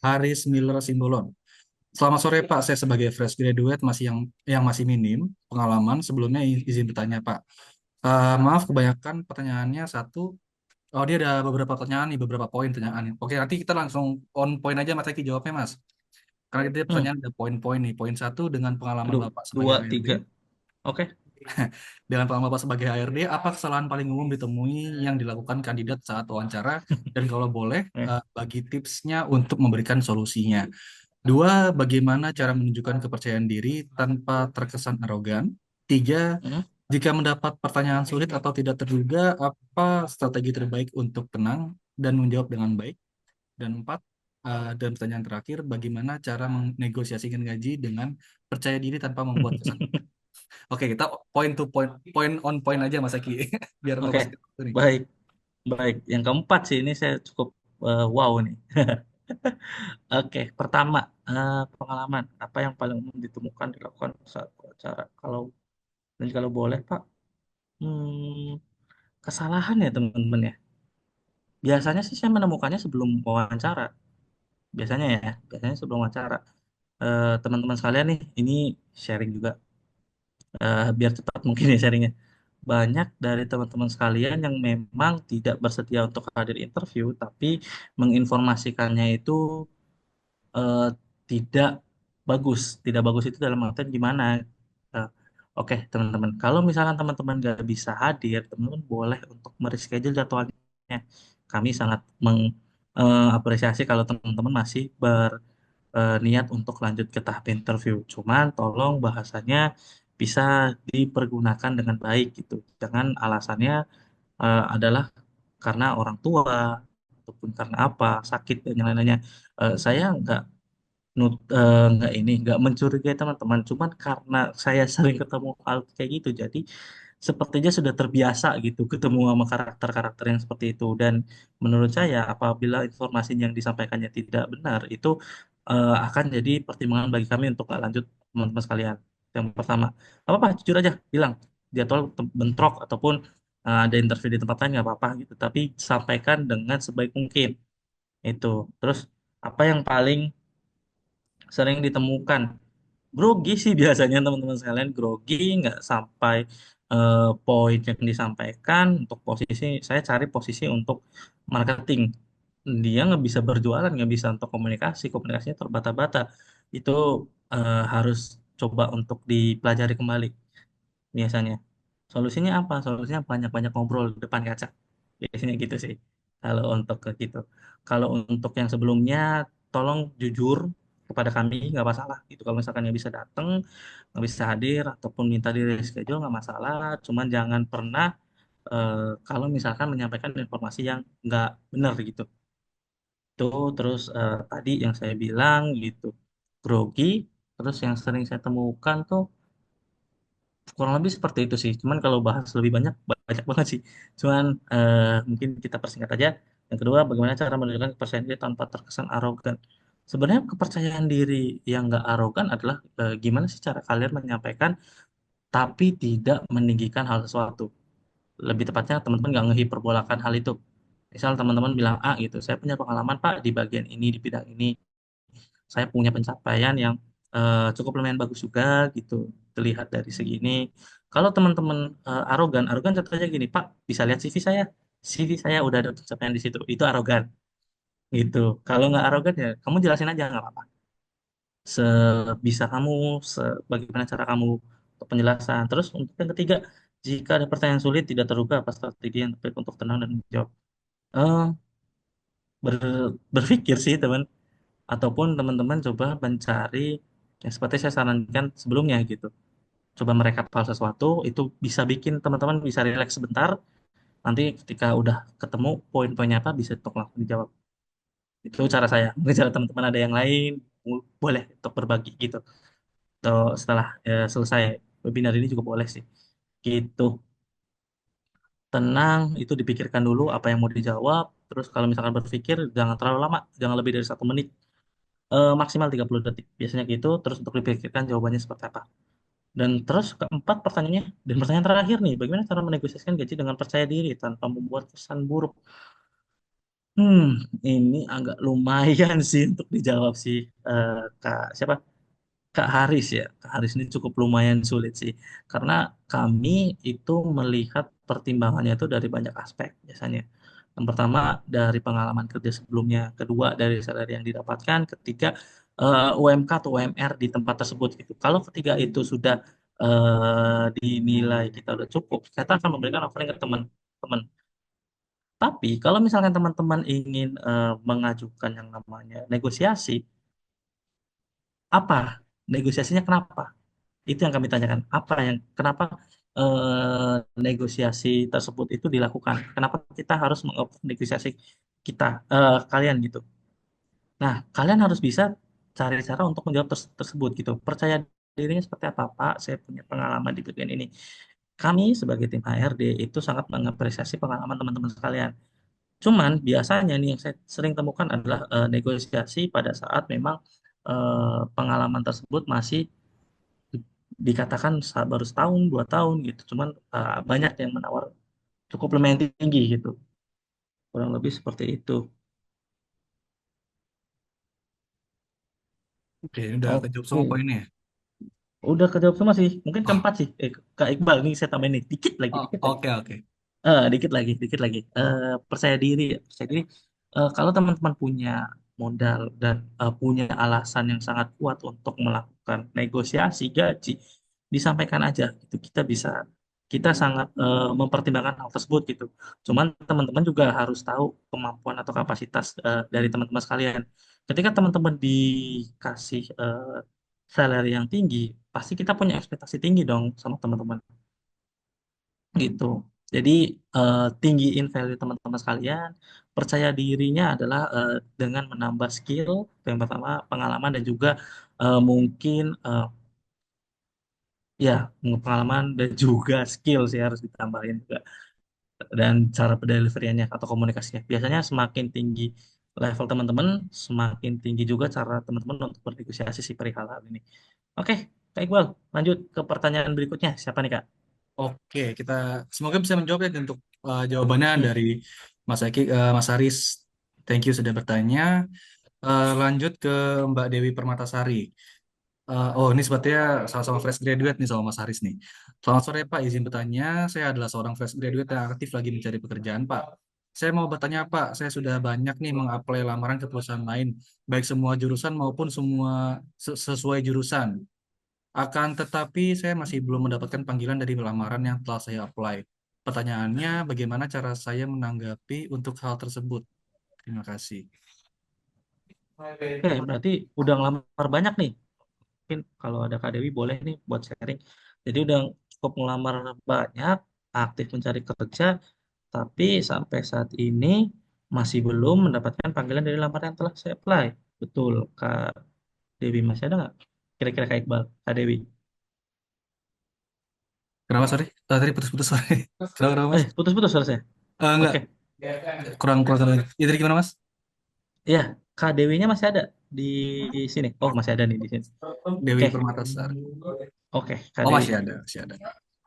Haris Miller Simbolon. Selamat sore Pak, saya sebagai fresh graduate yang masih minim pengalaman. Sebelumnya izin bertanya Pak. Maaf kebanyakan pertanyaannya satu. Oh, dia ada beberapa pertanyaan nih, beberapa poin pertanyaan. Oke, nanti kita langsung on point aja Mas Eki jawabnya Mas. Karena kita Hmm. pertanyaan ada poin-poin nih. Poin satu, dengan pengalaman Aduh, Bapak sebagai 2, HRD. 3. Oke. Dengan pengalaman Bapak sebagai HRD, apa kesalahan paling umum ditemui yang dilakukan kandidat saat wawancara? Dan kalau boleh, bagi tipsnya untuk memberikan solusinya. Dua, bagaimana cara menunjukkan kepercayaan diri tanpa terkesan arogan? Tiga, Hmm. jika mendapat pertanyaan sulit atau tidak terduga, apa strategi terbaik untuk tenang dan menjawab dengan baik? Dan empat, dan pertanyaan terakhir, bagaimana cara menegosiasikan gaji dengan percaya diri tanpa membuat kesan? Oke, kita point to point, point on point aja Mas Aki, biar Oke, fokus ke itu nih. baik, baik. Yang keempat sih ini saya cukup wow nih. Oke, pertama pengalaman apa yang paling umum ditemukan dilakukan saat wawancara? Kalau boleh Pak, kesalahan ya teman-teman ya. Biasanya sih saya menemukannya sebelum wawancara. Biasanya sebelum wawancara. Teman-teman sekalian nih, ini sharing juga biar cepat mungkin ya sharingnya. Banyak dari teman-teman sekalian yang memang tidak bersedia untuk hadir interview, tapi menginformasikannya itu eh, tidak bagus. Tidak bagus itu dalam artian gimana? Eh, Oke, teman-teman. Kalau misalkan teman-teman nggak bisa hadir, teman-teman boleh untuk mereschedule jadwalnya. Kami sangat mengapresiasi kalau teman-teman masih niat untuk lanjut ke tahap interview. Cuman tolong bahasanya bisa dipergunakan dengan baik gitu. Jangan alasannya adalah karena orang tua ataupun karena apa sakit dan yang lain-lainnya. Saya nggak mencurigai teman-teman, cuman karena saya sering ketemu hal kayak gitu, jadi sepertinya sudah terbiasa gitu ketemu sama karakter-karakter yang seperti itu. Dan menurut saya apabila informasi yang disampaikannya tidak benar, itu akan jadi pertimbangan bagi kami untuk nggak lanjut teman-teman sekalian. Yang pertama, apa-apa jujur aja bilang jadwal bentrok ataupun ada interview di tempat lain nggak apa-apa gitu, tapi sampaikan dengan sebaik mungkin itu. Terus apa yang paling sering ditemukan? Grogi sih biasanya teman-teman sekalian, grogi nggak sampai poin yang disampaikan. Untuk posisi saya cari posisi untuk marketing, dia nggak bisa berjualan, nggak bisa untuk komunikasinya terbata-bata. Itu harus coba untuk dipelajari kembali biasanya. Solusinya apa? Solusinya banyak-banyak ngobrol di depan kaca. Biasanya gitu sih. Kalau untuk ke gitu. Kalau untuk yang sebelumnya, tolong jujur kepada kami, nggak masalah. Gitu. Kalau misalkan nggak bisa datang, nggak bisa hadir, ataupun minta di reschedule, nggak masalah. Cuman jangan pernah kalau misalkan menyampaikan informasi yang nggak benar gitu. Itu terus tadi yang saya bilang gitu. Grogi. Terus yang sering saya temukan tuh kurang lebih seperti itu sih. Cuman kalau bahas lebih banyak, banyak banget sih. Cuman mungkin kita persingkat aja. Yang kedua, bagaimana cara menunjukkan kepercayaan diri tanpa terkesan arogan. Sebenarnya kepercayaan diri yang nggak arogan adalah gimana sih cara kalian menyampaikan tapi tidak meninggikan hal sesuatu. Lebih tepatnya teman-teman nggak ngehiperbolakan hal itu. Misal teman-teman bilang A gitu, saya punya pengalaman Pak di bagian ini, di bidang ini. Saya punya pencapaian yang cukup lumayan bagus juga gitu, terlihat dari segini. Kalau teman-teman arogan, arogan contohnya gini, Pak, bisa lihat CV saya. CV saya udah ada pencapaian di situ. Itu arogan gitu. Kalau nggak arogan ya, kamu jelasin aja nggak apa-apa. Sebisa kamu, bagaimana cara kamu untuk penjelasan. Terus untuk yang ketiga, jika ada pertanyaan sulit tidak terduga apa strategi yang terbaik untuk tenang dan menjawab. Eh, Berpikir sih teman, ataupun teman-teman coba mencari yang seperti saya sarankan sebelumnya gitu. Coba merekap hal sesuatu itu bisa bikin teman-teman bisa rileks sebentar. Nanti ketika udah ketemu poin-poinnya apa bisa untuk langsung dijawab. Itu cara saya. Mungkin cara teman-teman ada yang lain boleh untuk berbagi gitu. Atau setelah selesai webinar ini juga boleh sih. Gitu. Tenang, itu dipikirkan dulu apa yang mau dijawab. Terus kalau misalkan berpikir jangan terlalu lama, jangan lebih dari 1 menit. Maksimal 30 detik biasanya gitu. Terus untuk dipikirkan jawabannya seperti apa. Dan terus keempat pertanyaannya, dan pertanyaan terakhir nih, bagaimana cara menegosiasikan gaji dengan percaya diri tanpa membuat kesan buruk? Hmm, ini agak lumayan sih untuk dijawab sih, Kak siapa? Kak Haris ya. Kak Haris ini cukup lumayan sulit sih, karena kami itu melihat pertimbangannya itu dari banyak aspek biasanya. Yang pertama dari pengalaman kerja sebelumnya, kedua dari salary yang didapatkan, ketiga UMK atau UMR di tempat tersebut gitu. Kalau ketiga itu sudah dinilai kita udah cukup, kita akan memberikan offering ke teman-teman. Tapi kalau misalkan teman-teman ingin mengajukan yang namanya negosiasi, apa negosiasinya kenapa? Itu yang kami tanyakan. Apa yang kenapa negosiasi tersebut itu dilakukan? Kenapa kita harus negosiasi kita kalian gitu? Nah, kalian harus bisa cari cara untuk menjawab tersebut gitu. Percaya dirinya seperti apa, Pak? Saya punya pengalaman di bagian ini. Kami sebagai tim HRD itu sangat mengapresiasi pengalaman teman-teman sekalian. Cuman biasanya nih yang saya sering temukan adalah negosiasi pada saat memang pengalaman tersebut masih dikatakan baru setahun, 2 tahun gitu. Cuman banyak yang menawar cukup lumayan tinggi gitu. Kurang lebih seperti itu. Oke, ini udah kejawab Oke, semua poinnya ya? udah kejawab semua sih. Mungkin Oh, keempat sih. Kak Iqbal ini saya tambahin nih, dikit lagi, oh, dikit lagi. oke, oke. Dikit lagi, dikit lagi. Percaya diri, ya. Percaya diri. Kalau teman-teman punya modal dan punya alasan yang sangat kuat untuk melakukan negosiasi gaji, disampaikan aja. Gitu. Kita sangat mempertimbangkan hal tersebut gitu. Cuman teman-teman juga harus tahu kemampuan atau kapasitas dari teman-teman sekalian. Ketika teman-teman dikasih salary yang tinggi, pasti kita punya ekspektasi tinggi dong sama teman-teman gitu. Jadi tinggiin value teman-teman sekalian. Percaya dirinya adalah dengan menambah skill, yang pertama pengalaman dan juga mungkin ya pengalaman dan juga skill sih harus ditambahin juga, dan cara delivery-nya atau komunikasinya. Biasanya semakin tinggi level teman-teman, semakin tinggi juga cara teman-teman untuk bernegosiasi si perihal hal ini. Oke, Kak Iqbal, lanjut ke pertanyaan berikutnya. Siapa nih Kak? Oke, kita semoga bisa menjawab ya untuk jawabannya Hmm. dari Mas Eki, Mas Haris. Thank you sudah bertanya. Lanjut ke Mbak Dewi Permatasari. Oh, ini sepertinya sama-sama fresh graduate nih sama Mas Haris nih. Selamat sore Pak, izin bertanya. Saya adalah seorang fresh graduate yang aktif lagi mencari pekerjaan Pak. Saya mau bertanya Pak, saya sudah banyak nih mengapply lamaran ke perusahaan lain, baik semua jurusan maupun semua sesuai jurusan. Akan tetapi saya masih belum mendapatkan panggilan dari lamaran yang telah saya apply. Pertanyaannya, bagaimana cara saya menanggapi untuk hal tersebut? Terima kasih. Oke, berarti udah ngelamar banyak nih. Mungkin kalau ada Kak Dewi boleh nih buat sharing. Jadi udah cukup ngelamar banyak, aktif mencari kerja, tapi sampai saat ini masih belum mendapatkan panggilan dari lamaran yang telah saya apply. Betul, Kak Dewi, masih ada nggak? Kira-kira Kak Iqbal, Kak Dewi. Kenapa, sorry? Tadi putus-putus, sorry. Kenapa, Mas? Putus-putus selesai. Enggak, Oke, kurang lagi. Itu gimana, Mas? ya, Kak Dewinya masih ada di sini. Oh, masih ada nih di sini. Dewi Oke, Permatasari. oke, Kak Oh, Dewi. masih ada, masih ada.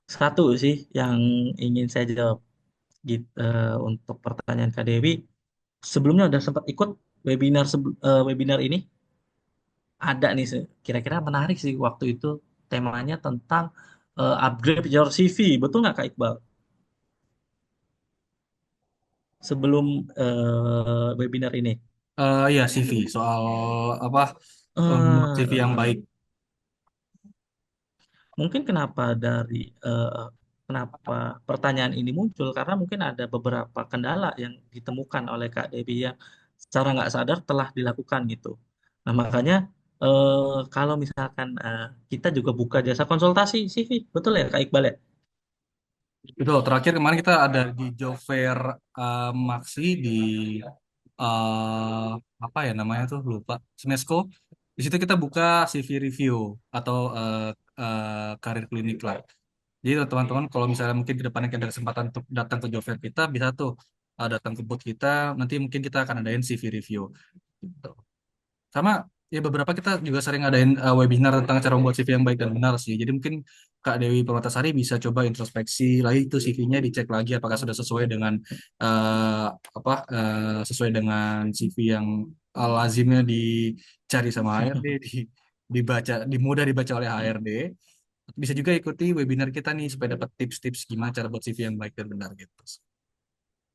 Satu sih yang ingin saya jawab gitu, untuk pertanyaan Kak Dewi. Sebelumnya udah sempat ikut webinar ini. Ada nih kira-kira menarik sih waktu itu, temanya tentang upgrade your CV. Betul nggak Kak Iqbal? Sebelum webinar ini. Iya, CV. Soal apa? CV yang Eh, baik. Mungkin kenapa pertanyaan ini muncul, karena mungkin ada beberapa kendala yang ditemukan oleh Kak Devi yang secara nggak sadar telah dilakukan gitu. Nah, makanya kalau misalkan kita juga buka jasa konsultasi CV, betul ya Kak Iqbal ya? Itu terakhir kemarin kita ada di job fair Maxi di eh apa ya namanya tuh lupa. Smesco. Di situ kita buka CV review atau karir klinik lah. Jadi teman-teman kalau misalnya mungkin ke depannya ada kesempatan untuk datang ke job fair kita bisa tuh datang ke booth kita, nanti mungkin kita akan adain CV review gitu. Sama ya beberapa kita juga sering ngadain webinar tentang cara membuat CV yang baik dan benar sih. Jadi mungkin Kak Dewi Permatasari bisa coba introspeksi lagi itu CV-nya, dicek lagi apakah sudah sesuai dengan sesuai dengan CV yang lazimnya dicari sama HRD, mudah dibaca oleh HRD. Bisa juga ikuti webinar kita nih supaya dapat tips-tips gimana cara buat CV yang baik dan benar gitu.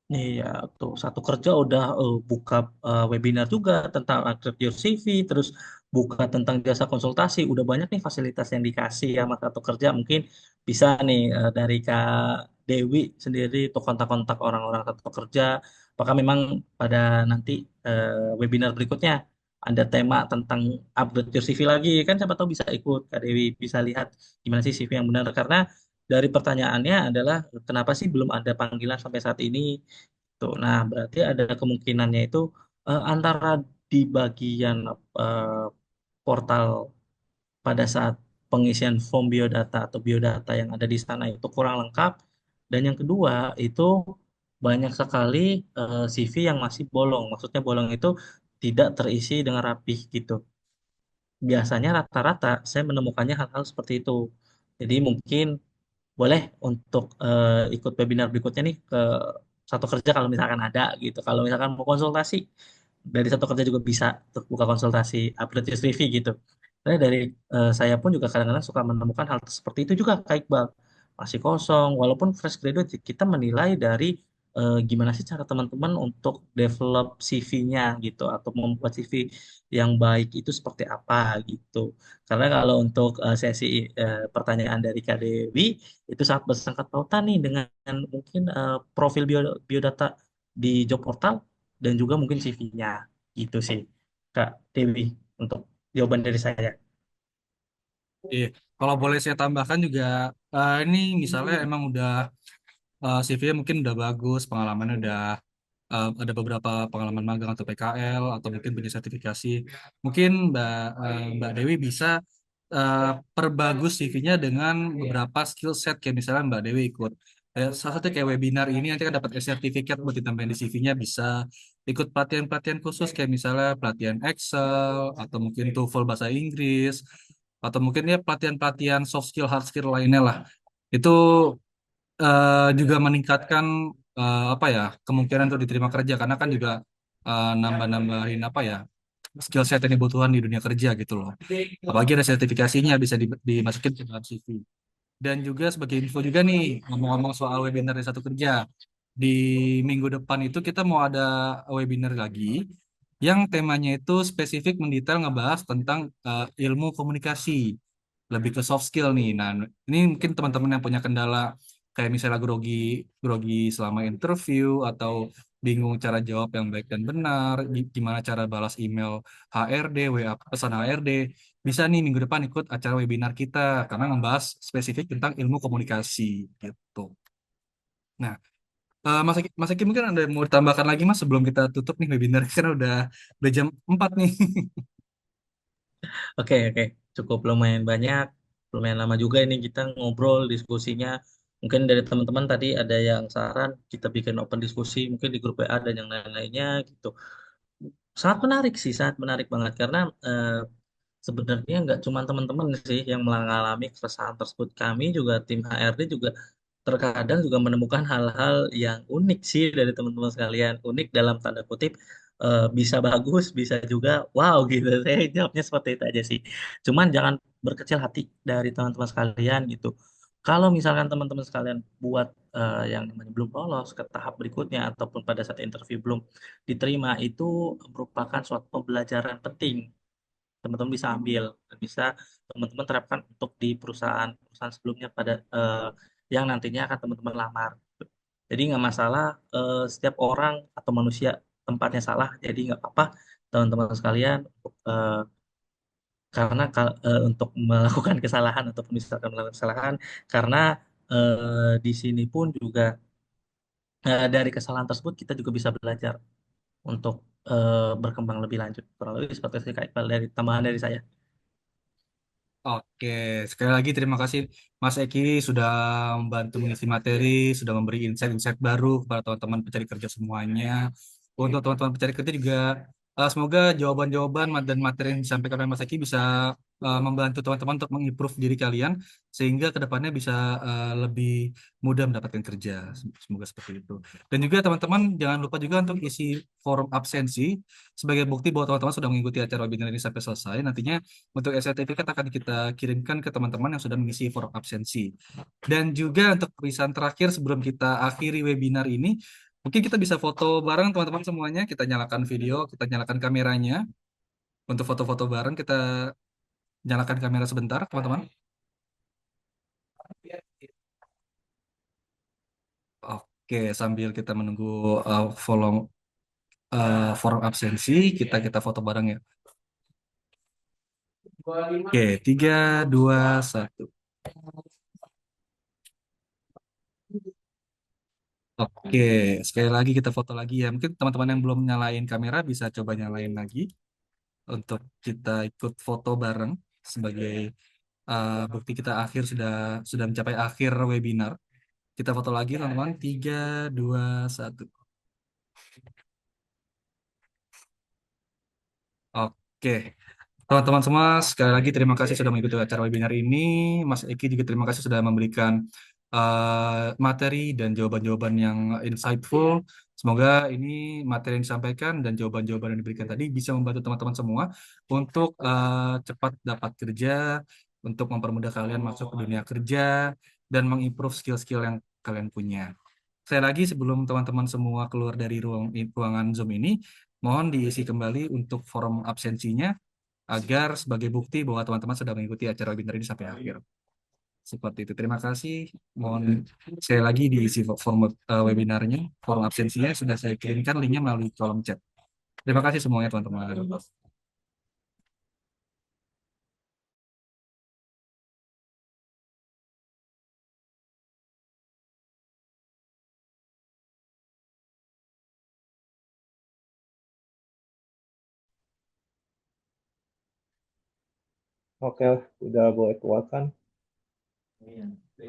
Iya, tuh satu kerja udah buka webinar juga tentang upgrade your CV, terus buka tentang jasa konsultasi. Udah banyak nih fasilitas yang dikasih ya mas satu kerja. Mungkin bisa nih dari Kak Dewi sendiri tuh kontak-kontak orang-orang satu kerja. Apakah memang pada nanti webinar berikutnya ada tema tentang upgrade your CV lagi kan? Siapa tahu bisa ikut Kak Dewi bisa lihat gimana sih CV yang benar karena dari pertanyaannya adalah kenapa sih belum ada panggilan sampai saat ini? Tuh, nah berarti ada kemungkinannya itu antara di bagian eh, portal pada saat pengisian form biodata atau biodata yang ada di sana itu kurang lengkap. Dan yang kedua itu banyak sekali CV yang masih bolong. Maksudnya bolong itu tidak terisi dengan rapih gitu. Biasanya rata-rata saya menemukannya hal-hal seperti itu. Jadi mungkin boleh untuk ikut webinar berikutnya nih ke satu kerja kalau misalkan ada gitu. Kalau misalkan mau konsultasi dari satu kerja juga bisa untuk buka konsultasi upgrade your CV gitu. Karena dari saya pun juga kadang-kadang suka menemukan hal seperti itu juga Kak Iqbal. Masih kosong, walaupun fresh graduate kita menilai dari gimana sih cara teman-teman untuk develop CV-nya gitu atau membuat CV yang baik itu seperti apa gitu. Karena kalau untuk sesi pertanyaan dari Kak Dewi itu sangat bersangkut pautan nih dengan mungkin profil biodata di job portal dan juga mungkin CV-nya gitu sih Kak Dewi untuk jawaban dari saya. Iya, kalau boleh saya tambahkan juga, ini misalnya emang udah CV-nya mungkin udah bagus, pengalamannya udah ada beberapa pengalaman magang atau PKL atau mungkin punya sertifikasi. Mungkin Mbak Dewi bisa perbagus CV-nya dengan beberapa skill set kayak misalnya Mbak Dewi ikut salah satu kayak webinar ini nanti kan dapat sertifikat buat ditambahin di CV-nya, bisa ikut pelatihan-pelatihan khusus kayak misalnya pelatihan Excel atau mungkin TOEFL bahasa Inggris atau mungkin ya pelatihan-pelatihan soft skill hard skill lainnya lah. Itu juga meningkatkan apa ya kemungkinan untuk diterima kerja karena kan juga nambah-nambahin apa ya skill set yang dibutuhkan di dunia kerja gitu loh. Apalagi ada sertifikasinya bisa dimasukin ke dalam CV. Dan juga sebagai info juga nih ngomong-ngomong soal webinar di satu kerja. Di minggu depan itu kita mau ada webinar lagi yang temanya itu spesifik mendetail ngebahas tentang ilmu komunikasi, lebih ke soft skill nih. Nah, ini mungkin teman-teman yang punya kendala kayak misalnya grogi grogi selama interview atau bingung cara jawab yang baik dan benar, gimana cara balas email HRD, WA pesan HRD, bisa nih minggu depan ikut acara webinar kita karena membahas spesifik tentang ilmu komunikasi gitu. Nah, Mas Eki mungkin ada yang mau ditambahkan lagi Mas sebelum kita tutup nih webinar karena udah jam 4 nih. Oke, oke. Cukup lumayan banyak, lumayan lama juga ini kita ngobrol diskusinya. Mungkin dari teman-teman tadi ada yang saran kita bikin open diskusi, mungkin di grup WA dan yang lain-lainnya gitu. Sangat menarik sih, sangat menarik banget karena sebenarnya nggak cuma teman-teman sih yang mengalami keresahan tersebut. Kami juga tim HRD juga terkadang juga menemukan hal-hal yang unik sih dari teman-teman sekalian. Unik dalam tanda kutip bisa bagus, bisa juga wow gitu. Saya jawabnya seperti itu aja sih. Cuman jangan berkecil hati dari teman-teman sekalian gitu. Kalau misalkan teman-teman sekalian buat yang namanya belum lolos ke tahap berikutnya ataupun pada saat interview belum diterima itu merupakan suatu pembelajaran penting teman-teman bisa ambil dan bisa teman-teman terapkan untuk di perusahaan sebelumnya pada yang nantinya akan teman-teman lamar. Jadi nggak masalah setiap orang atau manusia tempatnya salah, jadi nggak apa-apa teman-teman sekalian karena untuk melakukan kesalahan ataupun misalkan melakukan kesalahan karena di sini pun juga dari kesalahan tersebut kita juga bisa belajar untuk berkembang lebih lanjut. Kurang lebih seperti itu Kak Iqbal dari tambahan dari saya. Oke, sekali lagi terima kasih Mas Eki sudah membantu mengisi materi, sudah memberi insight-insight baru kepada teman-teman pencari kerja semuanya. Untuk teman-teman pencari kerja juga Semoga jawaban-jawaban dan materi yang disampaikan oleh Mas Eki bisa membantu teman-teman untuk mengimprove diri kalian sehingga kedepannya bisa lebih mudah mendapatkan kerja. Semoga seperti itu. Dan juga teman-teman jangan lupa juga untuk isi form absensi sebagai bukti bahwa teman-teman sudah mengikuti acara webinar ini sampai selesai. Nantinya untuk sertifikat akan kita kirimkan ke teman-teman yang sudah mengisi form absensi. Dan juga untuk perisan terakhir sebelum kita akhiri webinar ini, mungkin kita bisa foto bareng teman-teman semuanya. Kita nyalakan video, kita nyalakan kameranya. Untuk foto-foto bareng, kita nyalakan kamera sebentar, teman-teman. Oke, sambil kita menunggu forum absensi, kita foto bareng ya. Oke, 3, 2, 1. Oke, sekali lagi kita foto lagi ya. Mungkin teman-teman yang belum nyalain kamera bisa coba nyalain lagi untuk kita ikut foto bareng sebagai bukti kita sudah mencapai akhir webinar. Kita foto lagi teman-teman. 3, 2, 1. Oke. Teman-teman semua, sekali lagi terima kasih sudah mengikuti acara webinar ini. Mas Eki juga terima kasih sudah memberikan materi dan jawaban-jawaban yang insightful. Semoga ini materi yang disampaikan dan jawaban-jawaban yang diberikan tadi bisa membantu teman-teman semua untuk cepat dapat kerja, untuk mempermudah kalian masuk ke dunia kerja, dan mengimprove skill-skill yang kalian punya. Saya lagi sebelum teman-teman semua keluar dari ruangan Zoom ini, mohon diisi kembali untuk form absensinya agar sebagai bukti bahwa teman-teman sudah mengikuti acara webinar ini sampai akhir. Seperti itu. Terima kasih. Mohon sekali lagi diisi form webinarnya, form absensinya sudah saya kirimkan linknya melalui kolom chat. Terima kasih semuanya teman-teman. Oke, udah boleh keluar kan?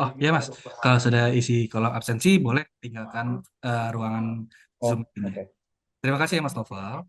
Oh iya Mas, kalau sudah isi kolom absensi boleh tinggalkan ruangan Oh, Zoom ini. oke. Terima kasih ya Mas Novel.